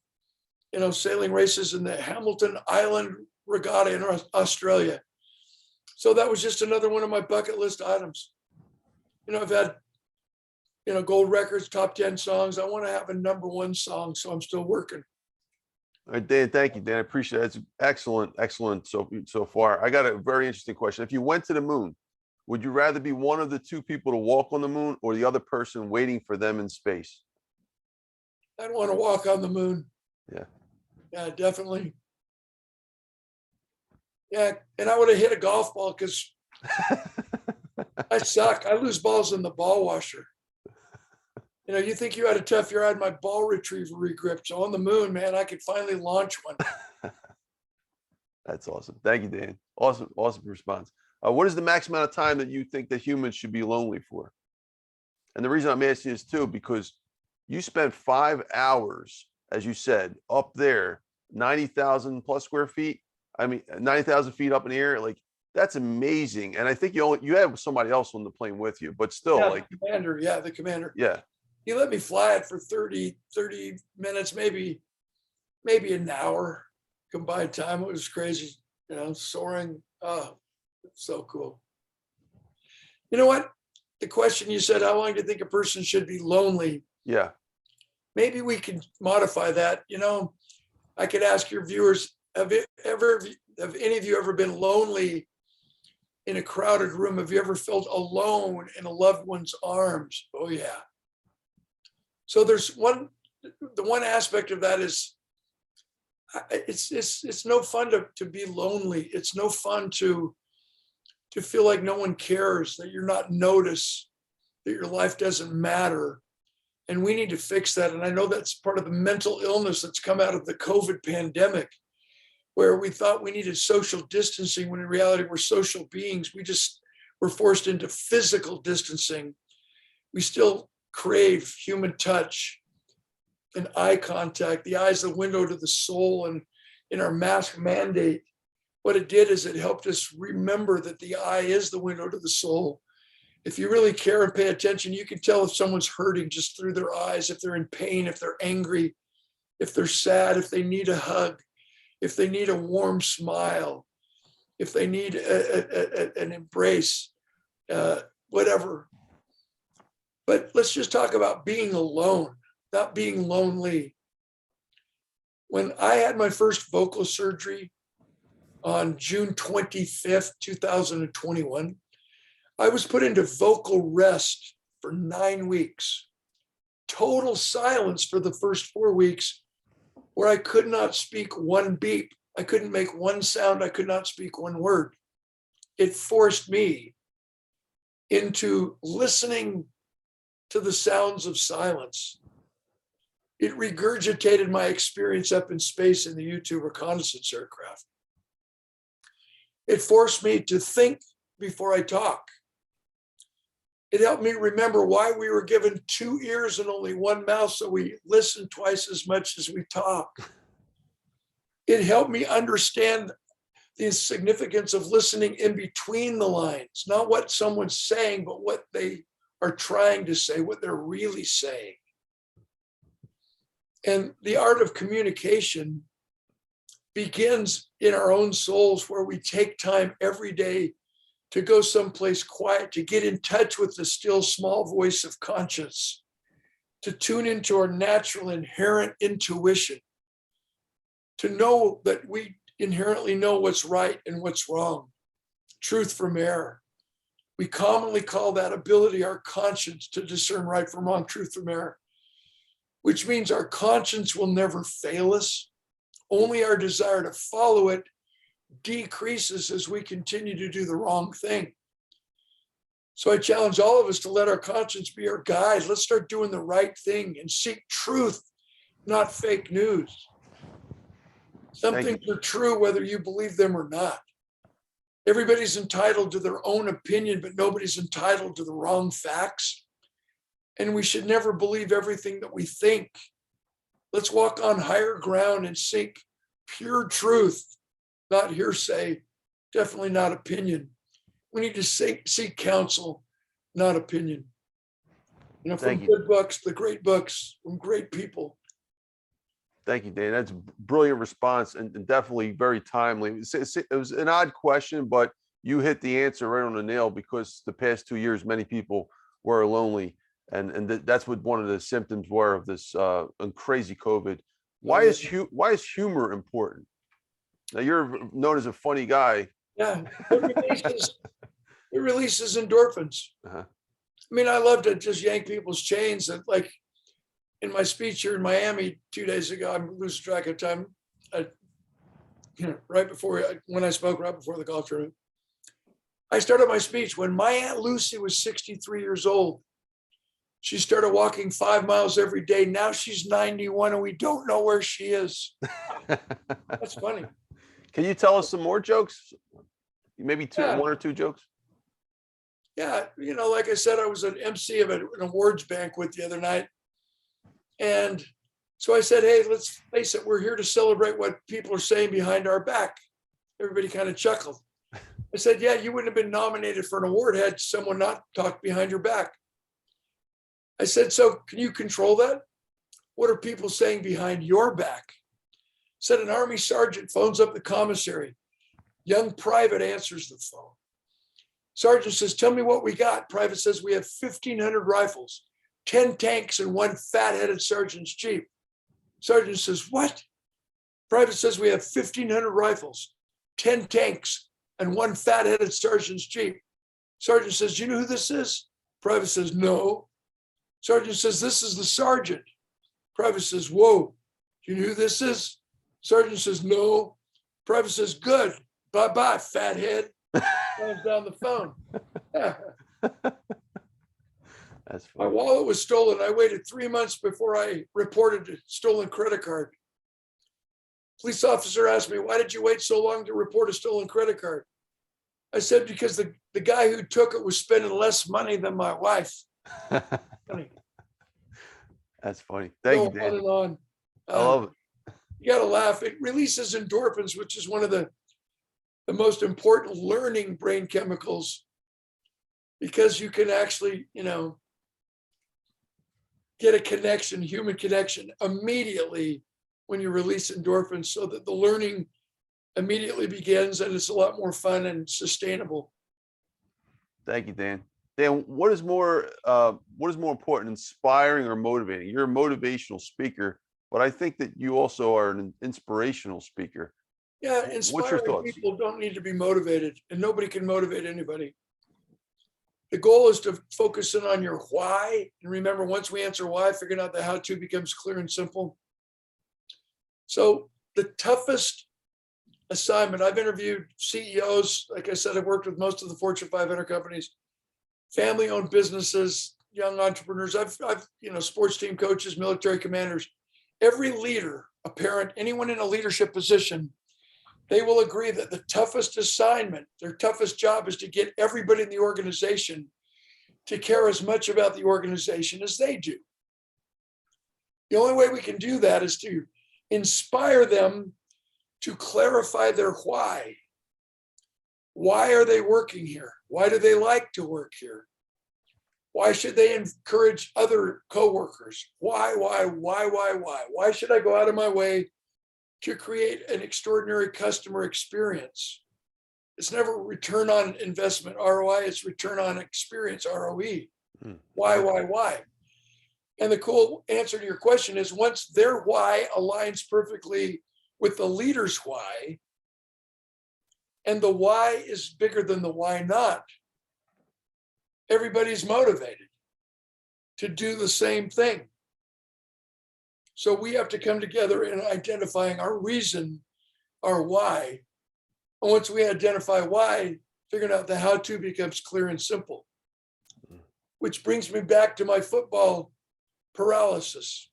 Speaker 2: sailing races in the Hamilton Island Regatta in Australia. So that was just another one of my bucket list items. I've had, gold records, top 10 songs. I want to have a #1 song, so I'm still working.
Speaker 1: All right, Dan, thank you, Dan. I appreciate it. That's excellent so far. I got a very interesting question. If you went to the moon, would you rather be one of the two people to walk on the moon or the other person waiting for them in space?
Speaker 2: I'd want to walk on the moon.
Speaker 1: Yeah.
Speaker 2: Yeah, definitely. Yeah, and I would have hit a golf ball because I suck. I lose balls in the ball washer. You think you had a tough year, I had my ball retriever regripped. So on the moon, man, I could finally launch one.
Speaker 1: That's awesome. Thank you, Dan. Awesome response. What is the max amount of time that you think that humans should be lonely for? And the reason I'm asking is too, because you spent 5 hours, as you said, up there, 90,000 plus square feet. I mean, 90,000 feet up in the air. Like, that's amazing. And I think you had somebody else on the plane with you, but still,
Speaker 2: yeah,
Speaker 1: like
Speaker 2: the commander. Yeah, the commander.
Speaker 1: Yeah.
Speaker 2: He let me fly it for 30 minutes, maybe an hour combined time. It was crazy, soaring. Oh, so cool. You know what? The question you said, how long do you think a person should be lonely?
Speaker 1: Yeah.
Speaker 2: Maybe we can modify that. I could ask your viewers, have any of you ever been lonely in a crowded room? Have you ever felt alone in a loved one's arms? Oh yeah. So there's the one aspect of that is it's no fun to be lonely. It's no fun to feel like no one cares, that you're not noticed, that your life doesn't matter. And we need to fix that. And I know that's part of the mental illness that's come out of the COVID pandemic, where we thought we needed social distancing when in reality we're social beings. We just were forced into physical distancing. We still crave human touch and eye contact. The eye is the window to the soul. And in our mask mandate, what it did is it helped us remember that the eye is the window to the soul. If you really care and pay attention, you can tell if someone's hurting just through their eyes, if they're in pain, if they're angry, if they're sad, if they need a hug, if they need a warm smile, if they need an embrace, whatever. But let's just talk about being alone, not being lonely. When I had my first vocal surgery on June 25th, 2021, I was put into vocal rest for 9 weeks, total silence for the first 4 weeks, where I could not speak one beep. I couldn't make one sound. I could not speak one word. It forced me into listening to the sounds of silence. It regurgitated my experience up in space in the U-2 reconnaissance aircraft. It forced me to think before I talk. It helped me remember why we were given 2 ears and only 1 mouth, so we listen twice as much as we talk. It helped me understand the significance of listening in between the lines, not what someone's saying, but what they are trying to say, what they're really saying. And the art of communication begins in our own souls, where we take time every day to go someplace quiet, to get in touch with the still small voice of conscience, to tune into our natural inherent intuition, to know that we inherently know what's right and what's wrong, truth from error. We commonly call that ability our conscience to discern right from wrong, truth from error, which means our conscience will never fail us. Only our desire to follow it decreases as we continue to do the wrong thing. So I challenge all of us to let our conscience be our guide. Let's start doing the right thing and seek truth, not fake news. Some things are true whether you believe them or not. Everybody's entitled to their own opinion, but nobody's entitled to the wrong facts. And we should never believe everything that we think. Let's walk on higher ground and seek pure truth, not hearsay, definitely not opinion. We need to seek counsel, not opinion. You know, from good books, the great books, from great people.
Speaker 1: Thank you, Dan. That's a brilliant response and definitely very timely. It was an odd question, but you hit the answer right on the nail, because the past 2 years, many people were lonely. And that's what one of the symptoms were of this crazy COVID. Why is humor important? Now, you're known as a funny guy.
Speaker 2: Yeah, it releases endorphins. I mean, I love to just yank people's chains. And like in my speech here in Miami 2 days ago, I'm losing track of time. When I spoke right before the golf tournament, I started my speech when my Aunt Lucy was 63 years old. She started walking 5 miles every day. Now she's 91 and we don't know where she is. That's funny.
Speaker 1: Can you tell us some more jokes? Maybe one or two jokes?
Speaker 2: Yeah. You know, like I said, I was an MC of an awards banquet the other night. And so I said, hey, let's face it, we're here to celebrate what people are saying behind our back. Everybody kind of chuckled. I said, yeah, you wouldn't have been nominated for an award had someone not talked behind your back. I said, so can you control that? What are people saying behind your back? Said an Army sergeant phones up the commissary. Young private answers the phone. Sergeant says, tell me what we got. Private says, we have 1,500 rifles, 10 tanks, and 1 fat-headed sergeant's jeep. Sergeant says, what? Private says, we have 1,500 rifles, 10 tanks, and one fat-headed sergeant's jeep. Sergeant says, "Do you know who this is?" Private says, "No." Sergeant says, "This is the sergeant." Private says, "Whoa, do you know who this is?" Sergeant says, "No." Private says, "Good, bye-bye, fathead." Hands down the phone.
Speaker 1: That's
Speaker 2: My
Speaker 1: funny.
Speaker 2: wallet was stolen. I waited 3 months before I reported a stolen credit card. Police officer asked me, "Why did you wait so long to report a stolen credit card?" I said, "Because the guy who took it was spending less money than my wife." Funny.
Speaker 1: That's funny. Thank you,
Speaker 2: Go on
Speaker 1: Dan.
Speaker 2: and on.
Speaker 1: I love it.
Speaker 2: You got to laugh. It releases endorphins, which is one of the most important learning brain chemicals, because you can actually, get a connection, human connection, immediately when you release endorphins, so that the learning immediately begins and it's a lot more fun and sustainable.
Speaker 1: Thank you, Dan. Dan, what is more important, inspiring or motivating? You're a motivational speaker, but I think that you also are an inspirational speaker.
Speaker 2: Yeah,
Speaker 1: What's your
Speaker 2: inspiring
Speaker 1: thoughts?
Speaker 2: people don't need to be motivated, and nobody can motivate anybody. The goal is to focus in on your why. And remember, once we answer why, figuring out the how-to becomes clear and simple. So the toughest assignment, I've interviewed CEOs. Like I said, I've worked with most of the Fortune 500 companies, family-owned businesses, young entrepreneurs. I've sports team coaches, military commanders. Every leader, a parent, anyone in a leadership position, they will agree that the toughest assignment, their toughest job, is to get everybody in the organization to care as much about the organization as they do. The only way we can do that is to inspire them to clarify their why. Why are they working here? Why do they like to work here? Why should they encourage other coworkers? Why? Why should I go out of my way to create an extraordinary customer experience? It's never return on investment, ROI, it's return on experience, ROE. Why? And the cool answer to your question is, once their why aligns perfectly with the leader's why, and the why is bigger than the why not, everybody's motivated to do the same thing. So we have to come together in identifying our reason, our why. And once we identify why, figuring out the how-to becomes clear and simple. Which brings me back to my football paralysis.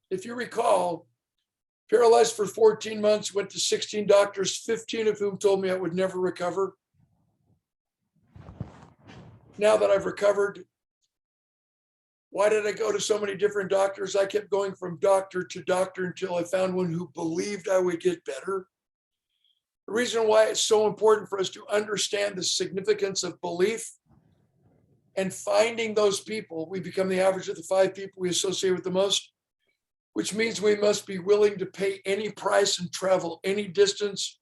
Speaker 2: If you recall, paralyzed for 14 months, went to 16 doctors, 15 of whom told me I would never recover. Now that I've recovered, why did I go to so many different doctors? I kept going from doctor to doctor until I found one who believed I would get better. The reason why it's so important for us to understand the significance of belief and finding those people, we become the average of the 5 people we associate with the most, which means we must be willing to pay any price and travel any distance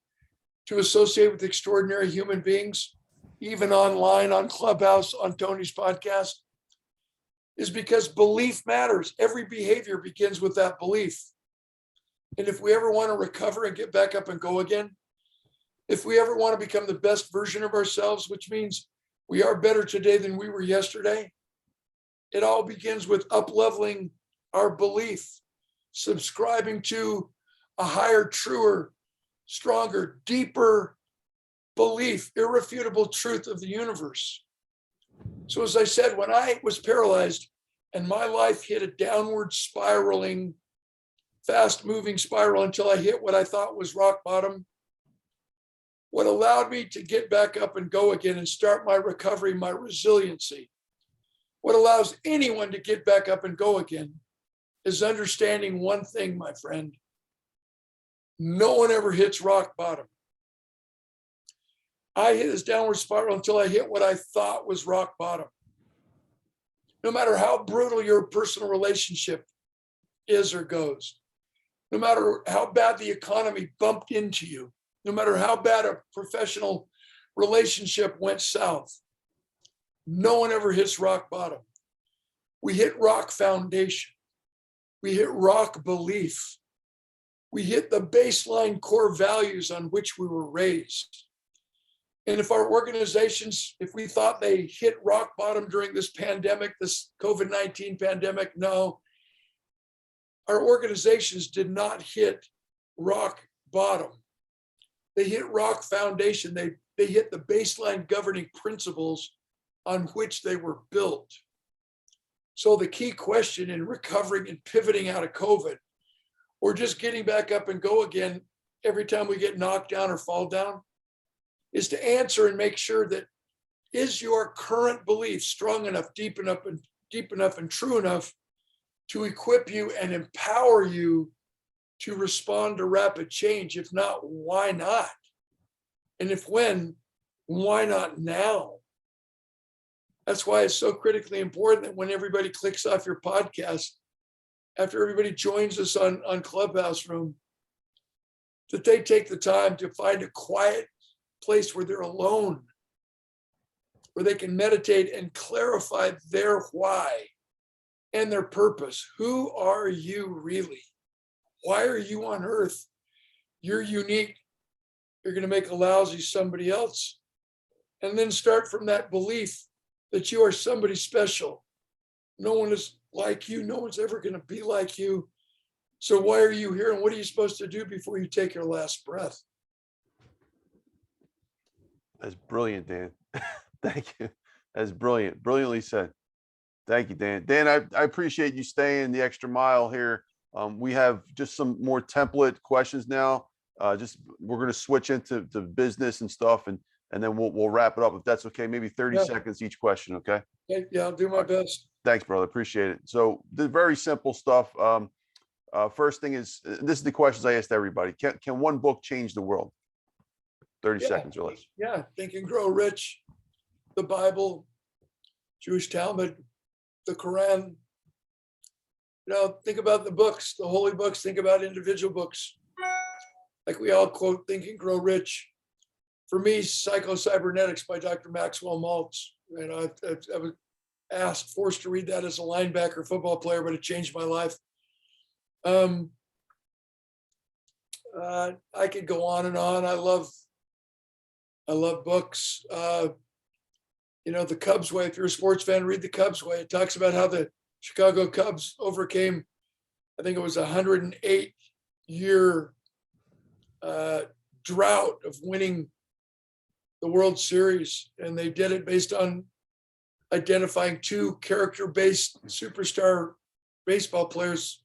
Speaker 2: to associate with extraordinary human beings, even online, on Clubhouse, on Tony's podcast, is because belief matters. Every behavior begins with that belief. And if we ever want to recover and get back up and go again, if we ever want to become the best version of ourselves, which means we are better today than we were yesterday, it all begins with up-leveling our belief, subscribing to a higher, truer, stronger, deeper belief, irrefutable truth of the universe. So as I said, when I was paralyzed and my life hit a downward spiraling, fast-moving spiral until I hit what I thought was rock bottom, what allowed me to get back up and go again and start my recovery, my resiliency, what allows anyone to get back up and go again, is understanding one thing, my friend. No one ever hits rock bottom. I hit this downward spiral until I hit what I thought was rock bottom. No matter how brutal your personal relationship is or goes, no matter how bad the economy bumped into you, no matter how bad a professional relationship went south, no one ever hits rock bottom. We hit rock foundation. We hit rock belief. We hit the baseline core values on which we were raised. And if our organizations, if we thought they hit rock bottom during this pandemic, this COVID-19 pandemic, no, our organizations did not hit rock bottom. They hit rock foundation. They hit the baseline governing principles on which they were built. So the key question in recovering and pivoting out of COVID, or just getting back up and go again every time we get knocked down or fall down, is to answer and make sure that, is your current belief strong enough, deep enough, and true enough to equip you and empower you to respond to rapid change? If not, why not? And if when, why not now? That's why it's so critically important that when everybody clicks off your podcast, after everybody joins us on Clubhouse Room, that they take the time to find a quiet place where they're alone, where they can meditate and clarify their why and their purpose. Who are you really? Why are you on earth? You're unique. You're going to make a lousy somebody else. And then start from that belief that you are somebody special. No one is like you. No one's ever going to be like you. So why are you here? And what are you supposed to do before you take your last breath?
Speaker 1: That's brilliant, Dan. Thank you. That's brilliant. Brilliantly said. Thank you, Dan. Dan, I appreciate you staying the extra mile here. We have just some more template questions now. We're going to switch into business and stuff, and then we'll wrap it up if that's okay. Maybe 30 seconds each question. Okay.
Speaker 2: Yeah, I'll do my best.
Speaker 1: Thanks, brother. Appreciate it. So the very simple stuff. First thing is, this is the questions I asked everybody. Can one book change the world? 30 seconds or less.
Speaker 2: Yeah. Think and Grow Rich, the Bible, Jewish Talmud, the Quran. Think about the books, the holy books. Think about individual books. Like we all quote Think and Grow Rich. For me, Psycho-Cybernetics by Dr. Maxwell Maltz. I was forced to read that as a linebacker football player, but it changed my life. I could go on and on. I love books. The Cubs Way. If you're a sports fan, read The Cubs Way. It talks about how the Chicago Cubs overcame, I think it was a 108-year drought of winning the World Series. And they did it based on identifying two character-based superstar baseball players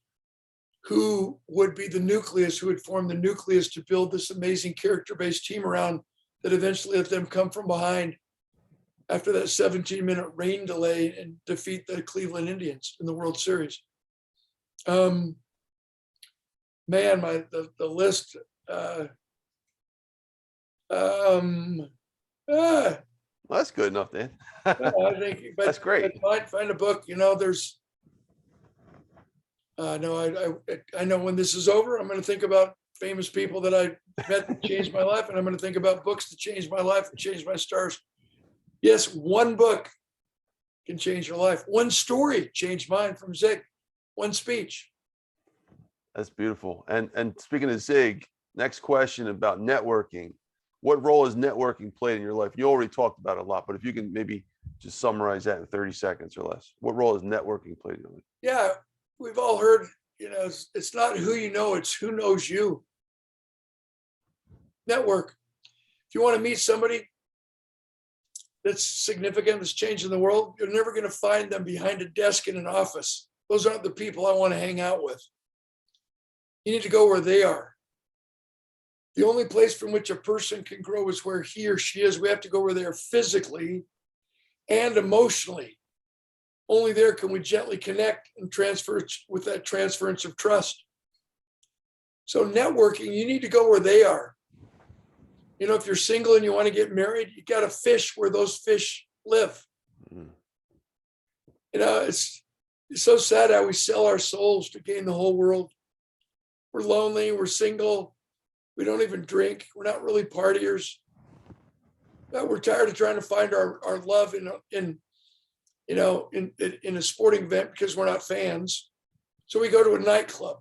Speaker 2: who would be the nucleus, who would form the nucleus to build this amazing character-based team around that eventually let them come from behind after that 17-minute rain delay and defeat the Cleveland Indians in the World Series. The list.
Speaker 1: Well, that's good enough, Dan.
Speaker 2: I think
Speaker 1: that's great.
Speaker 2: Find a book. There's. I know when this is over, I'm going to think about famous people that I met that changed my life, and I'm going to think about books that changed my life and changed my stars. Yes, one book can change your life. One story changed mine from Zig. One speech.
Speaker 1: That's beautiful. And speaking of Zig, next question about networking. What role has networking played in your life? You already talked about it a lot, but if you can maybe just summarize that in 30 seconds or less. What role has networking played in your life?
Speaker 2: Yeah, we've all heard, it's not who you know, it's who knows you. Network. If you want to meet somebody that's significant, that's changing the world, you're never going to find them behind a desk in an office. Those aren't the people I want to hang out with. You need to go where they are. The only place from which a person can grow is where he or she is. We have to go where they are physically and emotionally. Only there can we gently connect and transfer with that transference of trust. So networking, you need to go where they are. If you're single and you want to get married, you got to fish where those fish live. Mm. It's so sad how we sell our souls to gain the whole world. We're lonely, we're single, we don't even drink, we're not really partiers. We're tired of trying to find our love in a sporting event because we're not fans. So we go to a nightclub.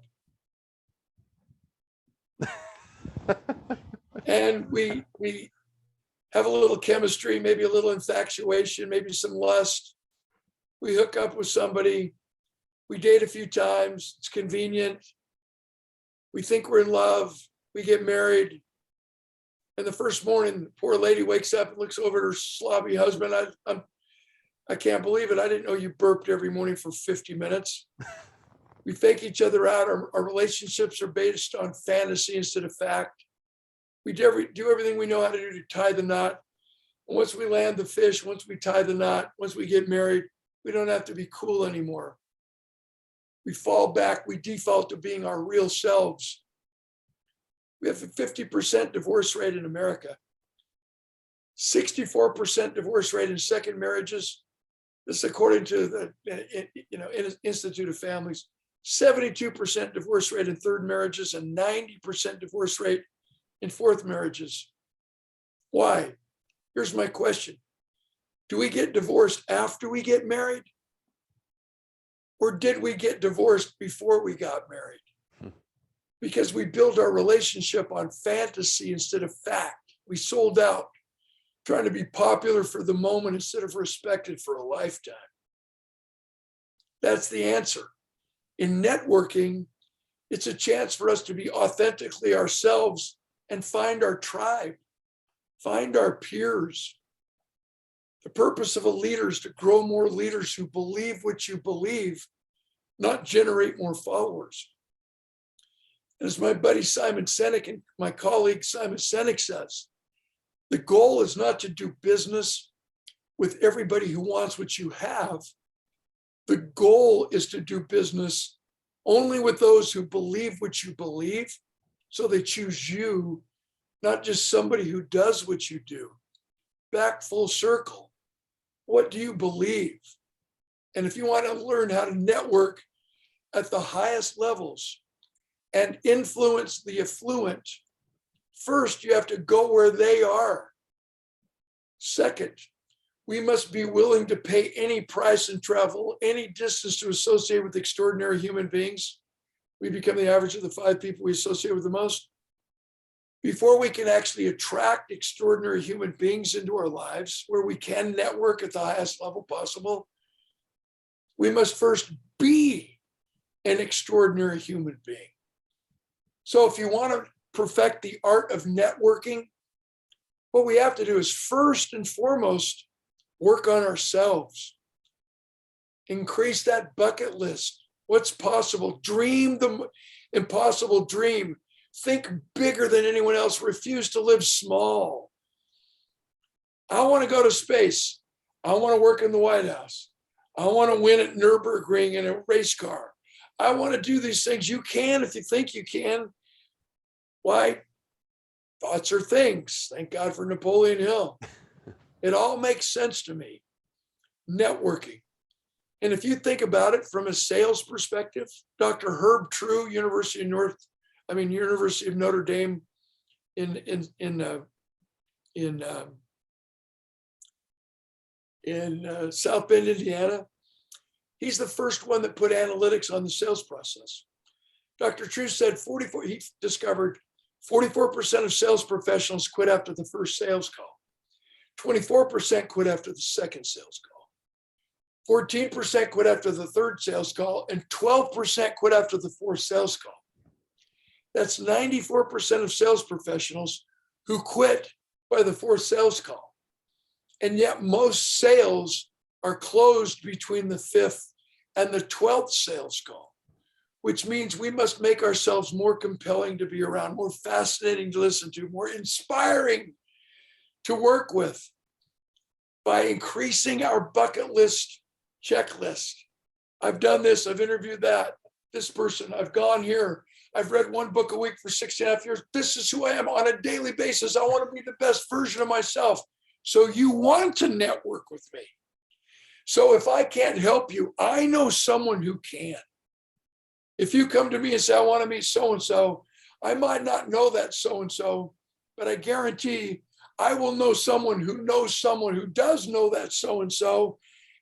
Speaker 2: And we have a little chemistry, maybe a little infatuation, maybe some lust. We hook up with somebody. We date a few times. It's convenient. We think we're in love. We get married. And the first morning, the poor lady wakes up and looks over at her slobby husband. I can't believe it. I didn't know you burped every morning for 50 minutes. We fake each other out. Our relationships are based on fantasy instead of fact. We do everything we know how to do to tie the knot. And once we land the fish, once we tie the knot, once we get married, we don't have to be cool anymore. We fall back, we default to being our real selves. We have a 50% divorce rate in America, 64% divorce rate in second marriages. This is according to the Institute of Families. 72% divorce rate in third marriages and 90% divorce rate in fourth marriages. Why? Here's my question. Do we get divorced after we get married? Or did we get divorced before we got married? Because we built our relationship on fantasy instead of fact. We sold out, trying to be popular for the moment instead of respected for a lifetime. That's the answer. In networking, it's a chance for us to be authentically ourselves and find our tribe, find our peers. The purpose of a leader is to grow more leaders who believe what you believe, not generate more followers. As my buddy Simon Sinek and my colleague Simon Sinek says, the goal is not to do business with everybody who wants what you have. The goal is to do business only with those who believe what you believe, so they choose you, not just somebody who does what you do. Back full circle. What do you believe? And if you want to learn how to network at the highest levels and influence the affluent, first, you have to go where they are. Second, we must be willing to pay any price and travel any distance to associate with extraordinary human beings. We become the average of the 5 people we associate with the most. Before we can actually attract extraordinary human beings into our lives, where we can network at the highest level possible, we must first be an extraordinary human being. So if you want to perfect the art of networking, what we have to do is first and foremost, work on ourselves. Increase that bucket list. What's possible? Dream the impossible dream. Think bigger than anyone else. Refuse to live small. I want to go to space. I want to work in the White House. I want to win at Nürburgring in a race car. I want to do these things. You can if you think you can. Why? Thoughts are things. Thank God for Napoleon Hill. It all makes sense to me. Networking. And if you think about it from a sales perspective, Dr. Herb True, University of Notre Dame in South Bend, Indiana, he's the first one that put analytics on the sales process. Dr. True said he discovered 44% of sales professionals quit after the first sales call. 24% quit after the second sales call. 14% quit after the third sales call, and 12% quit after the fourth sales call. That's 94% of sales professionals who quit by the fourth sales call. And yet most sales are closed between the fifth and the 12th sales call, which means we must make ourselves more compelling to be around, more fascinating to listen to, more inspiring to work with by increasing our bucket list checklist. I've done this, I've interviewed this person, I've gone here, I've read one book a week for 6.5 years. This is who I am on a daily basis. I want to be the best version of myself. So you want to network with me. So if I can't help you, I know someone who can. If you come to me and say, I want to meet so-and-so, I might not know that so-and-so, but I guarantee I will know someone who knows someone who does know that so-and-so,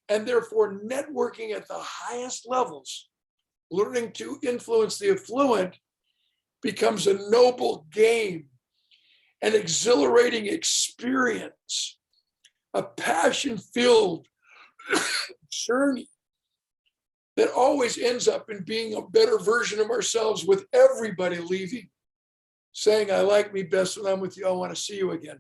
Speaker 2: and therefore networking at the highest levels, learning to influence the affluent becomes a noble game. an exhilarating experience, a passion-filled journey that always ends up in being a better version of ourselves, with everybody leaving saying, I like me best when I'm with you. I want to see you again.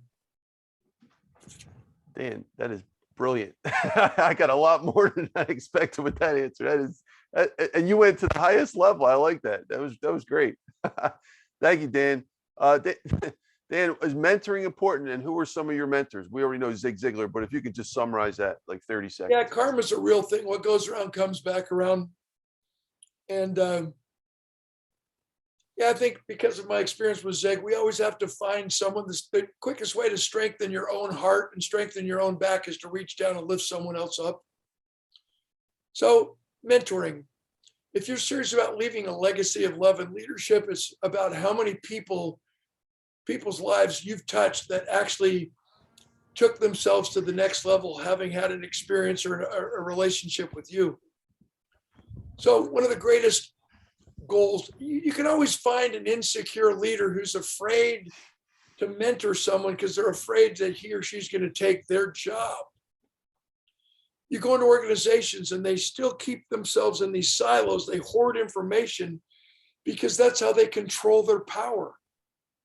Speaker 1: Dan, that is brilliant. I got a lot more than I expected with that answer. That is, and you went to the highest level. I like that. That was great. Thank you, Dan. Dan, is mentoring important, and who are some of your mentors? We already know Zig Ziglar, but if you could just summarize that, like 30 seconds.
Speaker 2: Yeah, karma's a real thing. What goes around comes back around. And yeah, I think because of my experience with Zig, we always have to find someone. The quickest way to strengthen your own heart and strengthen your own back is to reach down and lift someone else up. So mentoring, if you're serious about leaving a legacy of love and leadership, it's about how many people's lives you've touched that actually took themselves to the next level, having had an experience or a relationship with you. So one of the greatest goals, you can always find an insecure leader who's afraid to mentor someone because they're afraid that he or she's going to take their job. You go into organizations and they still keep themselves in these silos. They hoard information because that's how they control their power.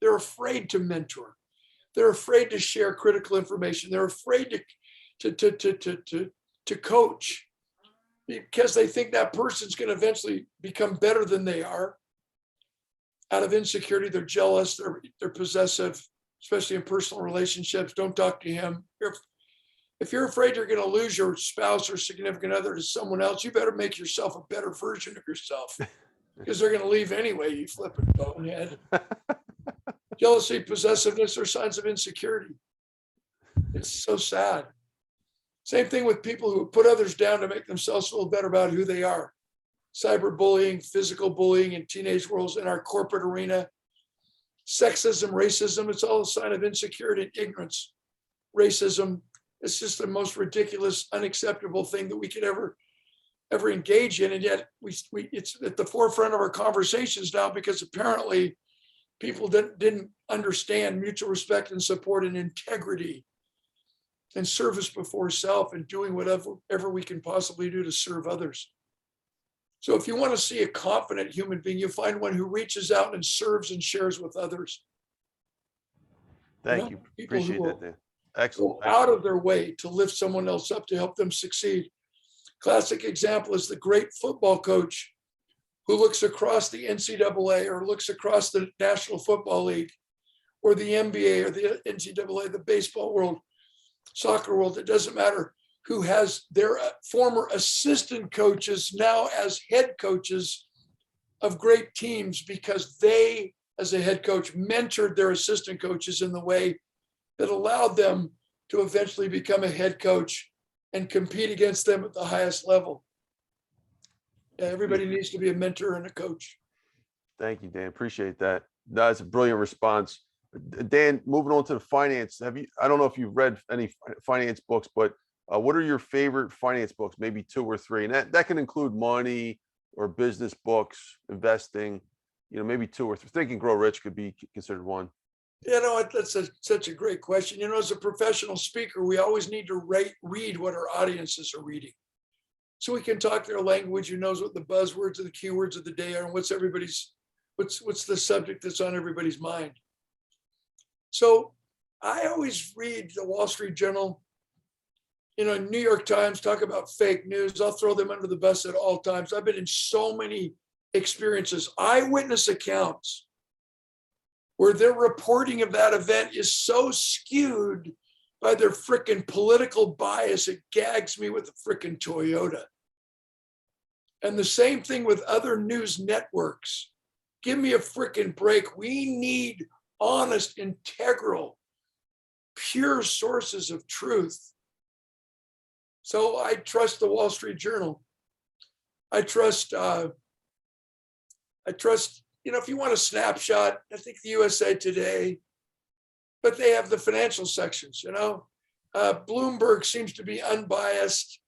Speaker 2: They're afraid to mentor. They're afraid to share critical information. They're afraid to coach because they think that person's going to eventually become better than they are. Out of insecurity, they're jealous, they're possessive, especially in personal relationships. Don't talk to him. If you're afraid you're going to lose your spouse or significant other to someone else, you better make yourself a better version of yourself, because they're going to leave anyway, you flipping bonehead. Jealousy, possessiveness are signs of insecurity. It's so sad. Same thing with people who put others down to make themselves feel better about who they are. Cyberbullying, physical bullying in teenage worlds, in our corporate arena, sexism, racism, it's all a sign of insecurity and ignorance. Racism, it's just the most ridiculous, unacceptable thing that we could ever engage in. And yet it's at the forefront of our conversations now, because apparently people didn't understand mutual respect and support and integrity and service before self, and doing whatever we can possibly do to serve others. So if you want to see a confident human being, you find one who reaches out and serves and shares with others.
Speaker 1: Thank you. Appreciate that, Dan. Excellent.
Speaker 2: Go out of their way to lift someone else up to help them succeed. Classic example is the great football coach who looks across the NCAA or looks across the National Football League or the NBA or the NCAA, the baseball world, soccer world, it doesn't matter, who has their former assistant coaches now as head coaches of great teams, because they, as a head coach, mentored their assistant coaches in the way that allowed them to eventually become a head coach and compete against them at the highest level. Yeah, everybody needs to be a mentor and a coach.
Speaker 1: Thank you, Dan. Appreciate that. That's a brilliant response. Dan, moving on to the finance. I don't know if you've read any finance books, but what are your favorite finance books? Maybe 2 or 3. And that can include money or business books, investing, maybe 2 or 3. Think and Grow Rich could be considered one.
Speaker 2: That's such a great question. As a professional speaker, we always need to read what our audiences are reading, so we can talk their language, who knows what the buzzwords or the keywords of the day are, and what's the subject that's on everybody's mind. So I always read the Wall Street Journal, New York Times, talk about fake news. I'll throw them under the bus at all times. I've been in so many experiences, eyewitness accounts, where their reporting of that event is so skewed by their frickin' political bias, it gags me with a frickin' Toyota. And the same thing with other news networks. Give me a frickin' break. We need honest, integral, pure sources of truth. So I trust the Wall Street Journal. I trust, if you want a snapshot, I think the USA Today, but they have the financial sections, Bloomberg seems to be unbiased,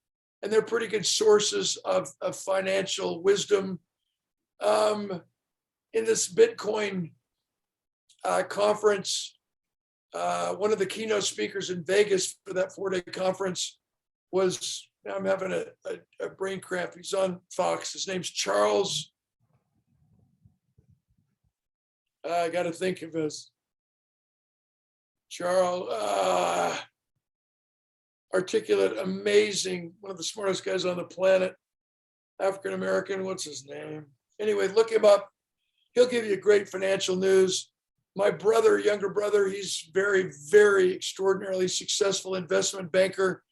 Speaker 2: and they're pretty good sources of financial wisdom. In this Bitcoin conference, One of the keynote speakers in Vegas for that 4-day conference was, I'm having a brain cramp. He's on Fox. His name's Charles. I got to think of his. Charles, articulate, amazing, one of the smartest guys on the planet, African-American. What's his name? Anyway, look him up. He'll give you great financial news. My brother, younger brother, he's very, very extraordinarily successful investment banker.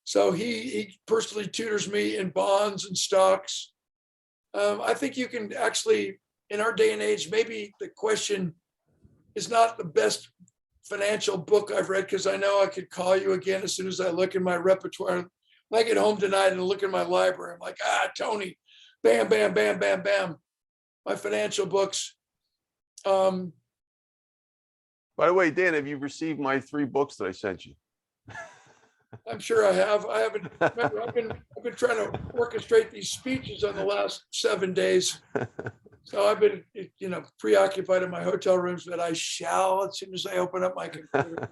Speaker 2: So he personally tutors me in bonds and stocks. I think you can actually, in our day and age, maybe the question is not the best financial book I've read, because I know I could call you again as soon as I look in my repertoire. When I get home tonight and look in my library, I'm like, Tony, bam, bam, bam, bam, bam. My financial books.
Speaker 1: By the way, Dan, have you received my 3 books that I sent you?
Speaker 2: I'm sure I have. I haven't. Remember, I've been trying to orchestrate these speeches on the last 7 days. So I've been, preoccupied in my hotel rooms, but I shall as soon as I open up my computer.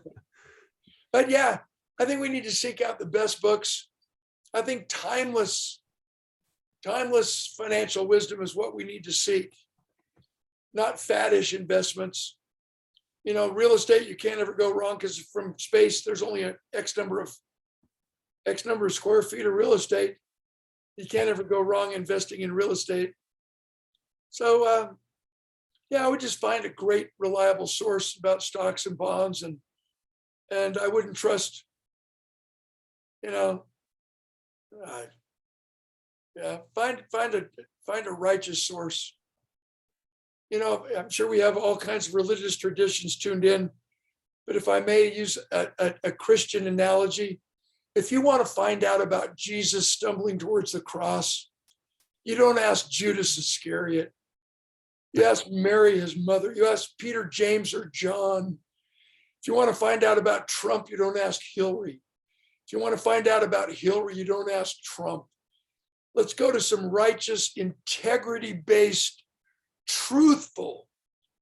Speaker 2: But yeah, I think we need to seek out the best books. I think timeless financial wisdom is what we need to seek, not faddish investments. Real estate, you can't ever go wrong, because from space, there's only an X number of square feet of real estate. You can't ever go wrong investing in real estate. So, I would just find a great, reliable source about stocks and bonds, and I wouldn't trust, find a righteous source. I'm sure we have all kinds of religious traditions tuned in, but if I may use a Christian analogy, if you want to find out about Jesus stumbling towards the cross, you don't ask Judas Iscariot. You ask Mary, his mother. You ask Peter, James, or John. If you want to find out about Trump, you don't ask Hillary. If you want to find out about Hillary, you don't ask Trump. Let's go to some righteous, integrity-based, truthful,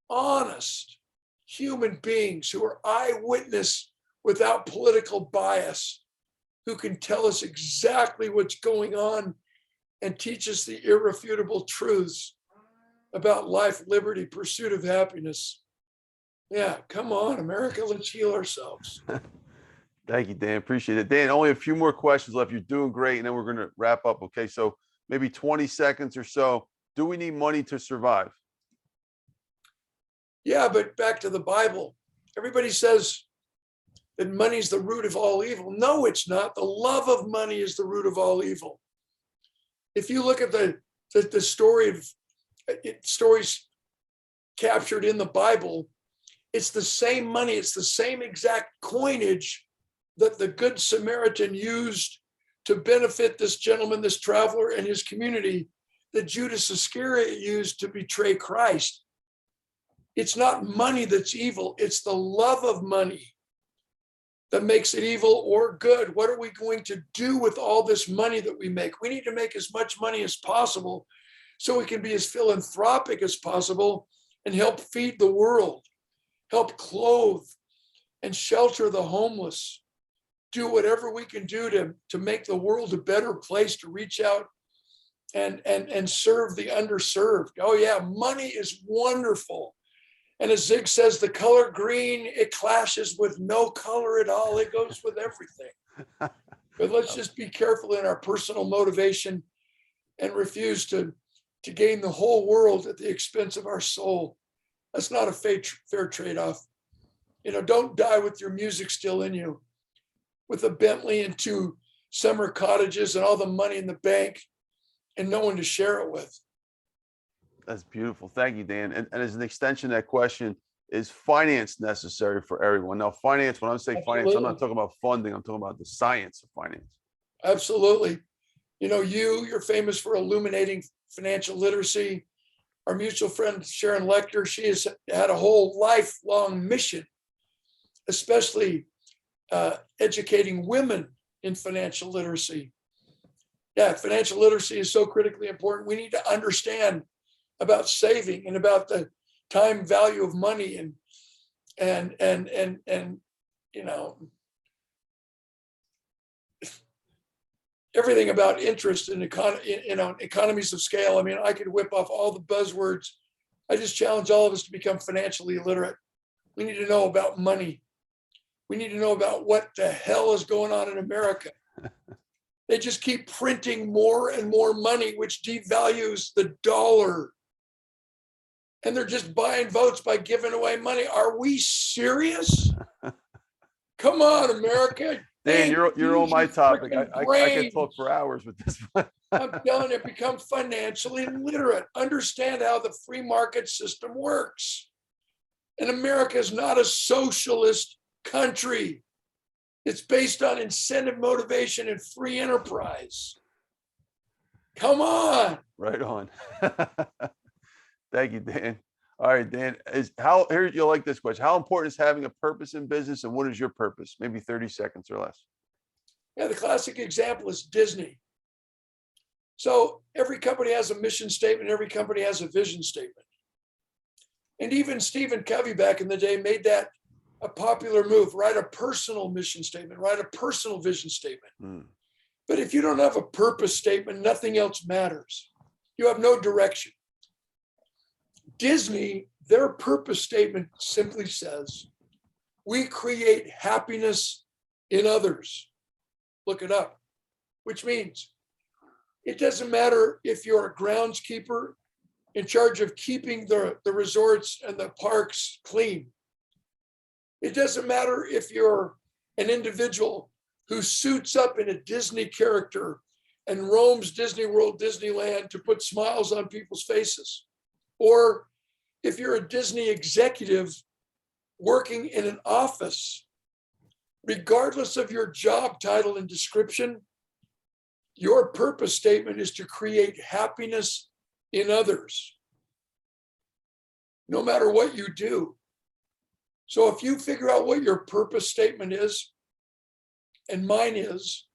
Speaker 2: honest human beings who are eyewitness without political bias, who can tell us exactly what's going on and teach us the irrefutable truths about life, liberty, pursuit of happiness. Yeah, come on, America, let's heal ourselves.
Speaker 1: Thank you, Dan. Appreciate it. Dan, only a few more questions left. You're doing great. And then we're going to wrap up. Okay. So maybe 20 seconds or so. Do we need money to survive?
Speaker 2: Yeah, but back to the Bible. Everybody says that money's the root of all evil. No, it's not. The love of money is the root of all evil. If you look at the stories captured in the Bible, it's the same money, it's the same exact coinage that the Good Samaritan used to benefit this gentleman, this traveler, and his community, that Judas Iscariot used to betray Christ. It's not money that's evil, it's the love of money that makes it evil or good. What are we going to do with all this money that we make? We need to make as much money as possible so we can be as philanthropic as possible and help feed the world, help clothe and shelter the homeless, do whatever we can do to make the world a better place, to reach out and serve the underserved. Oh yeah, money is wonderful. And as Zig says, the color green, it clashes with no color at all. It goes with everything. But let's just be careful in our personal motivation and refuse to gain the whole world at the expense of our soul. That's not a fair trade-off. Don't die with your music still in you, with a Bentley and 2 summer cottages and all the money in the bank and no one to share it with.
Speaker 1: That's beautiful. Thank you, Dan. And as an extension of that question, is finance necessary for everyone? Now, finance, when I say finance, I'm not talking about funding. I'm talking about the science of finance.
Speaker 2: Absolutely. You're famous for illuminating financial literacy. Our mutual friend, Sharon Lecter, she has had a whole lifelong mission, especially educating women in financial literacy. Yeah, financial literacy is so critically important. We need to understand about saving and about the time value of money and you know, everything about interest in economies of scale. I mean, I could whip off all the buzzwords. I just challenge all of us to become financially literate. We need to know about money. We need to know about what the hell is going on in America. They just keep printing more and more money, which devalues the dollar. And they're just buying votes by giving away money. Are we serious? Come on, America.
Speaker 1: Dan, you're on my topic. I could talk for hours with this one.
Speaker 2: I'm telling you, become financially literate. Understand how the free market system works. And America is not a socialist country. It's based on incentive, motivation, and free enterprise. Come on.
Speaker 1: Right on. Thank you, Dan. All right, Dan, here you'll like this question. How important is having a purpose in business, and what is your purpose? Maybe 30 seconds or less.
Speaker 2: Yeah, the classic example is Disney. So every company has a mission statement, every company has a vision statement. And even Stephen Covey back in the day made that a popular move, write a personal mission statement, write a personal vision statement. But if you don't have a purpose statement, nothing else matters. You have no direction. Disney, their purpose statement simply says, we create happiness in others. Look it up, which means it doesn't matter if you're a groundskeeper in charge of keeping the resorts and the parks clean. It doesn't matter if you're an individual who suits up in a Disney character and roams Disney World, Disneyland to put smiles on people's faces. Or if you're a Disney executive working in an office, regardless of your job title and description, your purpose statement is to create happiness in others, no matter what you do. So if you figure out what your purpose statement is, and mine is,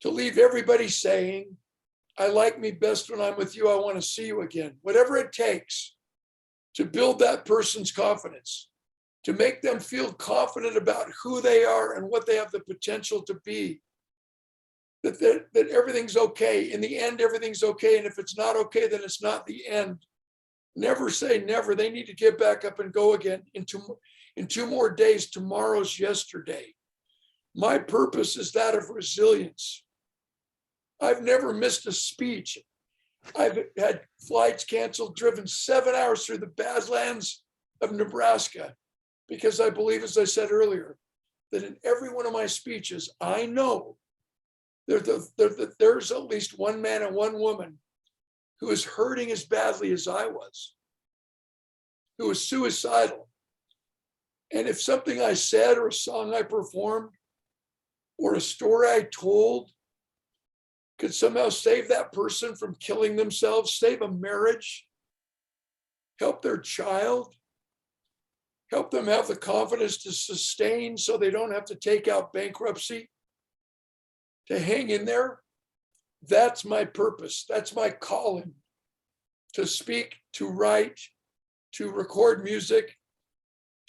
Speaker 2: to leave everybody saying, I like me best when I'm with you, I want to see you again. Whatever it takes to build that person's confidence, to make them feel confident about who they are and what they have the potential to be, that everything's okay. In the end, everything's okay. And if it's not okay, then it's not the end. Never say never. They need to get back up and go again. In 2 more days, tomorrow's yesterday. My purpose is that of resilience. I've never missed a speech. I've had flights canceled, driven 7 hours through the Badlands of Nebraska, because I believe, as I said earlier, that in every one of my speeches, I know there's at least one man and one woman who is hurting as badly as I was, who is suicidal. And if something I said or a song I performed or a story I told could somehow save that person from killing themselves, save a marriage, help their child, help them have the confidence to sustain so they don't have to take out bankruptcy, to hang in there, that's my purpose. That's my calling, to speak, to write, to record music,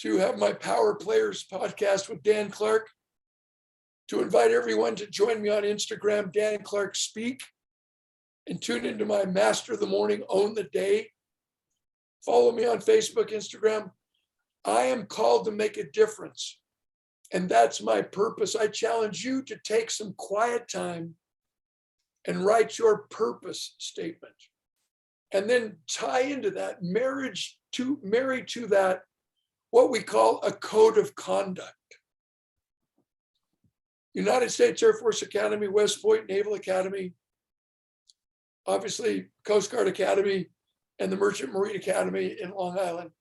Speaker 2: to have my Power Players podcast with Dan Clark, to invite everyone to join me on Instagram, Dan Clark Speak, and tune into my Master of the Morning, Own the Day. Follow me on Facebook, Instagram. I am called to make a difference, and that's my purpose. I challenge you to take some quiet time and write your purpose statement, and then tie into that, marry to that what we call a code of conduct. United States Air Force Academy, West Point Naval Academy, obviously Coast Guard Academy, and the Merchant Marine Academy in Long Island.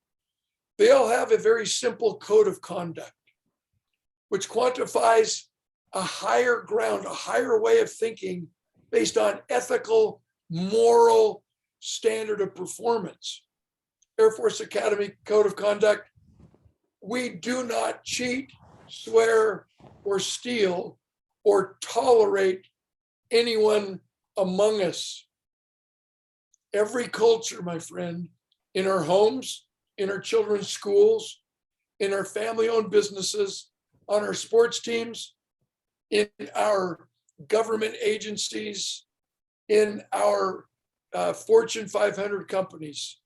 Speaker 2: They all have a very simple code of conduct, which quantifies a higher ground, a higher way of thinking based on ethical, moral standard of performance. Air Force Academy Code of Conduct: we do not cheat, swear, or steal, or tolerate anyone among us. Every culture, my friend, in our homes, in our children's schools, in our family-owned businesses, on our sports teams, in our government agencies, in our Fortune 500 companies.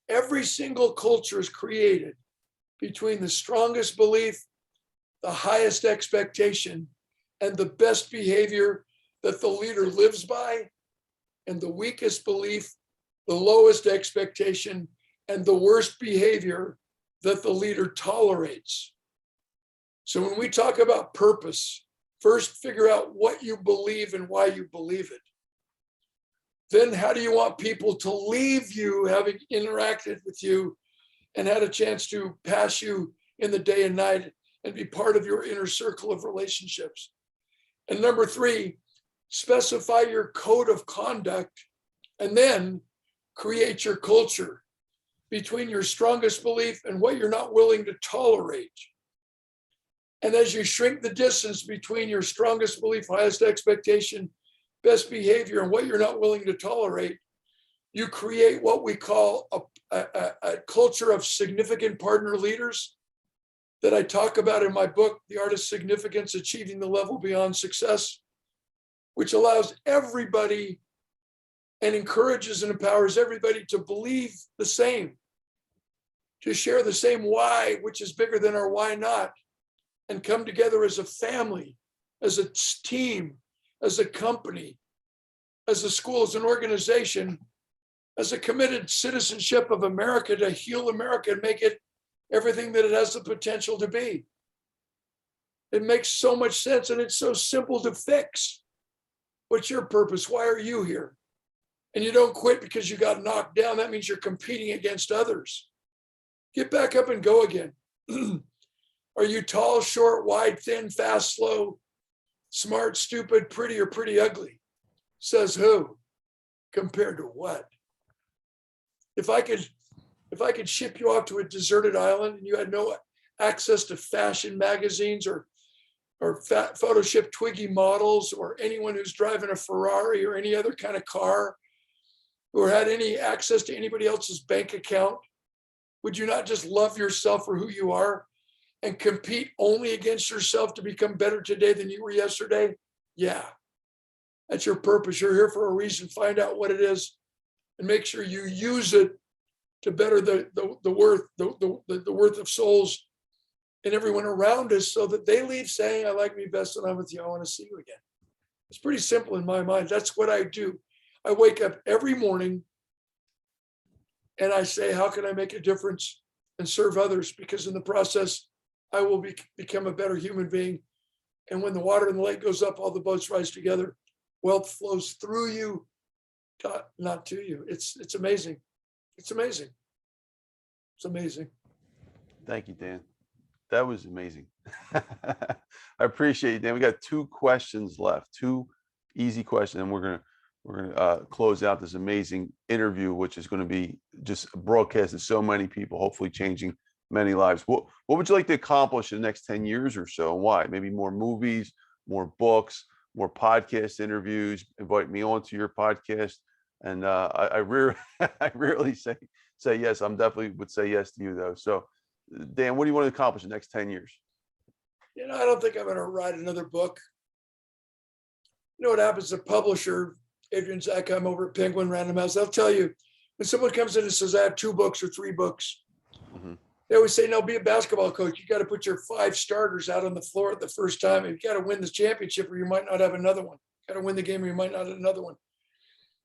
Speaker 2: Every single culture is created between the strongest belief, the highest expectation, and the best behavior that the leader lives by, and the weakest belief, the lowest expectation, and the worst behavior that the leader tolerates. So when we talk about purpose, first figure out what you believe and why you believe it. Then how do you want people to leave you having interacted with you and had a chance to pass you in the day and night and be part of your inner circle of relationships? And number 3, specify your code of conduct and then create your culture between your strongest belief and what you're not willing to tolerate. And as you shrink the distance between your strongest belief, highest expectation, best behavior, and what you're not willing to tolerate, you create what we call a culture of significant partner leaders that I talk about in my book, The Art of Significance, Achieving the Level Beyond Success, which allows everybody and encourages and empowers everybody to believe the same, to share the same why, which is bigger than our why not, and come together as a family, as a team, as a company, as a school, as an organization, as a committed citizenship of America to heal America and make it everything that it has the potential to be. It makes so much sense and it's so simple to fix. What's your purpose? Why are you here? And you don't quit because you got knocked down. That means you're competing against others. Get back up and go again. Are you tall, short, wide, thin, fast, slow, smart, stupid, pretty, or pretty ugly? Says who? Compared to what? If I could ship you off to a deserted island and you had no access to fashion magazines or Photoshop Twiggy models or anyone who's driving a Ferrari or any other kind of car or had any access to anybody else's bank account, would you not just love yourself for who you are and compete only against yourself to become better today than you were yesterday? Yeah, that's your purpose. You're here for a reason. Find out what it is and make sure you use it to better the worth of souls and everyone around us so that they leave saying, I like me best when I'm with you. I want to see you again. It's pretty simple in my mind. That's what I do. I wake up every morning and I say, how can I make a difference and serve others? Because in the process, I will become a better human being. And when the water in the lake goes up, all the boats rise together. Wealth flows through you, not to you. It's amazing. It's amazing. It's amazing.
Speaker 1: Thank you, Dan. That was amazing. I appreciate it, Dan. We got 2 questions left, 2 easy questions, and we're gonna close out this amazing interview, which is going to be just broadcast to so many people, hopefully changing many lives. What would you like to accomplish in the next 10 years or so, and why? Maybe more movies, more books, more podcast interviews. Invite me onto your podcast, and I rarely say yes. I'm definitely would say yes to you though. So, Dan, what do you want to accomplish in the next 10 years?
Speaker 2: I don't think I'm going to write another book. You know what happens? The publisher, Adrian Zackheim over at Penguin Random House, they'll tell you when someone comes in and says, I have 2 books or 3 books. Mm-hmm. They always say, no, be a basketball coach. You got to put your 5 starters out on the floor at the first time. You got to win the championship or you might not have another one. You got to win the game or you might not have another one.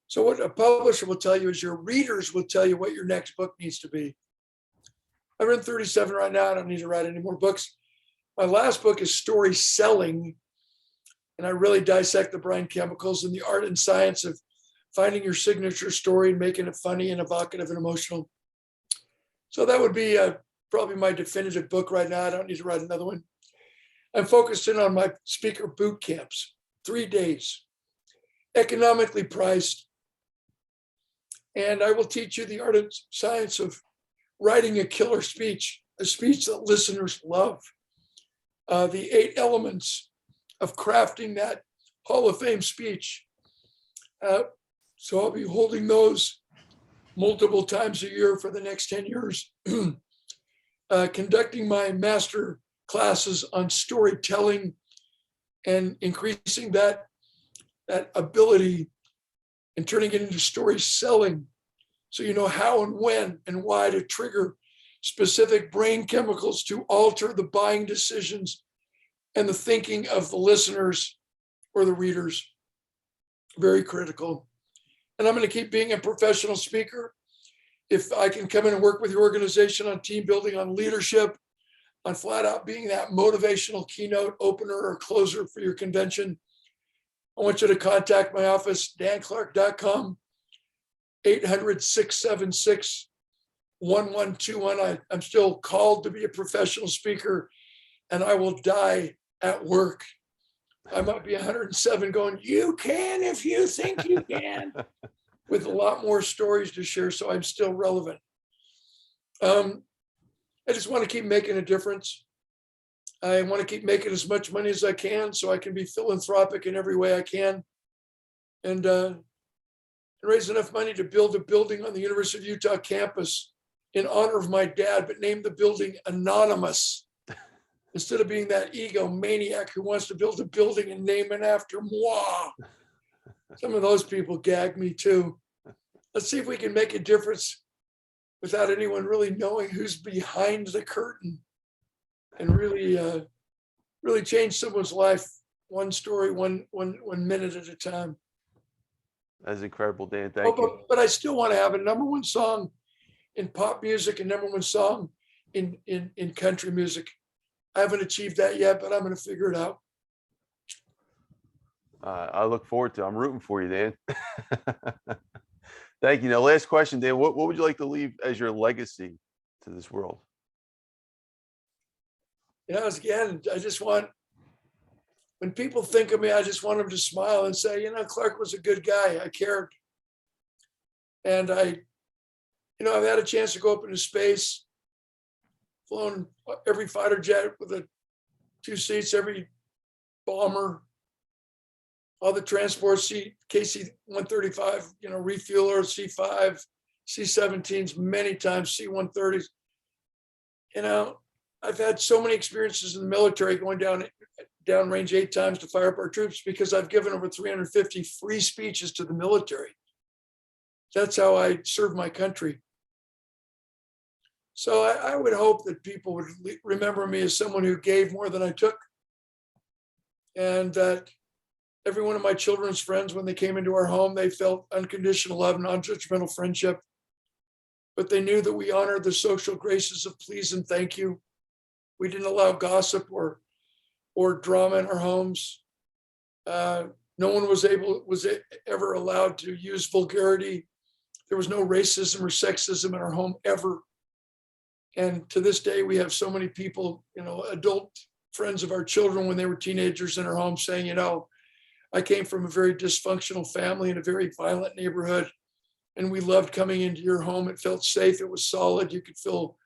Speaker 2: So what a publisher will tell you is your readers will tell you what your next book needs to be. I've written 37 right now. I don't need to write any more books. My last book is Story Selling. And I really dissect the brain chemicals and the art and science of finding your signature story and making it funny and evocative and emotional. So that would be probably my definitive book right now. I don't need to write another one. I'm focused in on my speaker boot camps, 3 days, economically priced. And I will teach you the art and science of writing a killer speech, a speech that listeners love. The 8 elements of crafting that Hall of Fame speech. So I'll be holding those multiple times a year for the next 10 years. conducting my master classes on storytelling and increasing that ability and turning it into story selling. So you know how and when and why to trigger specific brain chemicals to alter the buying decisions and the thinking of the listeners or the readers. Very critical. And I'm going to keep being a professional speaker. If I can come in and work with your organization on team building, on leadership, on flat out being that motivational keynote opener or closer for your convention, I want you to contact my office, danclark.com, 800-676-1121. I'm still called to be a professional speaker, and I will die at work. I might be 107 going, you can if you think you can, with a lot more stories to share, so I'm still relevant. I just want to keep making a difference. I want to keep making as much money as I can so I can be philanthropic in every way I can, and raise enough money to build a building on the University of Utah campus in honor of my dad, but name the building Anonymous instead of being that egomaniac who wants to build a building and name it after moi. Some of those people gag me too. Let's see if we can make a difference without anyone really knowing who's behind the curtain, and really change someone's life one story, one minute at a time.
Speaker 1: That's incredible, Dan. Thank you.
Speaker 2: But I still want to have a number one song in pop music and number one song in country music. I haven't achieved that yet, but I'm going to figure it out.
Speaker 1: I look forward to it. I'm rooting for you, Dan. Thank you. Now, last question, Dan. What would you like to leave as your legacy to this world?
Speaker 2: Again, I just want, when people think of me, I just want them to smile and say, Clark was a good guy. I cared. And I've had a chance to go up into space, flown every fighter jet with 2 seats, every bomber, all the transport, KC-135, refueler, C-5, C-17s, many times C-130s. I've had so many experiences in the military, going downrange 8 times to fire up our troops, because I've given over 350 free speeches to the military. That's how I serve my country. So I would hope that people would remember me as someone who gave more than I took, and that every one of my children's friends, when they came into our home, they felt unconditional love, non-judgmental friendship, but they knew that we honored the social graces of please and thank you. We didn't allow gossip or drama in our homes. No one was ever allowed to use vulgarity. There was no racism or sexism in our home ever. And to this day, we have so many people, adult friends of our children when they were teenagers in our home saying, I came from a very dysfunctional family in a very violent neighborhood, and we loved coming into your home. It felt safe. It was solid. You could feel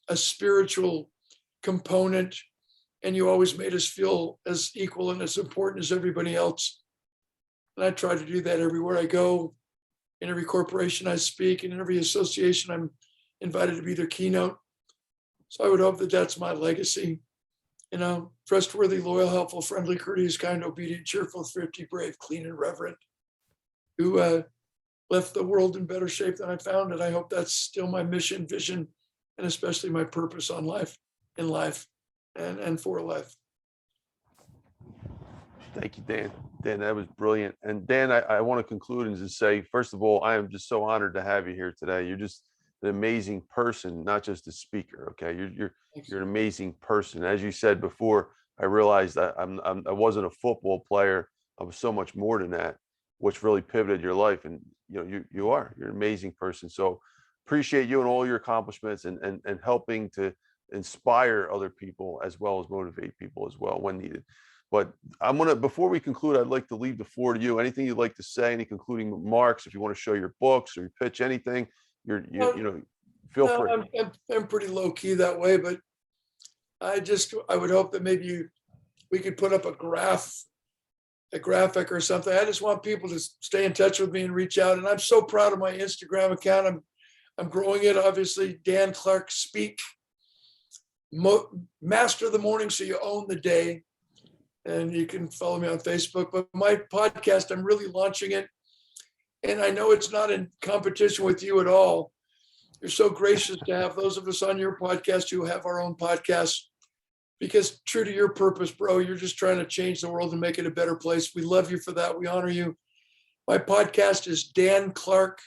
Speaker 2: a spiritual component, and you always made us feel as equal and as important as everybody else. And I try to do that everywhere I go, in every corporation I speak, and in every association I'm invited to be their keynote. So I would hope that that's my legacy. Trustworthy, loyal, helpful, friendly, courteous, kind, obedient, cheerful, thrifty, brave, clean, and reverent, who left the world in better shape than I found it. I hope that's still my mission, vision, and especially my purpose in life, and for life.
Speaker 1: Thank you, Dan. Dan, that was brilliant. And Dan, I want to conclude and just say, first of all, I am just so honored to have you here today. You're just an amazing person, not just a speaker. Okay, you're an amazing person. As you said before, I realized that I wasn't a football player. I was so much more than that, which really pivoted your life. And you're an amazing person. So appreciate you and all your accomplishments, and helping to inspire other people as well as motivate people as well when needed. But before we conclude, I'd like to leave the floor to you. Anything you'd like to say, any concluding remarks, if you want to show your books or you pitch anything, feel free.
Speaker 2: I'm pretty low key that way, but I would hope that maybe we could put up a graphic or something. I just want people to stay in touch with me and reach out. And I'm so proud of my Instagram account. I'm growing it, obviously. Dan Clark Speak. Master the morning so you own the day. And you can follow me on Facebook. But my podcast, I'm really launching it. And I know it's not in competition with you at all. You're so gracious to have those of us on your podcast who have our own podcasts, because true to your purpose, bro, you're just trying to change the world and make it a better place. We love you for that. We honor you. My podcast is Dan Clark.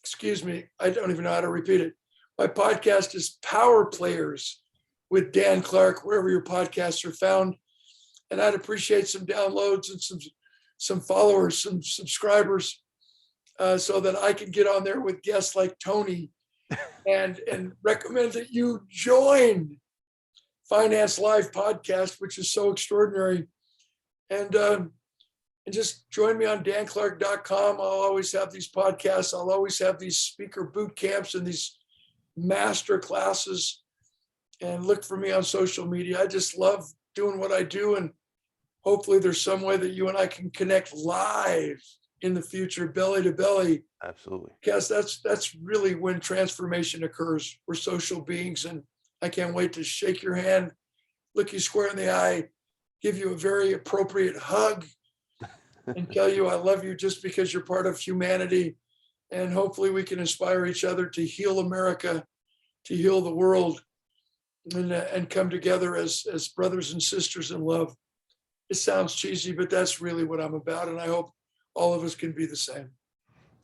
Speaker 2: Excuse me, I don't even know how to repeat it. My podcast is Power Players with Dan Clark, wherever your podcasts are found. And I'd appreciate some downloads and some followers, some subscribers, so that I can get on there with guests like Tony and recommend that you join Finance Live podcast, which is so extraordinary. And just join me on danclark.com. I'll always have these podcasts. I'll always have these speaker boot camps and these master classes. And look for me on social media. I just love doing what I do. And hopefully there's some way that you and I can connect live in the future, belly to belly.
Speaker 1: Absolutely.
Speaker 2: Because that's really when transformation occurs. We're social beings, and I can't wait to shake your hand, look you square in the eye, give you a very appropriate hug, and tell you I love you just because you're part of humanity. And hopefully we can inspire each other to heal America, to heal the world, and come together as brothers and sisters in love. It sounds cheesy, but that's really what I'm about. And I hope all of us can be the same.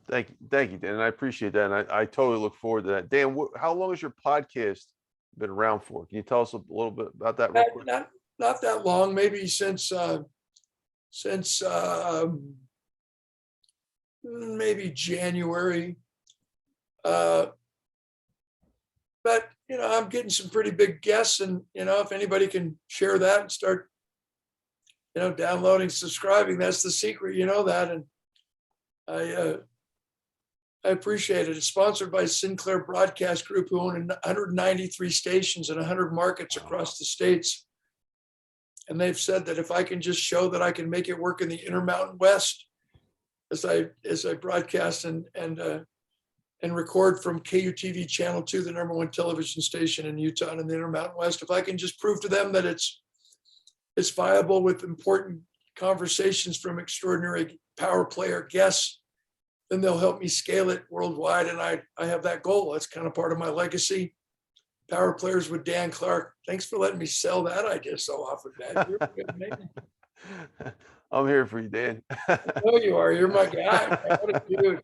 Speaker 1: Thank you, Dan. And I appreciate that. And I totally look forward to that. Dan, how long has your podcast been around for? Can you tell us a little bit about that real quick?
Speaker 2: Not that long, maybe since maybe January. But, I'm getting some pretty big guests, and, if anybody can share that and start, downloading, subscribing, that's the secret, that. And I appreciate it. It's sponsored by Sinclair Broadcast Group, who own 193 stations in 100 markets across the states. And they've said that if I can just show that I can make it work in the Intermountain West, as I broadcast and record from KUTV Channel 2, the #1 television station in Utah and in the Intermountain West, if I can just prove to them that it's viable with important conversations from extraordinary power player guests, then they'll help me scale it worldwide. And I have that goal. That's kind of part of my legacy. Power Players with Dan Clark. Thanks for letting me sell that idea so often, man. You're a good man.
Speaker 1: I'm here for you, Dan.
Speaker 2: I know you are. You're my guy. Man. What a dude.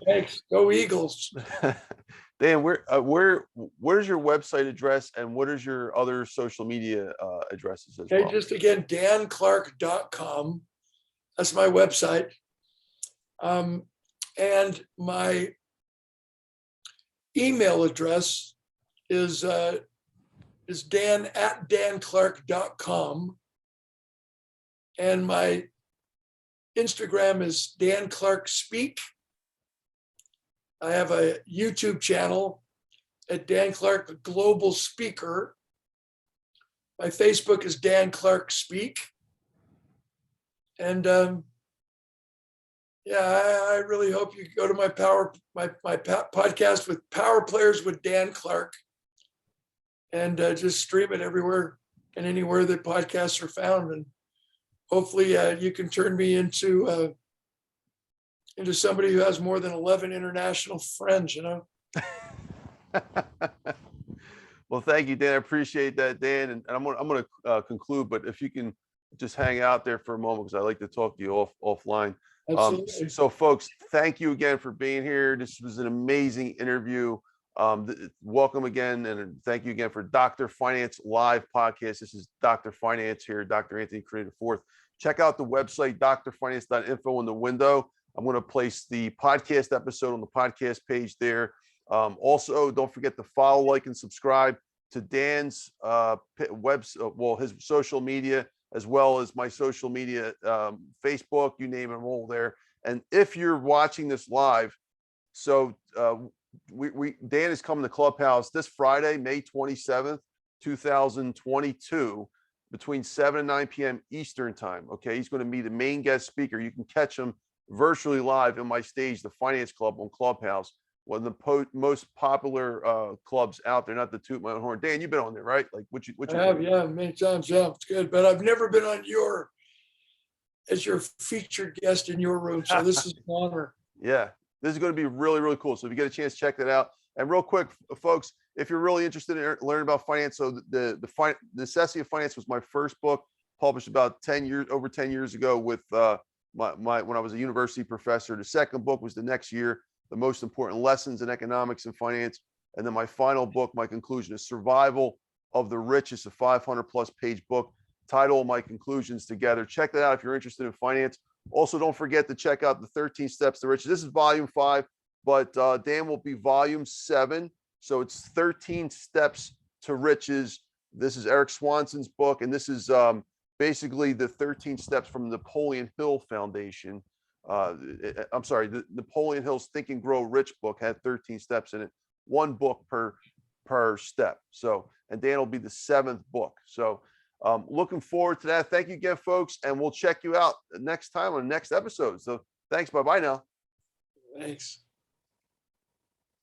Speaker 2: Thanks. Go Eagles.
Speaker 1: Dan, where's your website address, and what is your other social media addresses as well?
Speaker 2: Just again, danclark.com. That's my website. And my email address is dan@danclark.com. And my Instagram is Dan Clark Speak. I have a YouTube channel at Dan Clark, the Global Speaker. My Facebook is Dan Clark Speak. And I really hope you go to my podcast with Power Players with Dan Clark, and just stream it everywhere and anywhere that podcasts are found. And hopefully you can turn me into somebody who has more than 11 international friends,
Speaker 1: Well, thank you, Dan. I appreciate that, Dan. And I'm going to conclude, but if you can just hang out there for a moment, because I like to talk to you offline. So folks, thank you again for being here. This was an amazing interview. Welcome again, and thank you again for Dr. Finance Live podcast. This is Dr. Finance here, Dr. Anthony Criniti IV. Check out the website, drfinance.info, in the window. I'm going to place the podcast episode on the podcast page there. Also, don't forget to follow, like, and subscribe to Dan's his social media, as well as my social media, Facebook, you name them all there. And if you're watching this live, so Dan is coming to Clubhouse this Friday, May 27th, 2022, between 7 and 9 p.m. Eastern time. Okay, he's going to be the main guest speaker. You can catch him virtually live in my stage, the Finance Club on Clubhouse. one of the most popular clubs out there. Not to toot my own horn. Dan, you've been on there, right? Like, what you
Speaker 2: I have, yeah, many times. Yeah, it's good. But I've never been on as your featured guest in your room. So this is an honor.
Speaker 1: Yeah, this is going to be really, really cool. So if you get a chance, check that out. And real quick, folks, if you're really interested in learning about finance, so the Necessity of Finance was my first book, published about over 10 years ago with when I was a university professor. The second book was the next year, The Most Important Lessons in Economics and Finance. And then my final book, my conclusion, is Survival of the Richest, a 500+ page book. Title of my conclusions together. Check that out if you're interested in finance. Also, don't forget to check out the 13 Steps to Riches. This is volume 5, but Dan will be volume 7. So it's 13 Steps to Riches. This is Eric Swanson's book, and this is basically the 13 steps from Napoleon Hill Foundation. I'm sorry, the Napoleon Hill's Think and Grow Rich book had 13 steps in it, one book per step. So, and Dan will be the 7th book. So looking forward to that. Thank you again, folks, and we'll check you out next time on the next episode. So thanks. Bye-bye now.
Speaker 2: Thanks.